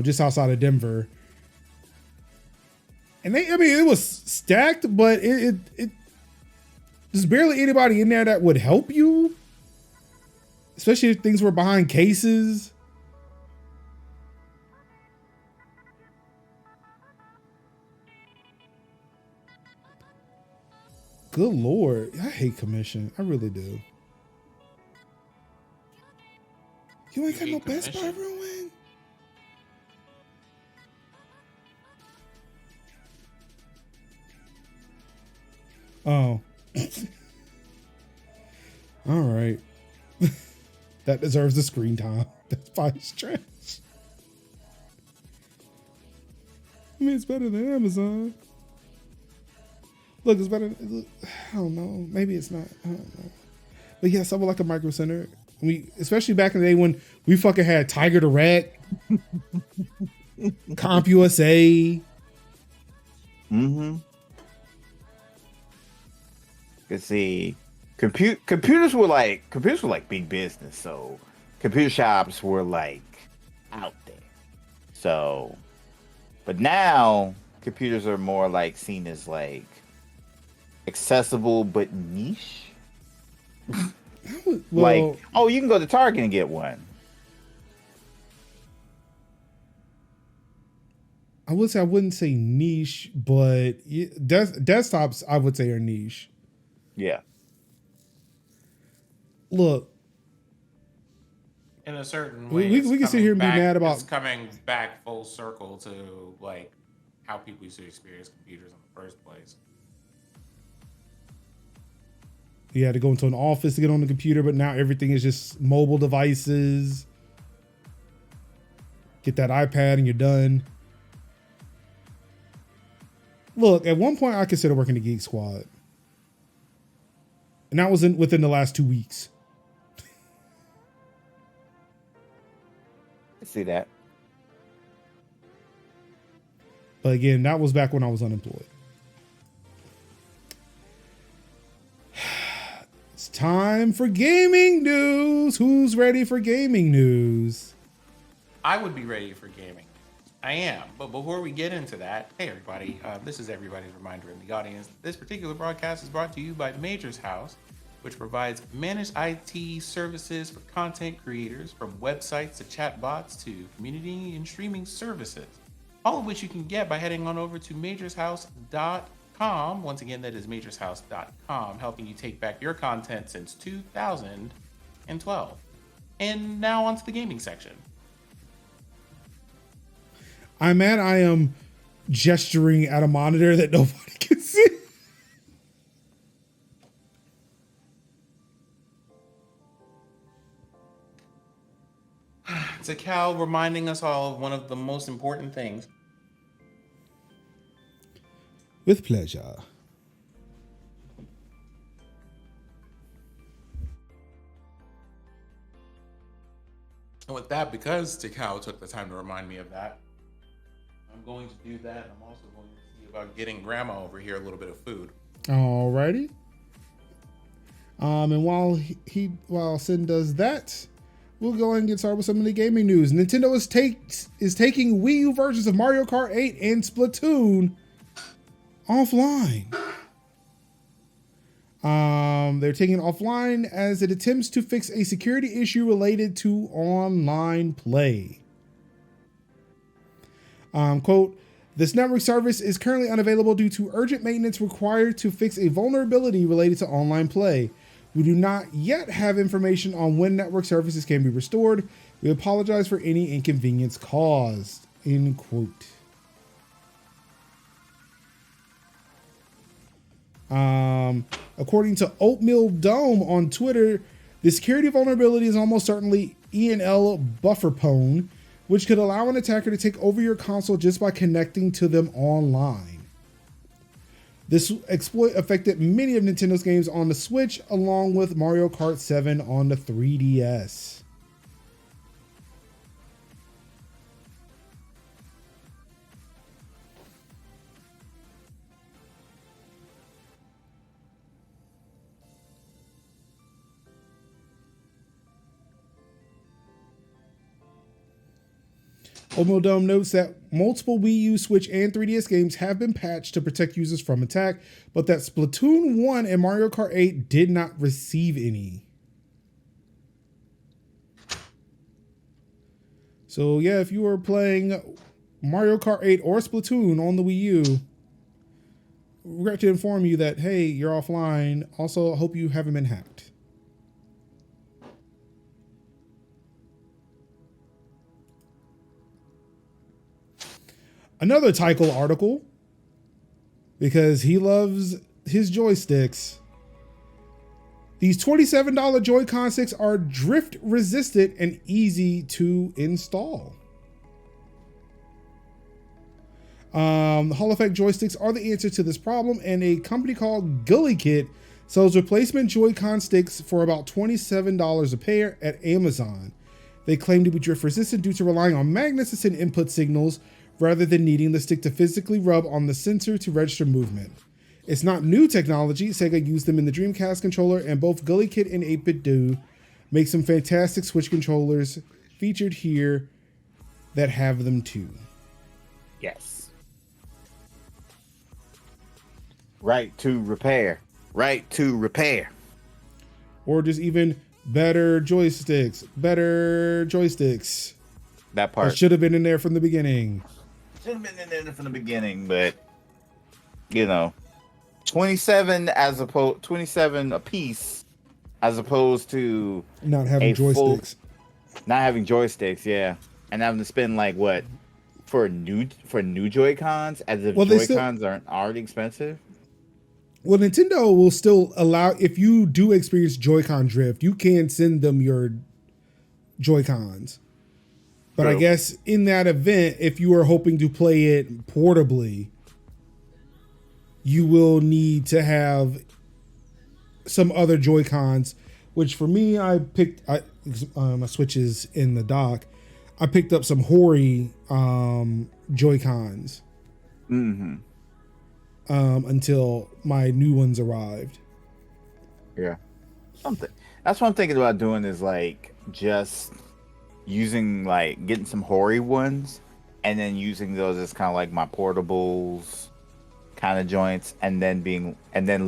A: just outside of Denver, and it was stacked, but it there's barely anybody in there that would help you, especially if things were behind cases. Good Lord. I hate commission. I really do. You ain't got no Best Buy ruin? Oh. All right. That deserves the screen time. That's probably trash. I mean, it's better than Amazon. Look, it's better. I don't know. Maybe it's not. I don't know. But yeah, something like a Micro Center. Especially back in the day when we fucking had Tiger Direct, CompUSA.
C: Mm-hmm. Cause see, computers were like big business. So computer shops were like out there. So, but now computers are more like seen as like accessible but niche.
A: Well,
C: like, oh, you can go to Target and get one.
A: I wouldn't say niche, but desktops I would say are niche.
C: Yeah.
A: Look,
B: in a certain way,
A: we can sit here and be mad about
B: it's coming back full circle to like how people used to experience computers in the first place.
A: You had to go into an office to get on the computer, but now everything is just mobile devices. Get that iPad and you're done. Look, at one point I considered working the Geek Squad. And that was within the last 2 weeks.
C: I see that.
A: But again, that was back when I was unemployed. It's time for gaming news. Who's ready for gaming news?
B: I would be ready for gaming. I am. But before we get into that, hey everybody, this is everybody's reminder in the audience. This particular broadcast is brought to you by Major's House, which provides managed IT services for content creators, from websites to chatbots to community and streaming services. All of which you can get by heading on over to majorshouse.com. Once again, that is majorshouse.com, helping you take back your content since 2012. And now onto the gaming section.
A: I'm mad I am gesturing at a monitor that nobody can see.
B: It's a cow reminding us all of one of the most important things.
A: With pleasure.
B: And with that, because Takao took the time to remind me of that, I'm going to do that. I'm also going to see about getting Grandma over here a little bit of food.
A: Alrighty. And while Sin does that, we'll go ahead and get started with some of the gaming news. Nintendo is taking Wii U versions of Mario Kart 8 and Splatoon offline. They're taking it offline as it attempts to fix a security issue related to online play. Quote, this network service is currently unavailable due to urgent maintenance required to fix a vulnerability related to online play. We do not yet have information on when network services can be restored. We apologize for any inconvenience caused. End quote. According to Oatmeal Dome on Twitter, the security vulnerability is almost certainly ENL buffer pwn, which could allow an attacker to take over your console just by connecting to them online. This exploit affected many of Nintendo's games on the Switch, along with Mario Kart 7 on the 3DS. Omodome notes that multiple Wii U, Switch, and 3DS games have been patched to protect users from attack, but that Splatoon 1 and Mario Kart 8 did not receive any. So yeah, if you were playing Mario Kart 8 or Splatoon on the Wii U, regret to inform you that, hey, you're offline. Also, I hope you haven't been hacked. Another Tycho article, because he loves his joysticks. These $27 Joy-Con sticks are drift resistant and easy to install. The Hall Effect joysticks are the answer to this problem, and a company called Gully Kit sells replacement Joy-Con sticks for about $27 a pair at Amazon. They claim to be drift resistant due to relying on magnets to send input signals rather than needing the stick to physically rub on the sensor to register movement. It's not new technology. Sega used them in the Dreamcast controller, and both Gully Kit and 8-Bit Do make some fantastic Switch controllers featured here that have them too.
C: Yes. Right to repair. Right to repair.
A: Or just even better joysticks. Better joysticks.
C: That part.
A: That should have been in there from the beginning.
C: Should have been in there from the beginning, but you know, 27 a piece, as opposed to
A: not having joysticks.
C: Not having joysticks, yeah, and having to spend like what for new Joy-Cons, as if Joy-Cons aren't already expensive.
A: Well, Nintendo will still allow, if you do experience Joy-Con drift, you can send them your Joy-Cons. But I guess in that event, if you are hoping to play it portably, you will need to have some other Joy-Cons, which for me, I picked, my Switch is in the dock. I picked up some Hori Joy-Cons until my new ones arrived.
C: Yeah. Something. That's what I'm thinking about doing, is like just using, like, getting some Hori ones and then using those as kind of like my portables kind of joints, and then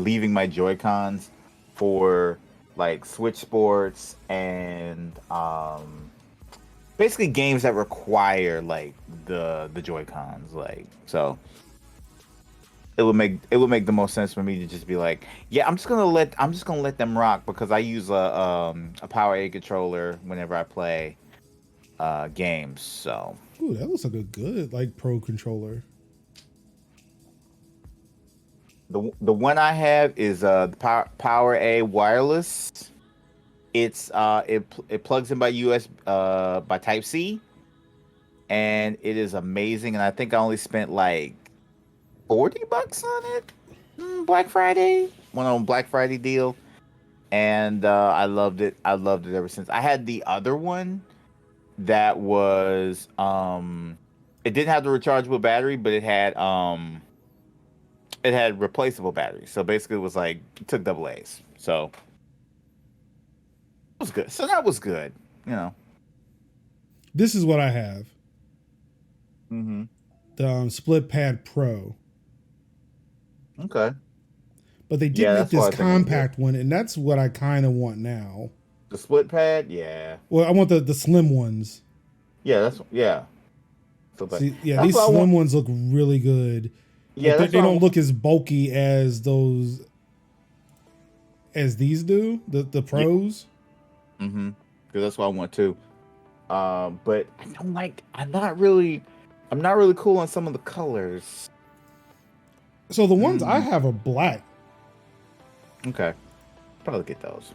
C: leaving my Joy-Cons for like Switch Sports and basically games that require like the Joy-Cons, like, so it would make the most sense for me to just be like, yeah, I'm just gonna let them rock, because I use a Power A controller whenever I play games. So
A: ooh, that looks like a good like pro controller.
C: The one I have is the Power A wireless. It's it plugs in by by Type C, and it is amazing. And I think I only spent like $40 on it. Black Friday, one on Black Friday deal, and I loved it. I loved it ever since. I had the other one that was it didn't have the rechargeable battery, but it had replaceable batteries. So basically it was like, it took double A's. So it was good. So that was good, you know.
A: This is what I have. The Split Pad Pro.
C: Okay.
A: But they did make this compact one, and that's what I kind of want now.
C: The split pad, yeah.
A: Well, I want the slim ones.
C: Yeah,
A: See, yeah, these slim ones look really good.
C: Yeah,
A: like they don't look as bulky as these do. The pros.
C: Yeah. Because that's what I want too. But I don't like. I'm not really cool on some of the colors.
A: So the ones I have are black.
C: Okay, probably get those.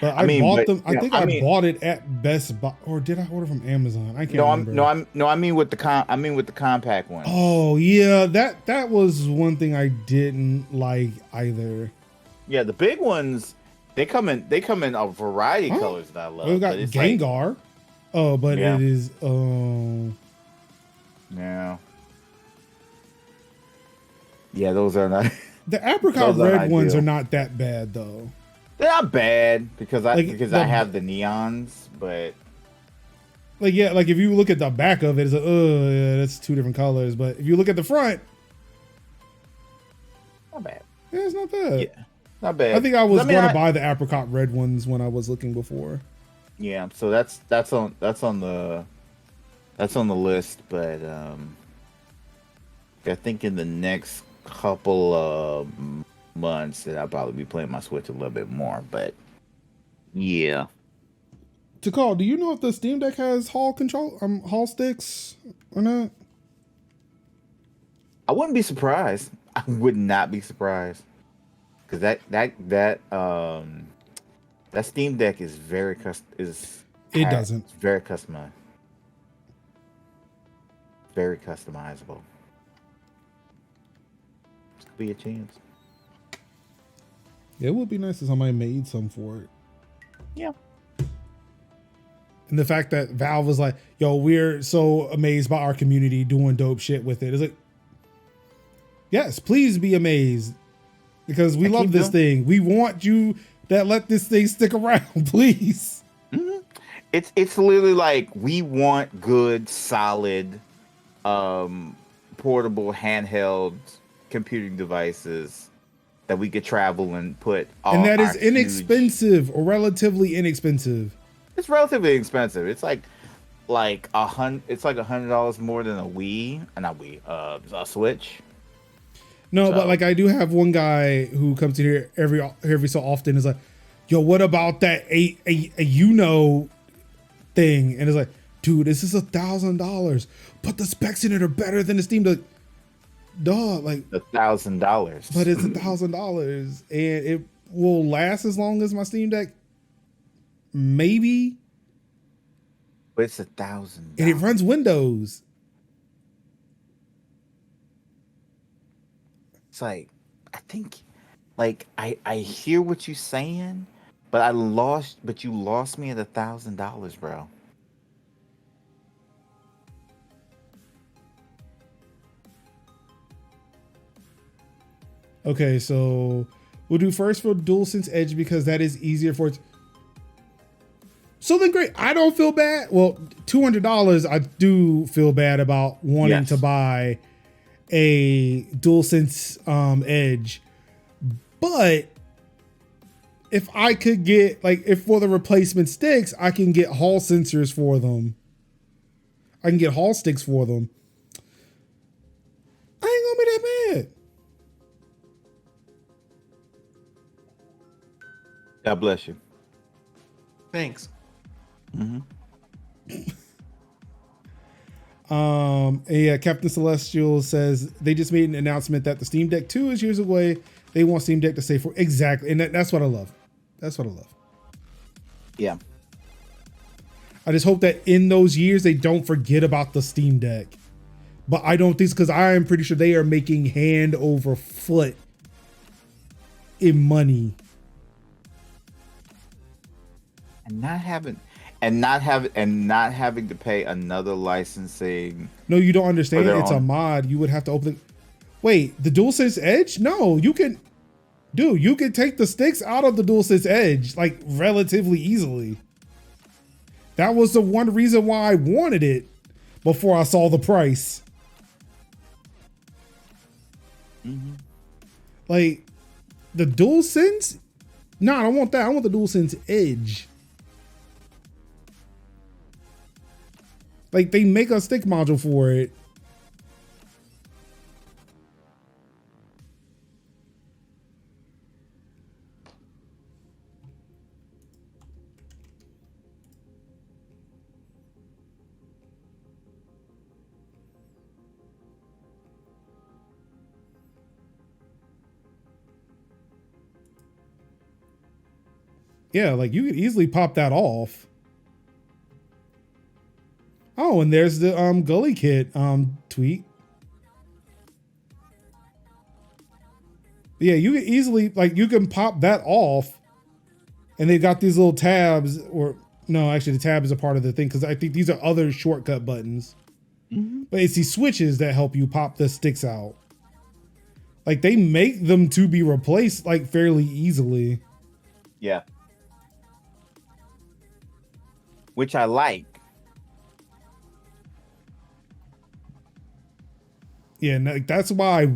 A: But
C: I
A: I
C: mean,
A: bought
C: but
A: them. I
C: you know,
A: think
C: I
A: I
C: mean,
A: bought it at Best Buy, or did I order from Amazon? I can't
C: no,
A: remember.
C: I mean with the compact ones.
A: Oh yeah, that was one thing I didn't like either.
C: Yeah, the big ones, they come in a variety of
A: Huh?
C: colors that I
A: We've
C: love,
A: got
C: but it's like,
A: Gengar. Oh, but
C: yeah,
A: it is.
C: yeah, yeah. Those are not
A: The apricot
C: those aren't
A: red ones are
C: ideal.
A: not that bad though.
C: They're not bad
A: Like
C: because I
A: the
C: have the neons, but
A: yeah, like if you look at the back of it, it's like, oh yeah, that's two different colors. But if you look at the front,
C: not bad.
A: yeah, it's not bad.
C: Yeah, not
A: I
C: bad.
A: think I
C: 'Cause
A: was
C: I mean,
A: going to buy the apricot red ones when I was looking before.
C: yeah. So that's on the list, but I think in the next couple of months that I'll probably be playing my Switch a little bit more. But yeah,
A: To call, do you know if the Steam Deck has Hall sticks or not?
C: I wouldn't be surprised. I would not be surprised because that Steam Deck is
A: It doesn't.
C: very very customizable. This could be a chance.
A: It would be nice if somebody made some for it.
C: Yeah.
A: And the fact that Valve was like, yo, we're so amazed by our community doing dope shit with it. It's like, yes, please be amazed because we love this thing. We want you to let this thing stick around, please.
C: Mm-hmm. It's literally like we want good, solid, portable, handheld computing devices that we could travel and put all.
A: And that is inexpensive or relatively inexpensive.
C: It's relatively expensive. It's like $100. It's like $100 more than a Wii, not Wii, a Switch.
A: No, but like I do have one guy who comes in here every so often is like, yo, what about that a thing? And it's like, dude, this is $1,000, but the specs in it are better than the Steam Deck. Dog, like
C: $1,000,
A: but it's $1,000 and it will last as long as my Steam Deck, maybe.
C: But it's $1,000,
A: and it runs Windows.
C: It's like, I think, like I hear what you're saying, but you lost me at $1,000, bro.
A: Okay, so we'll do first for DualSense Edge because that is easier for it. So then great. I don't feel bad. Well, $200, I do feel bad about wanting to buy a DualSense Edge. But if I could get, like, if for the replacement sticks, I can get Hall sensors for them. I can get Hall sticks for them. I ain't gonna be that mad.
C: God bless you.
B: Thanks.
C: Mm-hmm.
A: Yeah, Captain Celestial says they just made an announcement that the Steam Deck 2 is years away. They want Steam Deck to stay for exactly, and that's what I love. That's what I love.
C: Yeah.
A: I just hope that in those years they don't forget about the Steam Deck. But I don't think, because I am pretty sure they are making hand over foot in money.
C: And not having to pay another licensing.
A: No, you don't understand. It's a
C: own.
A: mod. You would have to open. Wait, the DualSense Edge? No, you can. Dude, you can take the sticks out of the DualSense Edge like relatively easily. That was the one reason why I wanted it before I saw the price.
C: Mm-hmm.
A: Like the DualSense? No, I don't want that. I want the DualSense Edge. Like they make a stick module for it. Yeah, like you could easily pop that off. Oh, and there's the Gully Kit tweet. Yeah, you could easily, like, you can pop that off, and they got these little tabs, or no, actually the tab is a part of the thing, because I think these are other shortcut buttons. But it's these switches that help you pop the sticks out. Like, they make them to be replaced, like, fairly easily.
C: Yeah. Which I like.
A: Yeah, and like, that's why I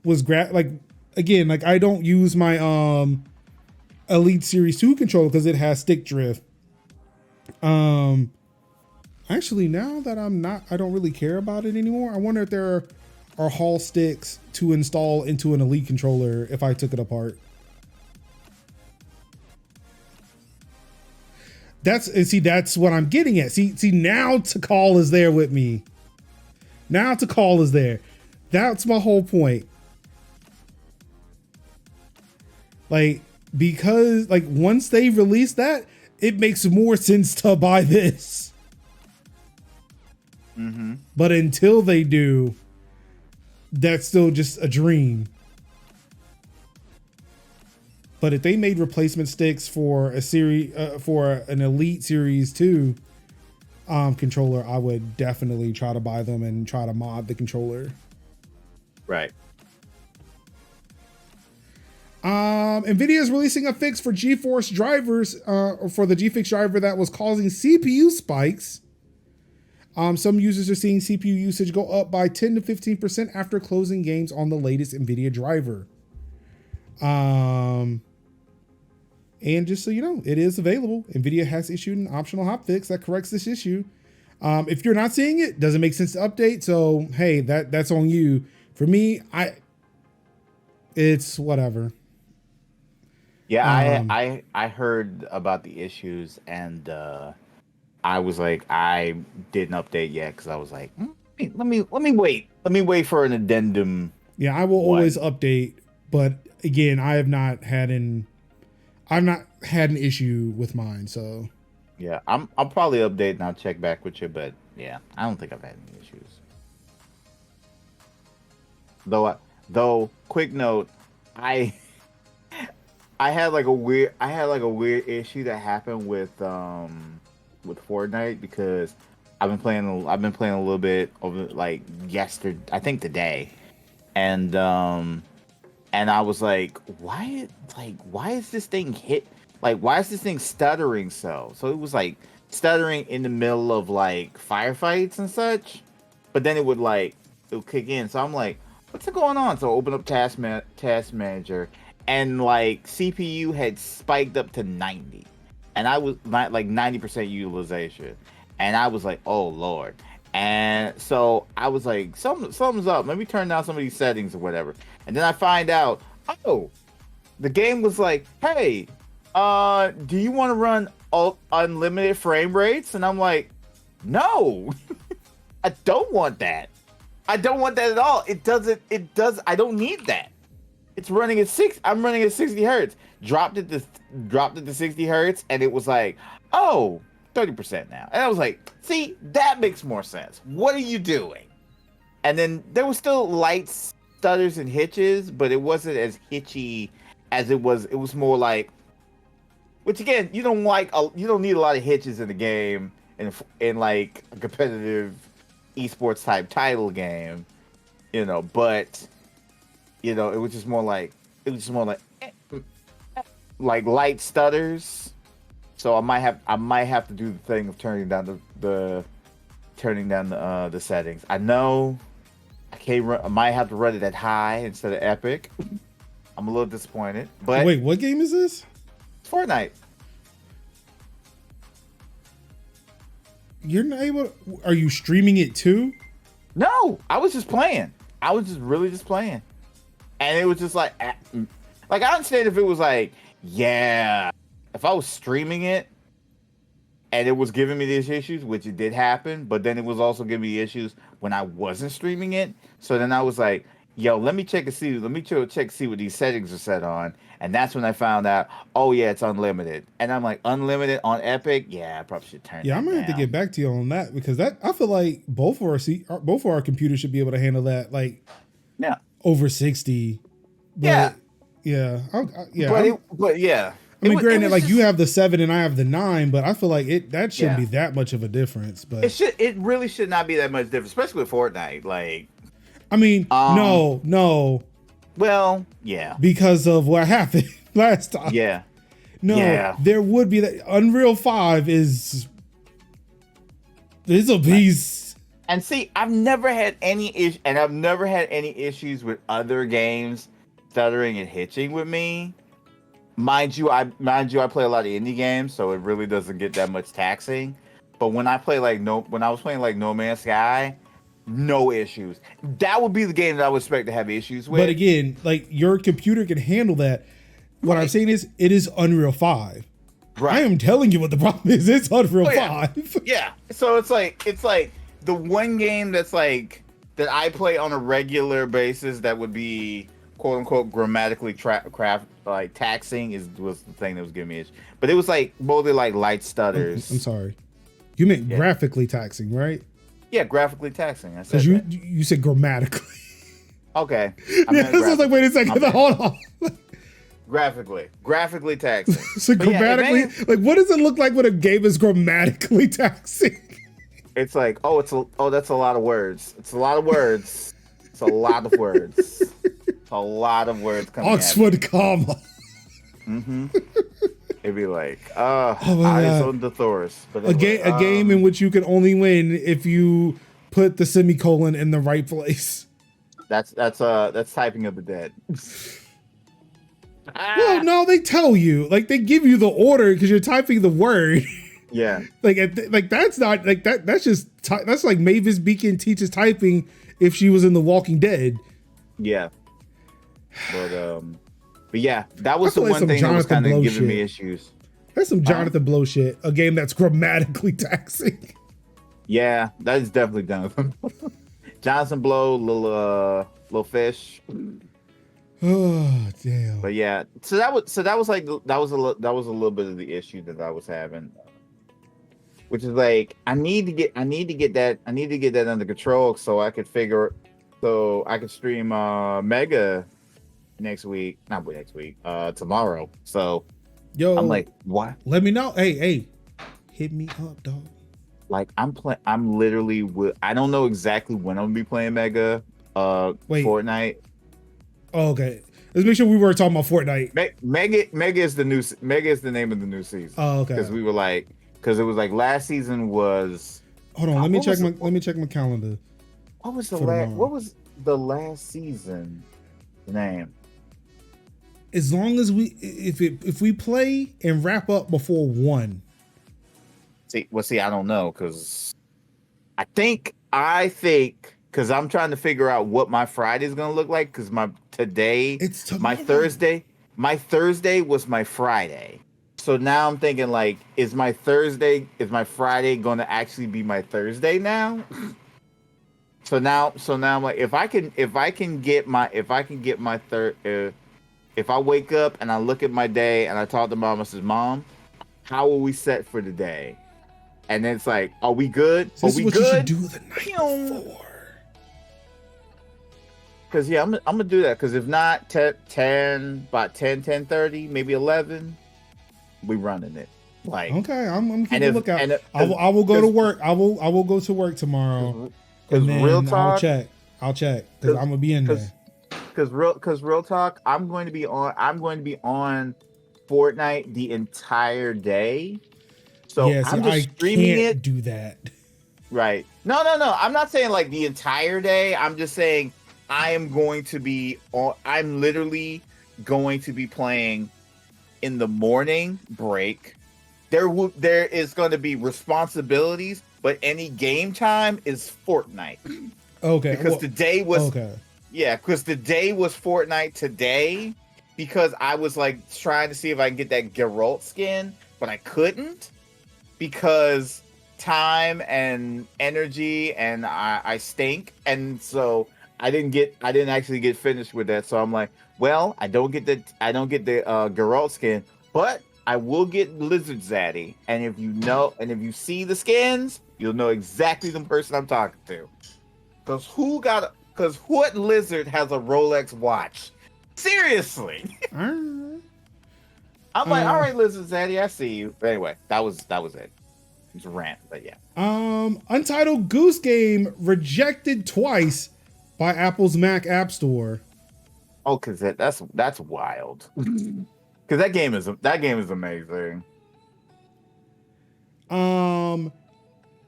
A: was like, again, like, I don't use my Elite Series 2 controller because it has stick drift. Actually, now that I don't really care about it anymore. I wonder if there are Hall sticks to install into an Elite controller if I took it apart. That's what I'm getting at. See, now Takal is there with me. Now Takal is there. That's my whole point. Like, because, like, once they release that, it makes more sense to buy this. But until they do, that's still just a dream. But if they made replacement sticks for a series, for an Elite Series 2 controller, I would definitely try to buy them and try to mod the controller.
C: Right.
A: NVIDIA is releasing a fix for GeForce drivers, for the GeFix driver that was causing CPU spikes. Some users are seeing CPU usage go up by 10 to 15% after closing games on the latest NVIDIA driver. And just so you know, it is available. NVIDIA has issued an optional hotfix that corrects this issue. If you're not seeing it, doesn't make sense to update. So, hey, that's on you. For me, it's whatever.
C: Yeah, I heard about the issues, and I was like, I didn't update yet because I was like, let me wait for an addendum.
A: Yeah, I will always update, but again, I've not had an issue with mine, so
C: yeah, I'll probably update and I'll check back with you, but yeah, I don't think I've had any issues. Though, quick note, I had like a weird issue that happened with Fortnite because I've been playing a little bit over like yesterday, I think today, and I was like, why is this thing why is this thing stuttering so it was like stuttering in the middle of like firefights and such, but then it would kick in, so I'm like, what's going on? So I open up task manager, and like CPU had spiked up to 90, and I was like 90% utilization, and I was like, oh Lord. And so I was like, something's up. Let me turn down some of these settings or whatever. And then I find out, oh, the game was like, hey, do you want to run unlimited frame rates? And I'm like, no, I don't want that. I don't want that at all. I don't need that. It's running at I'm running at 60 hertz. Dropped it to 60 hertz, and it was like, oh, 30% now. And I was like, see, that makes more sense. What are you doing? And then there was still light stutters and hitches, but it wasn't as hitchy as it was. It was more like, which again, you don't need a lot of hitches in the game in like a competitive esports type title game, but it was just more like light stutters. So I might have to do the thing of turning down the settings. I know I might have to run it at high instead of epic. I'm a little disappointed. But
A: wait, what game is this?
C: Fortnite.
A: You're not able. Are you streaming it too?
C: No, I was just playing. I was just really just playing, and it was just like I understand if it was like, yeah, if I was streaming it and it was giving me these issues, which it did happen, but then it was also giving me issues when I wasn't streaming it. So then I was like, yo, let me check and see. Let me check see what these settings are set on. And that's when I found out, oh yeah, it's unlimited. And I'm like, unlimited on Epic? Yeah, I probably should turn
A: Yeah, I'm
C: that
A: gonna have to
C: down.
A: get back to you on that because that I feel like both of our computers should be able to handle that, like
C: Yeah.
A: over 60. But
C: Yeah.
A: yeah, yeah.
C: But yeah.
A: I mean,
C: It
A: granted,
C: was
A: like you
C: just,
A: have the 7 and I have the 9, but I feel like that shouldn't
C: yeah.
A: be that much of a difference. But
C: It really should not be that much different, especially with Fortnite. Like,
A: I mean, no,
C: well, yeah.
A: because of what happened last time.
C: Yeah.
A: No,
C: Yeah.
A: there would be that. Unreal 5 is a beast.
C: And see, I've never had any issues with other games stuttering and hitching with me. Mind you, I play a lot of indie games, so it really doesn't get that much taxing. But when I was playing like No Man's Sky, no issues. That would be the game that I would expect to have issues with.
A: But again, like your computer can handle that. What I'm saying is, it is Unreal 5.
C: Right.
A: I am telling you what the problem is. It's Unreal 5.
C: Yeah. So it's like the one game that's like that I play on a regular basis that would be quote unquote grammatically taxing was the thing that was giving me issues. But it was like mostly like light stutters.
A: I'm sorry. You meant graphically taxing, right?
C: Yeah, graphically taxing. I said
A: Because
C: that.
A: you said grammatically.
C: Okay.
A: Yeah, so I was like, wait a second. Hold on.
C: Graphically taxing.
A: So
C: But yeah,
A: grammatically, like, what does it look like when a game is grammatically taxing?
C: it's like, that's a lot of words. It's a lot of words. It's a lot of words. It's a lot of words coming
A: Oxford comma.
C: Mm-hmm. It'd be like,
A: my
C: eyes
A: God.
C: on the Thor's. But
A: A game in which you can only win if you put the semicolon in the right place.
C: That's typing of the dead.
A: Well, no, they tell you, like they give you the order because you're typing the word.
C: Yeah.
A: like that's not like that. That's just that's like Mavis Beacon teaches typing if she was in The Walking Dead.
C: Yeah. But yeah, that was the
A: like
C: one
A: some
C: thing that was
A: Jonathan
C: kind of
A: Blow
C: giving me
A: shit.
C: issues.
A: That's some Jonathan Blow shit. A game that's grammatically taxing.
C: Yeah, that is definitely Jonathan. Jonathan Blow, little fish.
A: Oh damn.
C: But yeah, so that was a little bit of the issue that I was having, which is like I need to get that under control so I could stream Mega tomorrow. So
A: Yo,
C: I'm like, what?
A: let me know. Hey, hit me up, dog.
C: Like I'm literally I don't know exactly when I'm gonna be playing Mega Fortnite.
A: Oh, okay. Let's make sure we were talking about Fortnite.
C: Mega is the name of the new season.
A: Oh, okay.
C: Because it was like last season was.
A: Hold on, let me check my calendar.
C: What was the last season name?
A: As long as if we play and wrap up before 1.
C: See, I don't know because I think because I'm trying to figure out what my Friday is gonna look like because my Thursday was my Friday. So now I'm thinking like, is my Friday gonna actually be my Thursday now? So now I'm like, if I wake up and I look at my day and I talk to mom, I says, Mom, how are we set for today? And then it's like, are we good?
A: This is what you should do the night before.
C: Because I'm gonna do that. Because if not, 10:30, maybe 11, we running it. Like,
A: okay, I'm keeping a lookout. I will go to work. I will go to work tomorrow.
C: Because real talk,
A: I'll check because I'm gonna be in there.
C: Because real talk, I'm going to be on Fortnite the entire day. So
A: yeah,
C: I'm just streaming it.
A: Do that.
C: Right? No. I'm not saying like the entire day. I'm just saying I'm literally going to be playing in the morning break. There is going to be responsibilities, but any game time is Fortnite.
A: Okay.
C: Because today was
A: okay.
C: Yeah, because the day was Fortnite today. Because I was like trying to see if I can get that Geralt skin, but I couldn't because time and energy and I stink, and so I didn't actually get finished with that. So I'm like, well, I don't get the Geralt skin, but I will get Lizard Zaddy. And if you see the skins, you'll know exactly the person I'm talking to. Because what lizard has a Rolex watch? Seriously. I'm like, all right, Lizard Zaddy, I see you. But anyway, that was it. It's a rant, but yeah.
A: Untitled Goose Game rejected twice by Apple's Mac App Store.
C: Oh, because that's wild. Because that game is amazing.
A: I'm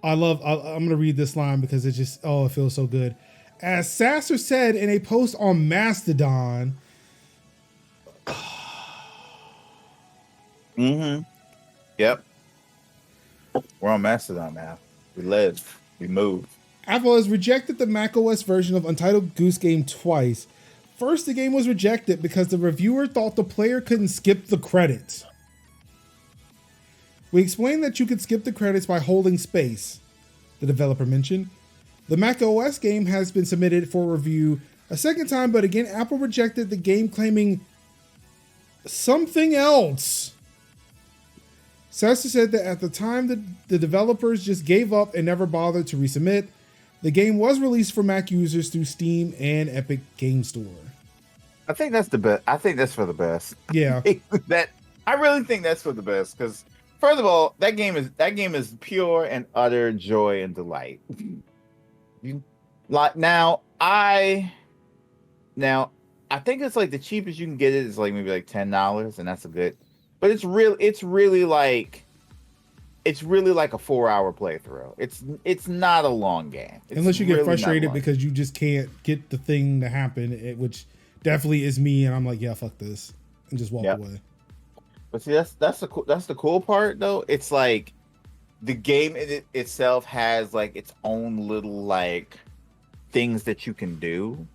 A: gonna read this line because it feels so good. As Sasser said in a post on Mastodon.
C: Mm-hmm. Yep. We're on Mastodon now. We live. We move.
A: Apple has rejected the macOS version of Untitled Goose Game twice. First, the game was rejected because the reviewer thought the player couldn't skip the credits. We explained that you could skip the credits by holding space, the developer mentioned. The macOS game has been submitted for review a second time, but again, Apple rejected the game, claiming something else. Sasser said that at the time, the developers just gave up and never bothered to resubmit. The game was released for Mac users through Steam and Epic Game Store.
C: I think that's the best. I think that's for the best.
A: Yeah.
C: I really think that's for the best because, first of all, that game is pure and utter joy and delight. I think it's like the cheapest you can get it is like maybe like $10, and that's a good. But it's really like a 4-hour playthrough. It's not a long game.
A: Unless you get frustrated because you just can't get the thing to happen, which definitely is me, and I'm like, yeah, fuck this, and just walk away.
C: But see, that's the cool part though. It's like the game itself has like its own little like things that you can do,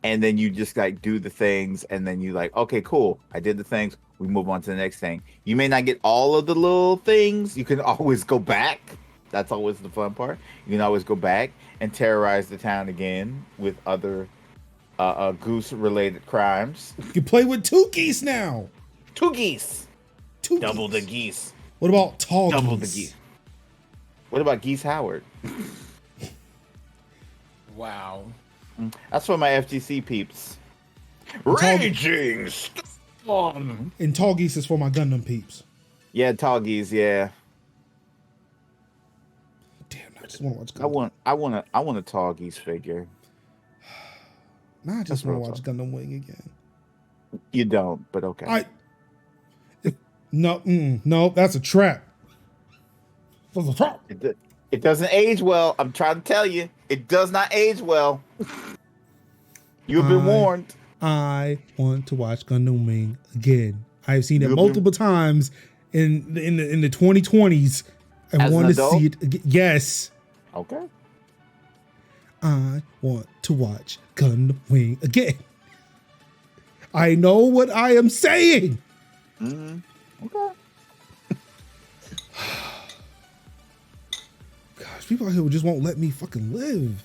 C: and then you just like do the things, and then you like, okay, cool, I did the things. We move on to the next thing. You may not get all of the little things. You can always go back. That's always the fun part. You can always go back and terrorize the town again with other goose-related crimes.
A: You can play with 2 geese now.
C: 2 geese. Double the geese.
A: What about tall
C: Double
A: geese?
C: the geese. What about Geese Howard?
B: Wow.
C: That's for my FGC peeps. Raging Storm.
A: And tall geese is for my Gundam peeps.
C: Yeah, tall geese. Yeah.
A: Damn, I just want to watch Gundam.
C: I want a tall geese figure.
A: Nah, I just want to watch Gundam Wing again.
C: You don't, but okay.
A: No, that's a trap. That's a trap.
C: It doesn't age well. I'm trying to tell you, it does not age well. You've been warned.
A: I want to watch Gundam Wing again. I've seen it multiple times in the 2020s. I want to see it again. Yes.
C: Okay.
A: I want to watch Gundam Wing again. I know what I am saying.
C: Mm-hmm. Okay.
A: Gosh, people out here just won't let me fucking live.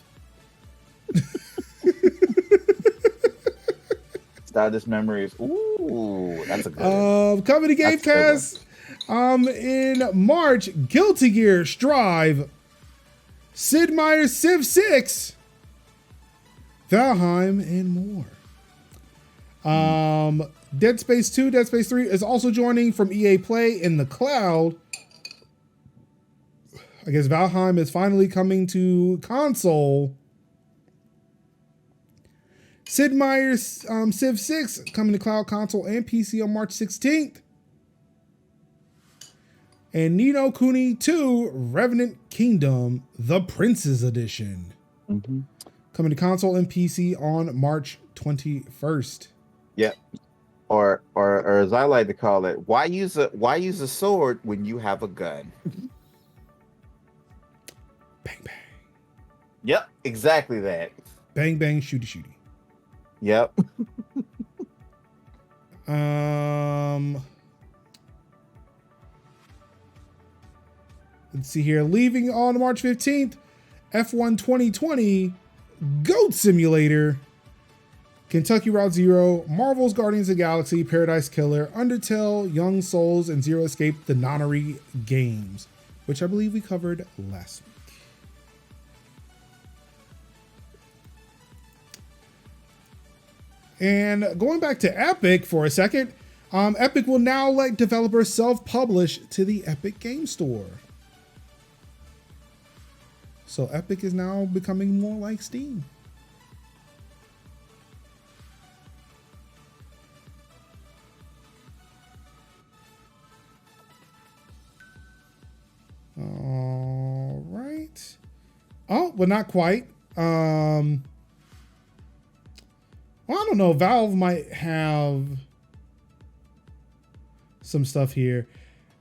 C: Stardust Memories. Ooh, that's a good one.
A: Coming to Gamecast in March, Guilty Gear Strive, Sid Meier's Civ 6, Valheim, and more. Dead Space 2, Dead Space 3 is also joining from EA Play in the cloud. I guess Valheim is finally coming to console. Sid Meier's Civ 6 coming to cloud, console, and PC on March 16th. And Ni no Kuni 2, Revenant Kingdom, The Prince's Edition.
C: Mm-hmm.
A: Coming to console and PC on March 21st.
C: Yep. Or as I like to call it, why use a sword when you have a gun?
A: Bang bang.
C: Yep, exactly that.
A: Bang bang, shooty shooty.
C: Yep.
A: Let's see here. Leaving on March 15th, F1 2020 Goat Simulator, Kentucky Route Zero, Marvel's Guardians of the Galaxy, Paradise Killer, Undertale, Young Souls, and Zero Escape, the Nonary games, which I believe we covered last week. And going back to Epic for a second, Epic will now let developers self-publish to the Epic Game Store. So Epic is now becoming more like Steam. All right. Oh, but not quite. Well, I don't know. Valve might have some stuff here.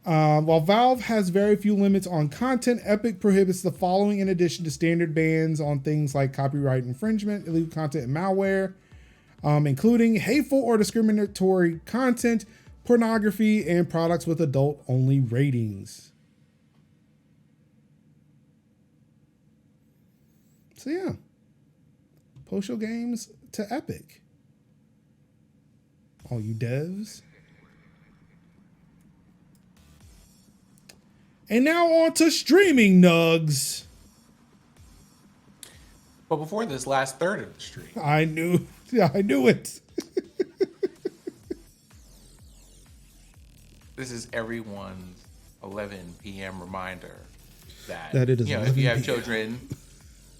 A: While Valve has very few limits on content, Epic prohibits the following in addition to standard bans on things like copyright infringement, illegal content, and malware, including hateful or discriminatory content, pornography, and products with adult-only ratings. So yeah, post your games to Epic. All you devs. And now on to streaming nugs.
B: But before this last third of the stream,
A: I knew it.
B: this is everyone's 11 p.m. reminder that
A: it is,
B: if you have
A: 11
B: children,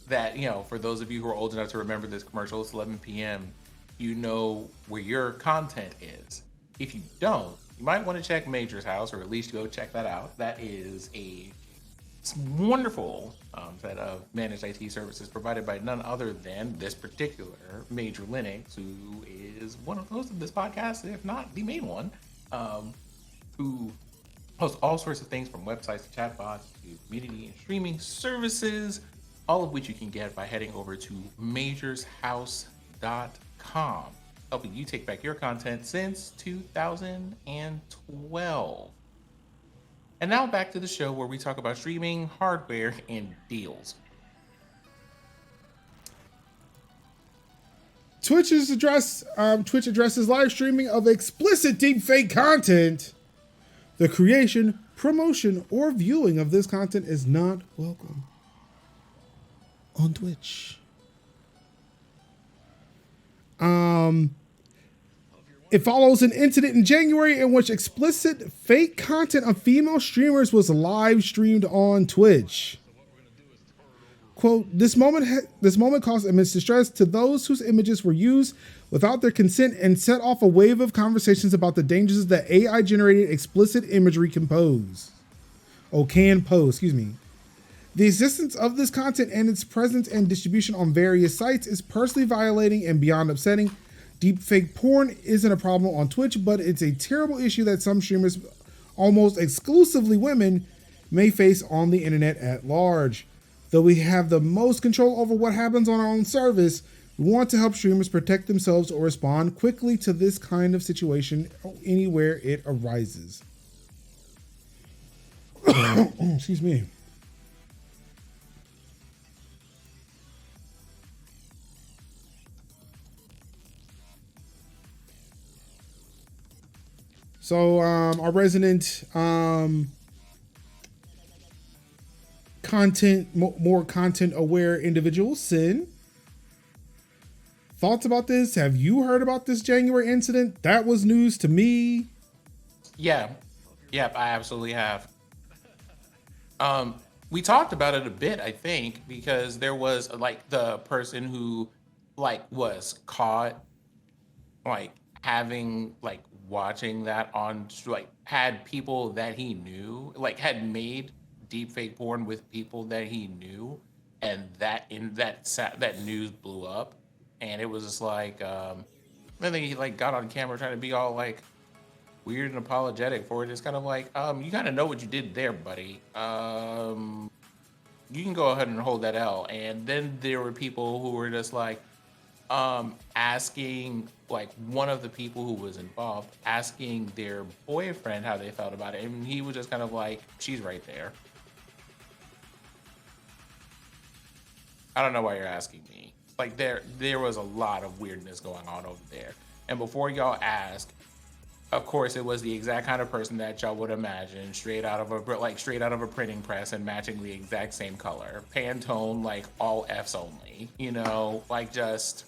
B: that, for those of you who are old enough to remember this commercial, it's 11 p.m. You know where your content is. If you don't, you might want to check Major's house, or at least go check that out. That is a wonderful set of managed IT services provided by none other than this particular Major Linux, who is one of the hosts of this podcast, if not the main one, who hosts all sorts of things from websites to chatbots to community and streaming services, all of which you can get by heading over to majorshouse.com. Helping you take back your content since 2012. And now back to the show where we talk about streaming, hardware, and deals.
A: Twitch addresses live streaming of explicit deepfake content. The creation, promotion, or viewing of this content is not welcome on Twitch. It follows an incident in January in which explicit fake content of female streamers was live streamed on Twitch. Quote, this moment caused immense distress to those whose images were used without their consent and set off a wave of conversations about the dangers that AI-generated explicit imagery can pose. The existence of this content and its presence and distribution on various sites is personally violating and beyond upsetting. Deepfake porn isn't a problem on Twitch, but it's a terrible issue that some streamers, almost exclusively women, may face on the internet at large. Though we have the most control over what happens on our own service, we want to help streamers protect themselves or respond quickly to this kind of situation anywhere it arises. Excuse me. So our resident more content aware individual, Sin. Thoughts about this? Have you heard about this January incident? That was news to me.
B: Yeah. Yep, I absolutely have. We talked about it a bit, I think, because there was like the person who was caught having watching that on had people that he knew, had made deepfake porn with people that he knew, and that news blew up, and it was just I think he got on camera trying to be all weird and apologetic for it. It's kind of you kind of know what you did there, buddy. You can go ahead and hold that L. And then there were people who were just asking one of the people who was involved, asking their boyfriend how they felt about it, and he was just kind of she's right there. I don't know why you're asking me. Like there was a lot of weirdness going on over there. And before y'all ask, of course, it was the exact kind of person that y'all would imagine, straight out of a printing press and matching the exact same color, Pantone, like all F's only, you know, like just.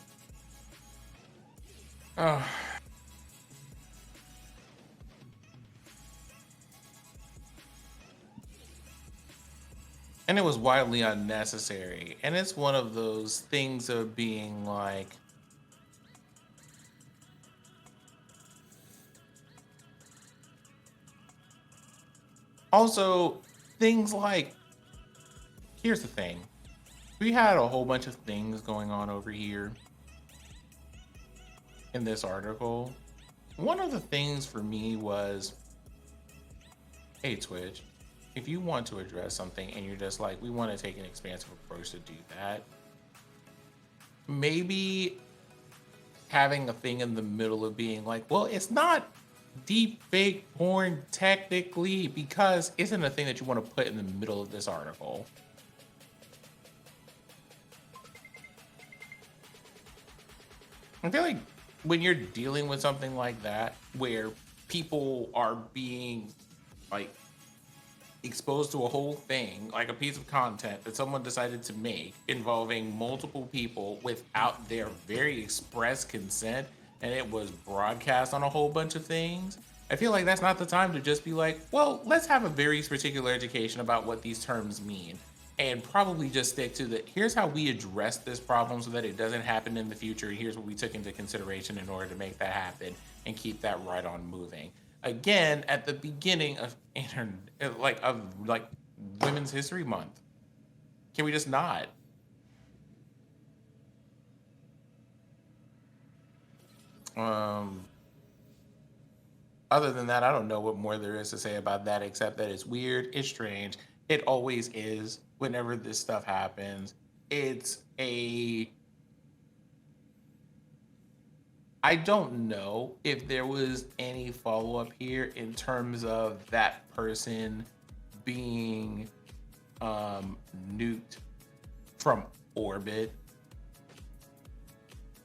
B: And it was wildly unnecessary. And it's one of those things of being like, also things like, here's the thing. We had a whole bunch of things going on over here in this article. One of the things for me was, hey, Twitch, if you want to address something and you're just like, we want to take an expansive approach to do that, maybe having a thing in the middle of being like, well, it's not deep fake porn technically, because isn't a thing that you want to put in the middle of this article. I feel like when you're dealing with something like that, where people are being like exposed to a whole thing, like a piece of content that someone decided to make involving multiple people without their very express consent, and it was broadcast on a whole bunch of things, I feel like that's not the time to just be like, well, let's have a very particular education about what these terms mean, and probably just stick to the, here's how we address this problem so that it doesn't happen in the future, and here's what we took into consideration in order to make that happen and keep that right on moving. Again, at the beginning of Women's History Month, can we just not? Other than that, I don't know what more there is to say about that, except that it's weird, it's strange. It always is whenever this stuff happens. I don't know if there was any follow-up here in terms of that person being nuked from orbit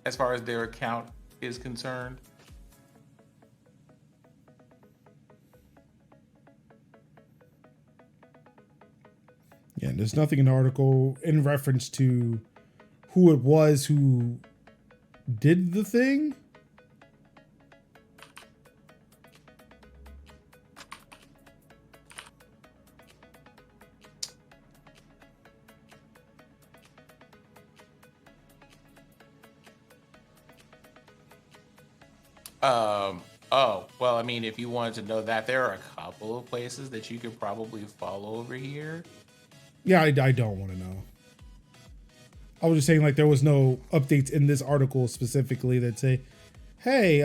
B: as far as their account is concerned.
A: Yeah, there's nothing in the article in reference to who it was who did the thing.
B: Oh, well, I mean, if you wanted to know that, there are a couple of places that you could probably follow over here.
A: Yeah, I don't want to know. I was just saying, like, there was no updates in this article specifically that say, hey,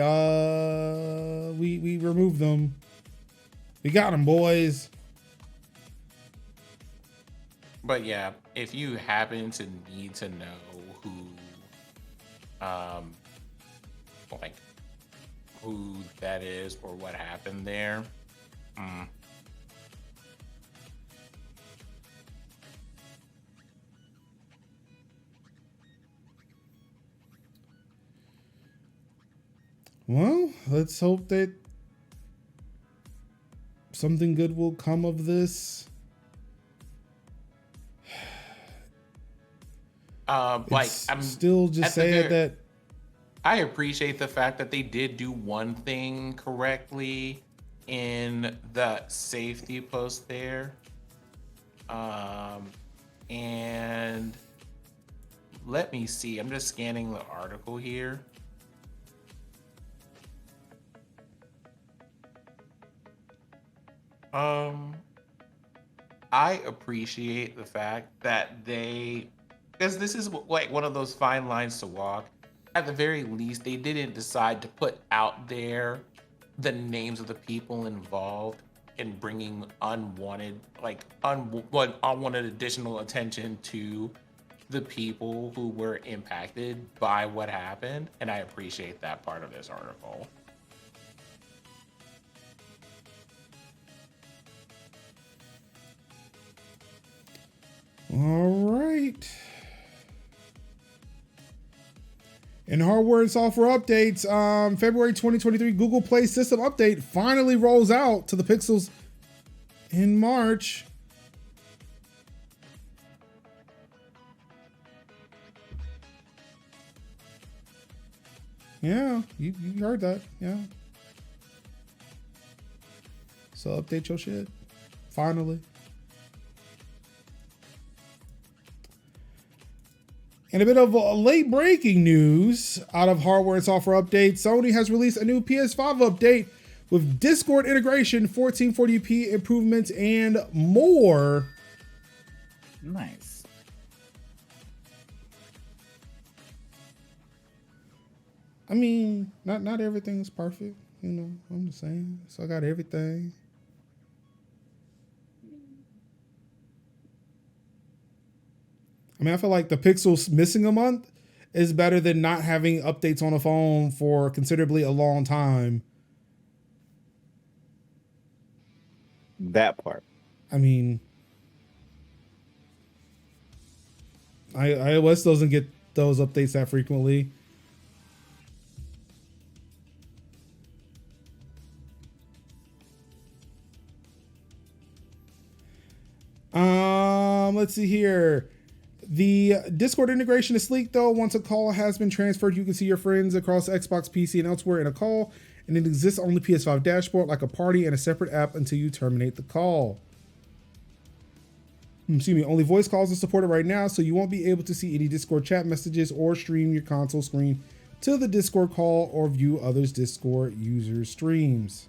A: we removed them. We got them, boys.
B: But yeah, if you happen to need to know who, like, who that is or what happened there,
A: Well, let's hope that something good will come of this.
B: like, I'm
A: still just saying that
B: I appreciate the fact that they did do one thing correctly in the safety post there. And let me see, I'm just scanning the article here. I appreciate the fact that because this is like one of those fine lines to walk. At the very least, they didn't decide to put out there the names of the people involved in bringing unwanted additional attention to the people who were impacted by what happened. And I appreciate that part of this article.
A: All right. And hardware and software updates, February 2023 Google Play system update finally rolls out to the Pixels in March. Yeah, you heard that. Yeah. So update your shit. Finally. And a bit of late breaking news out of hardware and software updates. Sony has released a new PS5 update with Discord integration, 1440p improvements, and more.
C: Nice.
A: I mean, not everything's perfect. You know, I'm just saying. So I got everything. I mean, I feel like the Pixels missing a month is better than not having updates on a phone for considerably a long time.
C: That part.
A: I mean, iOS doesn't get those updates that frequently. Let's see here. The Discord integration is sleek though. Once a call has been transferred, you can see your friends across Xbox, PC, and elsewhere in a call, and it exists on the PS5 dashboard like a party and a separate app until you terminate the call. Excuse me, only voice calls are supported right now, so you won't be able to see any Discord chat messages or stream your console screen to the Discord call or view others' Discord user streams.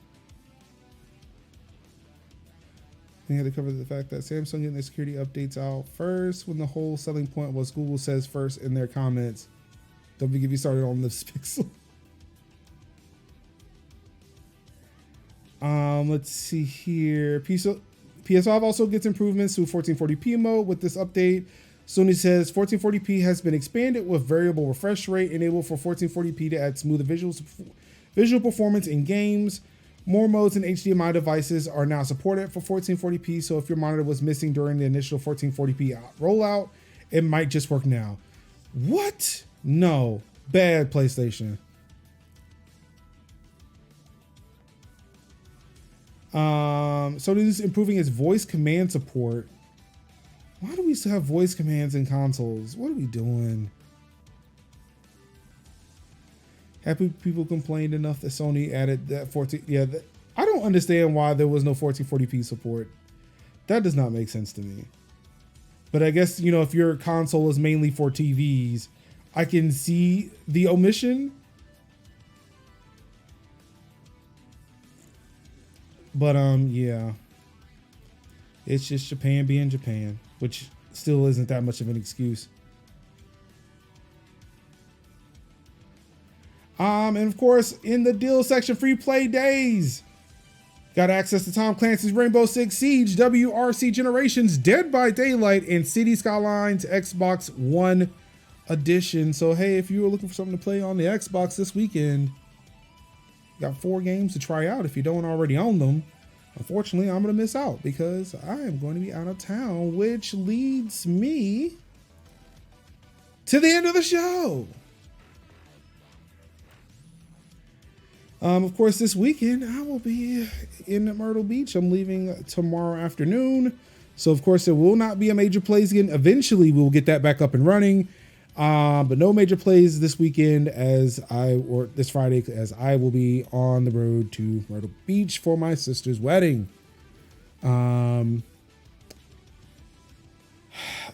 A: They had to cover the fact that Samsung getting their security updates out first when the whole selling point was Google says first in their comments. Don't be get me started on this Pixel. Let's see here. PS5 also gets improvements to 1440p mode with this update. Sony says 1440p has been expanded with variable refresh rate enabled for 1440p to add smoother visual performance in games. More modes and HDMI devices are now supported for 1440p, so if your monitor was missing during the initial 1440p rollout, it might just work now. What? No. Bad PlayStation. Sony is improving its voice command support. Why do we still have voice commands in consoles? What are we doing? Happy people complained enough that Sony added that 14. Yeah, I don't understand why there was no 1440p support. That does not make sense to me. But I guess, you know, if your console is mainly for TVs, I can see the omission. But yeah. It's just Japan being Japan, which still isn't that much of an excuse. And of course, in the deal section, free play days. Got access to Tom Clancy's Rainbow Six Siege, WRC Generations, Dead by Daylight, and City Skylines Xbox One Edition. So hey, if you were looking for something to play on the Xbox this weekend, got 4 games to try out if you don't already own them. Unfortunately, I'm going to miss out because I am going to be out of town, which leads me to the end of the show. Of course, this weekend I will be in Myrtle Beach. I'm leaving tomorrow afternoon. So, of course, there will not be a major plays again. Eventually, we'll get that back up and running. But no major plays this weekend or this Friday, as I will be on the road to Myrtle Beach for my sister's wedding. A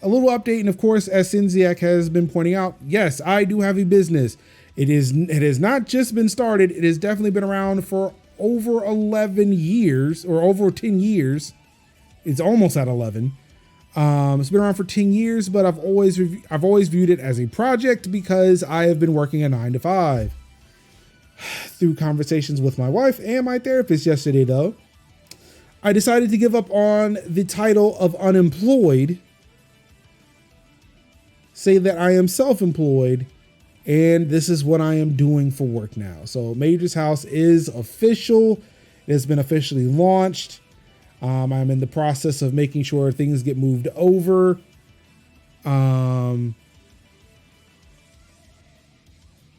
A: little update, and of course, as Sinziak has been pointing out, yes, I do have a business. It has not just been started. It has definitely been around for over 11 years or over 10 years. It's almost at 11. It's been around for 10 years, but I've always viewed it as a project because I have been working a 9-to-5. Through conversations with my wife and my therapist yesterday, though, I decided to give up on the title of unemployed, say that I am self-employed, and this is what I am doing for work now. So Major's House is official. It has been officially launched. I'm in the process of making sure things get moved over.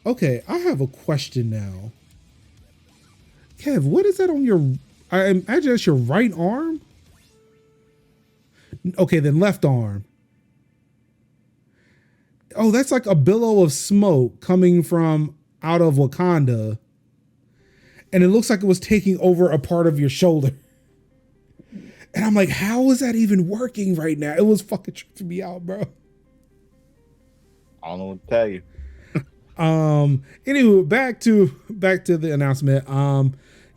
A: Okay, I have a question now. Kev, what is that on your... I imagine that's your right arm? Okay, then left arm. Oh, that's like a billow of smoke coming from out of Wakanda. And it looks like it was taking over a part of your shoulder. And I'm like, how is that even working right now? It was fucking tripping me out, bro.
C: I don't know what to tell you.
A: Anyway, back to the announcement.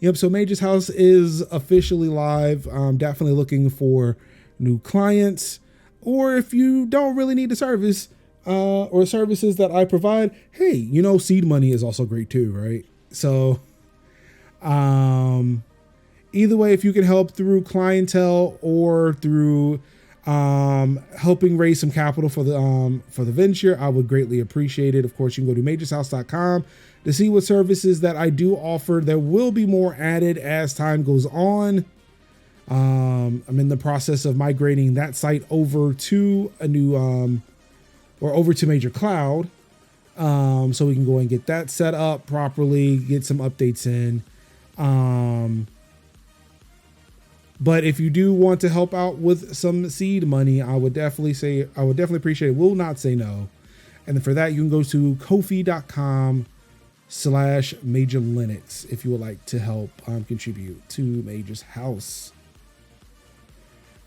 A: Yep, so Major's House is officially live. I'm definitely looking for new clients, or if you don't really need the service, or services that I provide, hey, you know, seed money is also great too, right? So, either way, if you can help through clientele or through helping raise some capital for the venture, I would greatly appreciate it. Of course, you can go to majorshouse.com to see what services that I do offer. There will be more added as time goes on. I'm in the process of migrating that site over to a new or over to Major Cloud, so we can go and get that set up properly, get some updates in. But if you do want to help out with some seed money, I would definitely appreciate it. Will not say no. And then for that, you can go to kofi.com/Major Linux if you would like to help contribute to Major's House.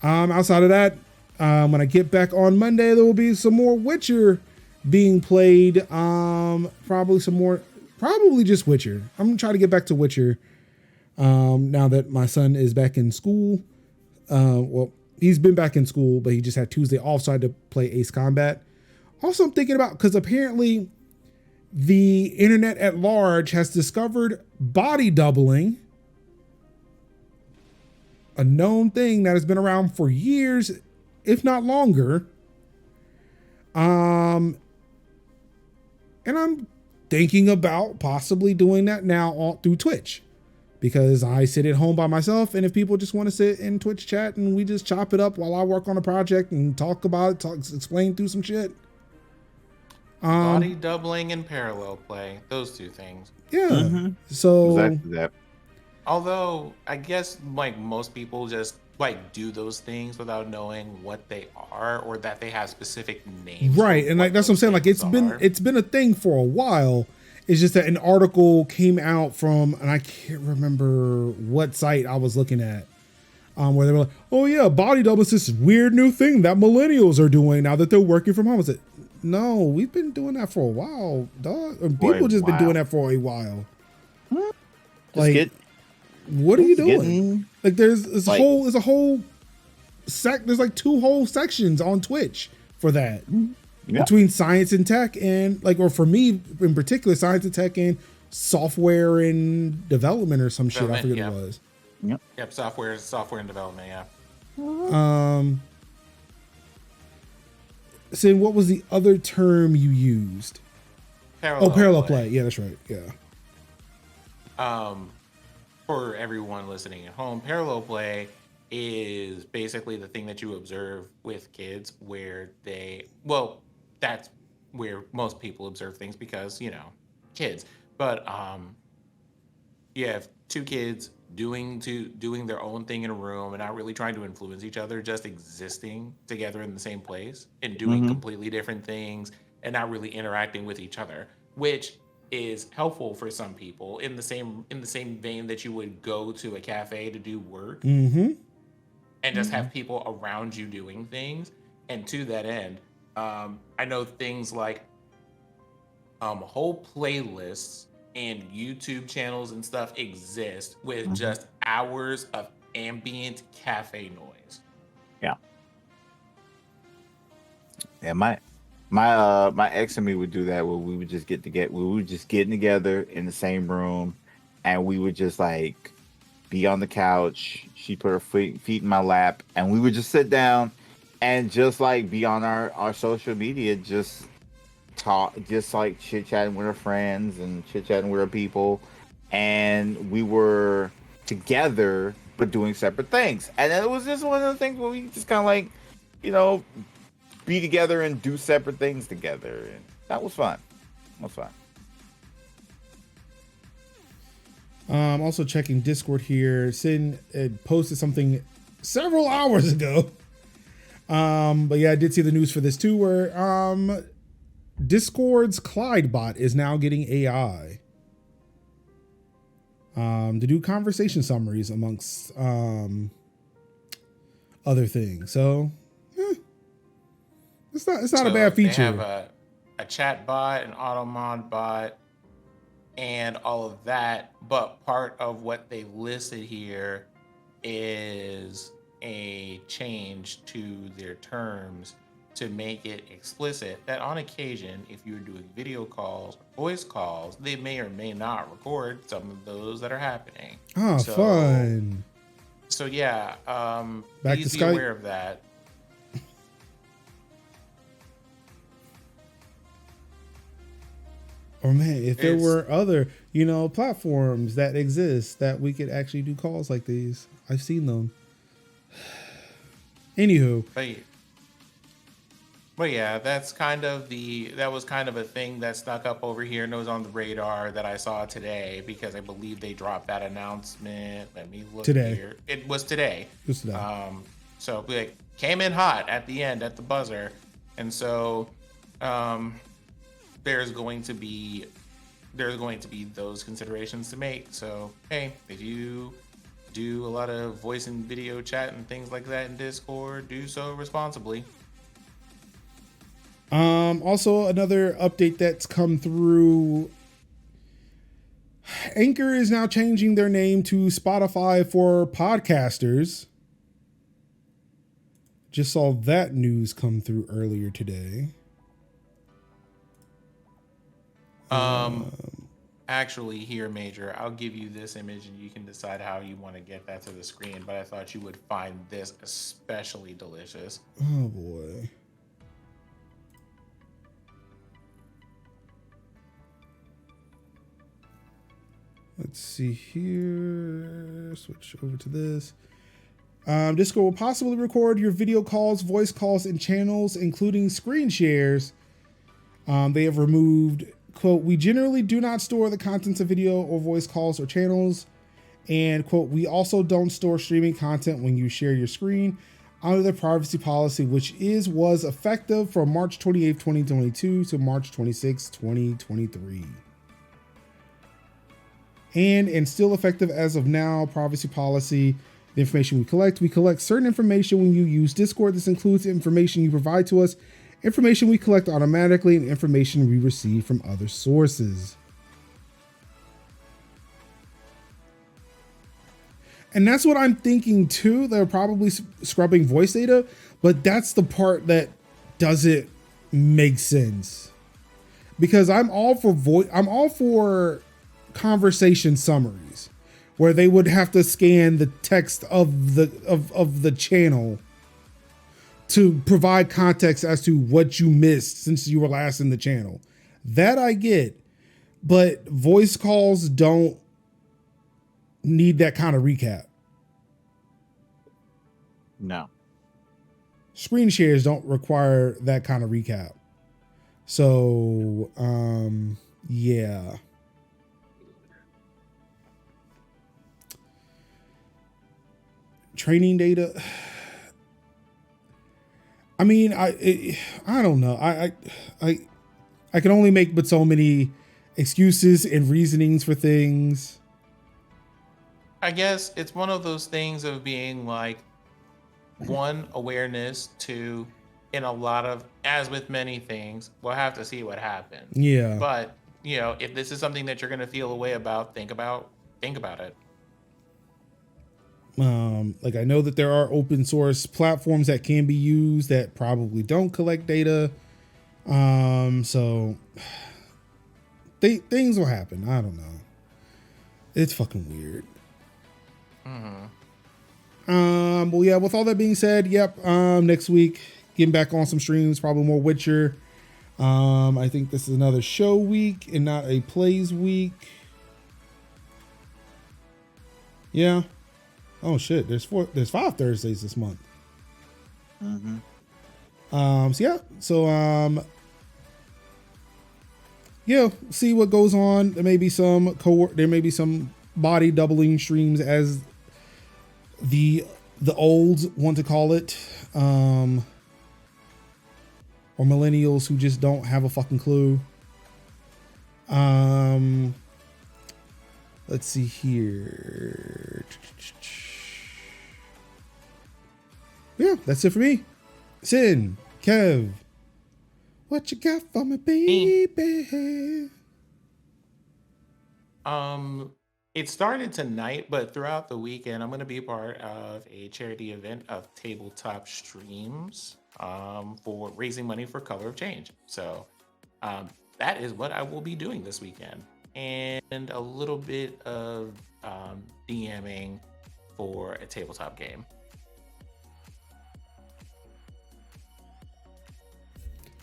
A: Outside of that, when I get back on Monday, there will be some more Witcher being played. Probably just Witcher. I'm gonna try to get back to Witcher. Now that my son is back in school. Well, he's been back in school, but he just had Tuesday off, so I had to play Ace Combat. Also, I'm thinking about, because apparently the internet at large has discovered body doubling, a known thing that has been around for years, if not longer. And I'm thinking about possibly doing that now through Twitch, because I sit at home by myself, and if people just want to sit in Twitch chat and we just chop it up while I work on a project and talk about it, explain through some shit.
B: Body doubling and parallel play, those two things.
A: Yeah.
C: Mm-hmm.
A: So
C: Exactly that.
B: Although I guess like most people just like do those things without knowing what they are or that they have specific names.
A: right, and like that's what I'm saying. Like it's been a thing for a while. It's just that an article came out from, and I can't remember what site I was looking at, where they were like, "Oh yeah, body double is this weird new thing that millennials are doing now that they're working from home." I said, "No, we've been doing that for a while, dog. And people just been doing that for a while." Like, what are you doing? Like, there's like, there's like two whole sections on Twitch for that. Yeah. Between science and tech, and like, or for me in particular, science and tech and software and development or some shit. I forget what it was.
B: Yep, software and development. Yeah.
A: So what was the other term you used? Parallel play. Yeah, that's right. Yeah.
B: For everyone listening at home, parallel play is basically the thing that you observe with kids where that's where most people observe things because, you know, kids. But you have two kids doing their own thing in a room and not really trying to influence each other, just existing together in the same place and doing completely different things and not really interacting with each other, which is helpful for some people in the same vein that you would go to a cafe to do work and just have people around you doing things. And to that end, I know things like whole playlists and YouTube channels and stuff exist with just hours of ambient cafe noise.
C: Yeah. Yeah, my ex and me would do that where we would just getting together in the same room, and we would just like be on the couch. She put her feet in my lap, and we would just sit down and just like be on our social media, just talk, just like chit chatting with our friends and chit chatting with our people, and we were together but doing separate things. And it was just one of the things where we just kind of like, you know, be together and do separate things together, and that was fun.
A: Also checking Discord here. Sin had posted something several hours ago. But yeah, I did see the news for this too, where Discord's Clyde bot is now getting AI to do conversation summaries amongst other things. So it's not a bad feature.
B: They have a chat bot, an auto mod bot, and all of that. But part of what they listed here is a change to their terms to make it explicit that on occasion, if you're doing video calls or voice calls, they may or may not record some of those that are happening.
A: Oh, fun.
B: So yeah,
A: Back
B: please
A: to
B: be
A: Skype.
B: aware of that.
A: Or man, if there were other, platforms that exist that we could actually do calls like these, I've seen them. Anywho,
B: but yeah, that was kind of a thing that snuck up over here and was on the radar that I saw today because I believe they dropped that announcement. Let me look
A: today.
B: here. It was today. So like came in hot at the end at the buzzer, and so there's going to be those considerations to make. So hey, if you do a lot of voice and video chat and things like that in Discord, do so responsibly.
A: Also another update that's come through. Anchor is now changing their name to Spotify for podcasters. Just saw that news come through earlier today.
B: Actually, here, Major, I'll give you this image and you can decide how you want to get that to the screen, but I thought you would find this especially delicious.
A: Oh boy. Let's see here. Switch over to this. Discord will possibly record your video calls, voice calls, and channels, including screen shares. They have removed, quote, "We generally do not store the contents of video or voice calls or channels." And, quote, "We also don't store streaming content when you share your screen under the privacy policy, which was effective from March 28th, 2022 to March 26th, 2023. And still effective as of now. Privacy policy, the information we collect certain information when you use Discord. This includes information you provide to us, information we collect automatically, and information we receive from other sources." And that's what I'm thinking too. They're probably scrubbing voice data, but that's the part that doesn't make sense. Because I'm all for conversation summaries where they would have to scan the text of the channel to provide context as to what you missed since you were last in the channel. That I get, but voice calls don't need that kind of recap.
C: No.
A: Screen shares don't require that kind of recap. So, yeah. Training data. I mean, I don't know. I can only make but so many excuses and reasonings for things.
B: I guess it's one of those things of being like, one, awareness, two, in a lot of, as with many things, we'll have to see what happens.
A: Yeah.
B: But, if this is something that you're going to feel a way about, think about it.
A: Like I know that there are open source platforms that can be used that probably don't collect data. So things will happen. I don't know. It's fucking weird. Well, yeah, with all that being said, next week, getting back on some streams, probably more Witcher. I think this is another show week and not a plays week. Yeah. Oh shit, there's 5 Thursdays this month. See what goes on. There may be some body doubling streams, as the olds want to call it, or millennials who just don't have a fucking clue. Let's see here. Yeah, that's it for me. Sin, Kev, what you got for me, baby?
B: It started tonight, but throughout the weekend, I'm going to be part of a charity event of tabletop streams for raising money for Color of Change. So that is what I will be doing this weekend. And a little bit of DMing for a tabletop game.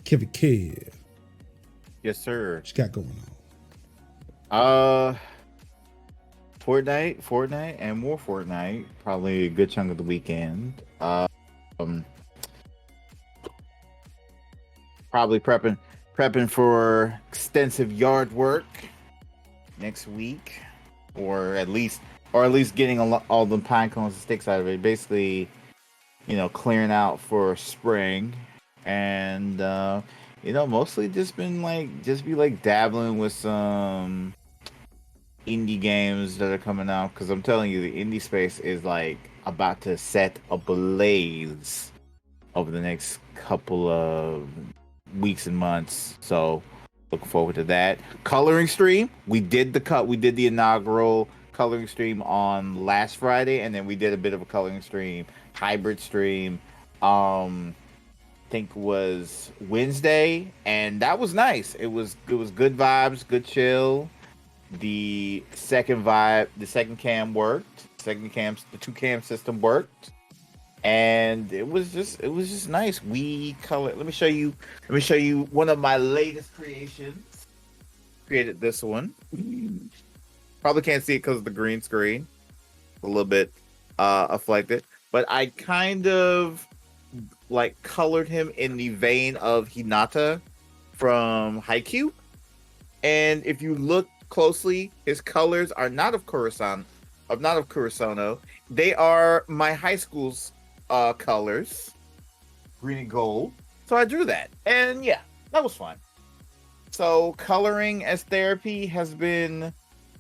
A: Kev.
C: Yes, sir.
A: What you got going on?
C: Fortnite, and more Fortnite. Probably a good chunk of the weekend. Probably prepping for extensive yard work next week, or at least getting all the pine cones and sticks out of it. Basically, clearing out for spring, and mostly just be dabbling with some indie games that are coming out, because I'm telling you, the indie space is about to set ablaze over the next couple of weeks and months. So looking forward to that. Coloring stream, we did the inaugural coloring stream on last Friday, and then we did a bit of a coloring stream, hybrid stream, think was Wednesday, and that was nice. It was good vibes, good chill. The second cam worked. The 2-cam system worked, and it was just nice. We colored. Let me show you one of my latest creations. Created this one. Probably can't see it because of the green screen. A little bit afflicted, but I kind of colored him in the vein of Hinata from Haikyuu. And if you look closely, his colors are not of Kurosono. They are my high school's colors, green and gold. So I drew that, and yeah, that was fun. So coloring as therapy has been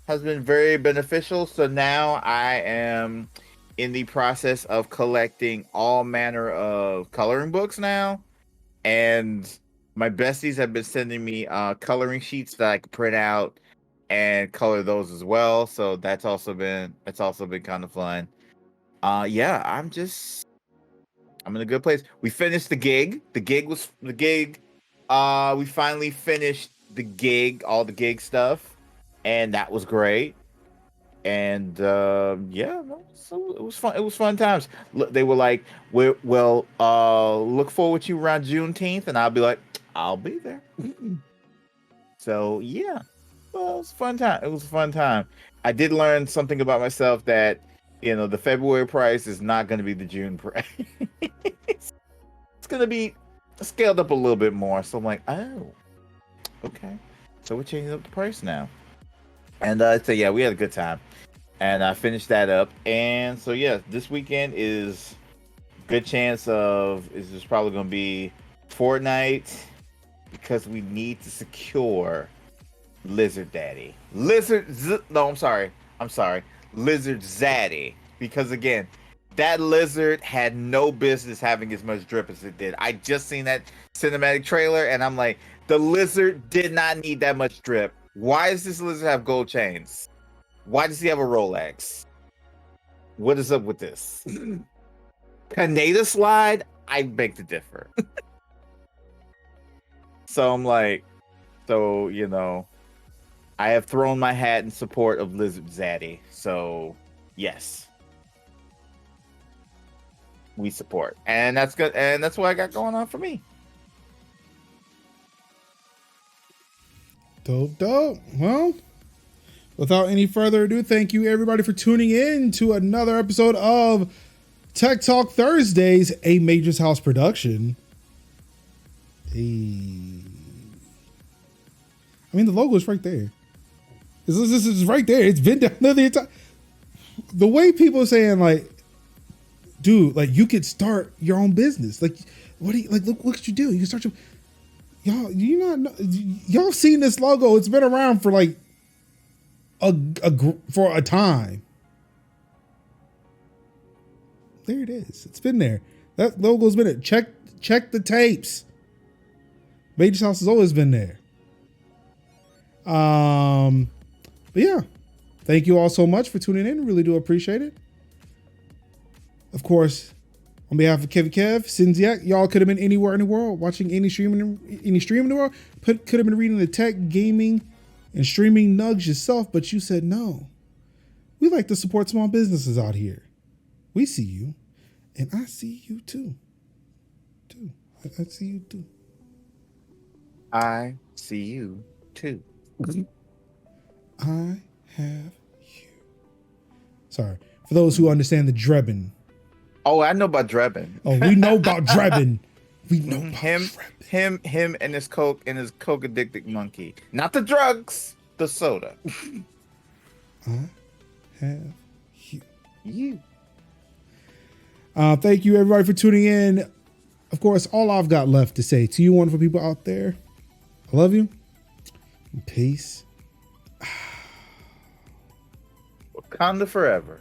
C: very beneficial. So now I am in the process of collecting all manner of coloring books now, and my besties have been sending me coloring sheets that I can print out and color those as well. So that's also been kind of fun. Yeah, I'm in a good place. We finished the gig. We finally finished the gig, all the gig stuff, and that was great. And yeah, so it was fun. It was fun times. They were like, "Well, look forward to you around Juneteenth," and I'll be like, "I'll be there." So yeah, well, it was a fun time. It was a fun time. I did learn something about myself, that the February price is not going to be the June price. It's going to be scaled up a little bit more. So I'm like, oh, okay. So we're changing up the price now. And so yeah, we had a good time, and I finished that up. And so yeah, this weekend is good chance is just probably going to be Fortnite, because we need to secure Lizard Daddy. Lizard Zaddy, because again, that lizard had no business having as much drip as it did. I just seen that cinematic trailer, and I'm like, the lizard did not need that much drip. Why does this lizard have gold chains? Why does he have a Rolex? What is up with this? Canada slide? I beg to differ. So I'm like, I have thrown my hat in support of Lizard Zaddy. So yes, we support, and that's good, and that's what I got going on for me.
A: Dope. Well, without any further ado, thank you everybody for tuning in to another episode of Tech Talk Thursdays, a Major's House production. Hey. I mean, the logo is right there. This is right there. It's been down there the entire. The way people are saying like, dude, like you could start your own business. Like, what do you like? Look what you do. You can start your. Y'all, you not know, y'all seen this logo? It's been around for like for a time. There it is. It's been there. That logo's been there. Check the tapes. Major's house has always been there. But yeah, thank you all so much for tuning in. Really do appreciate it. Of course, on behalf of Kev, Sinziak, y'all could have been anywhere in the world, watching any stream in the world. Could have been reading the tech, gaming, and streaming nugs yourself, but you said no. We like to support small businesses out here. We see you, and I see you too. I see you too.
C: I see you too.
A: I have you. Sorry. For those who understand the Drebin.
C: Oh, I know about Drebin.
A: Oh, we know about Drebin. We know about Drebin.
C: Him and his coke addicted monkey. Not the drugs, the soda.
A: I have you.
C: You.
A: Thank you everybody for tuning in. Of course, all I've got left to say to you wonderful people out there, I love you. Peace.
C: Wakanda forever.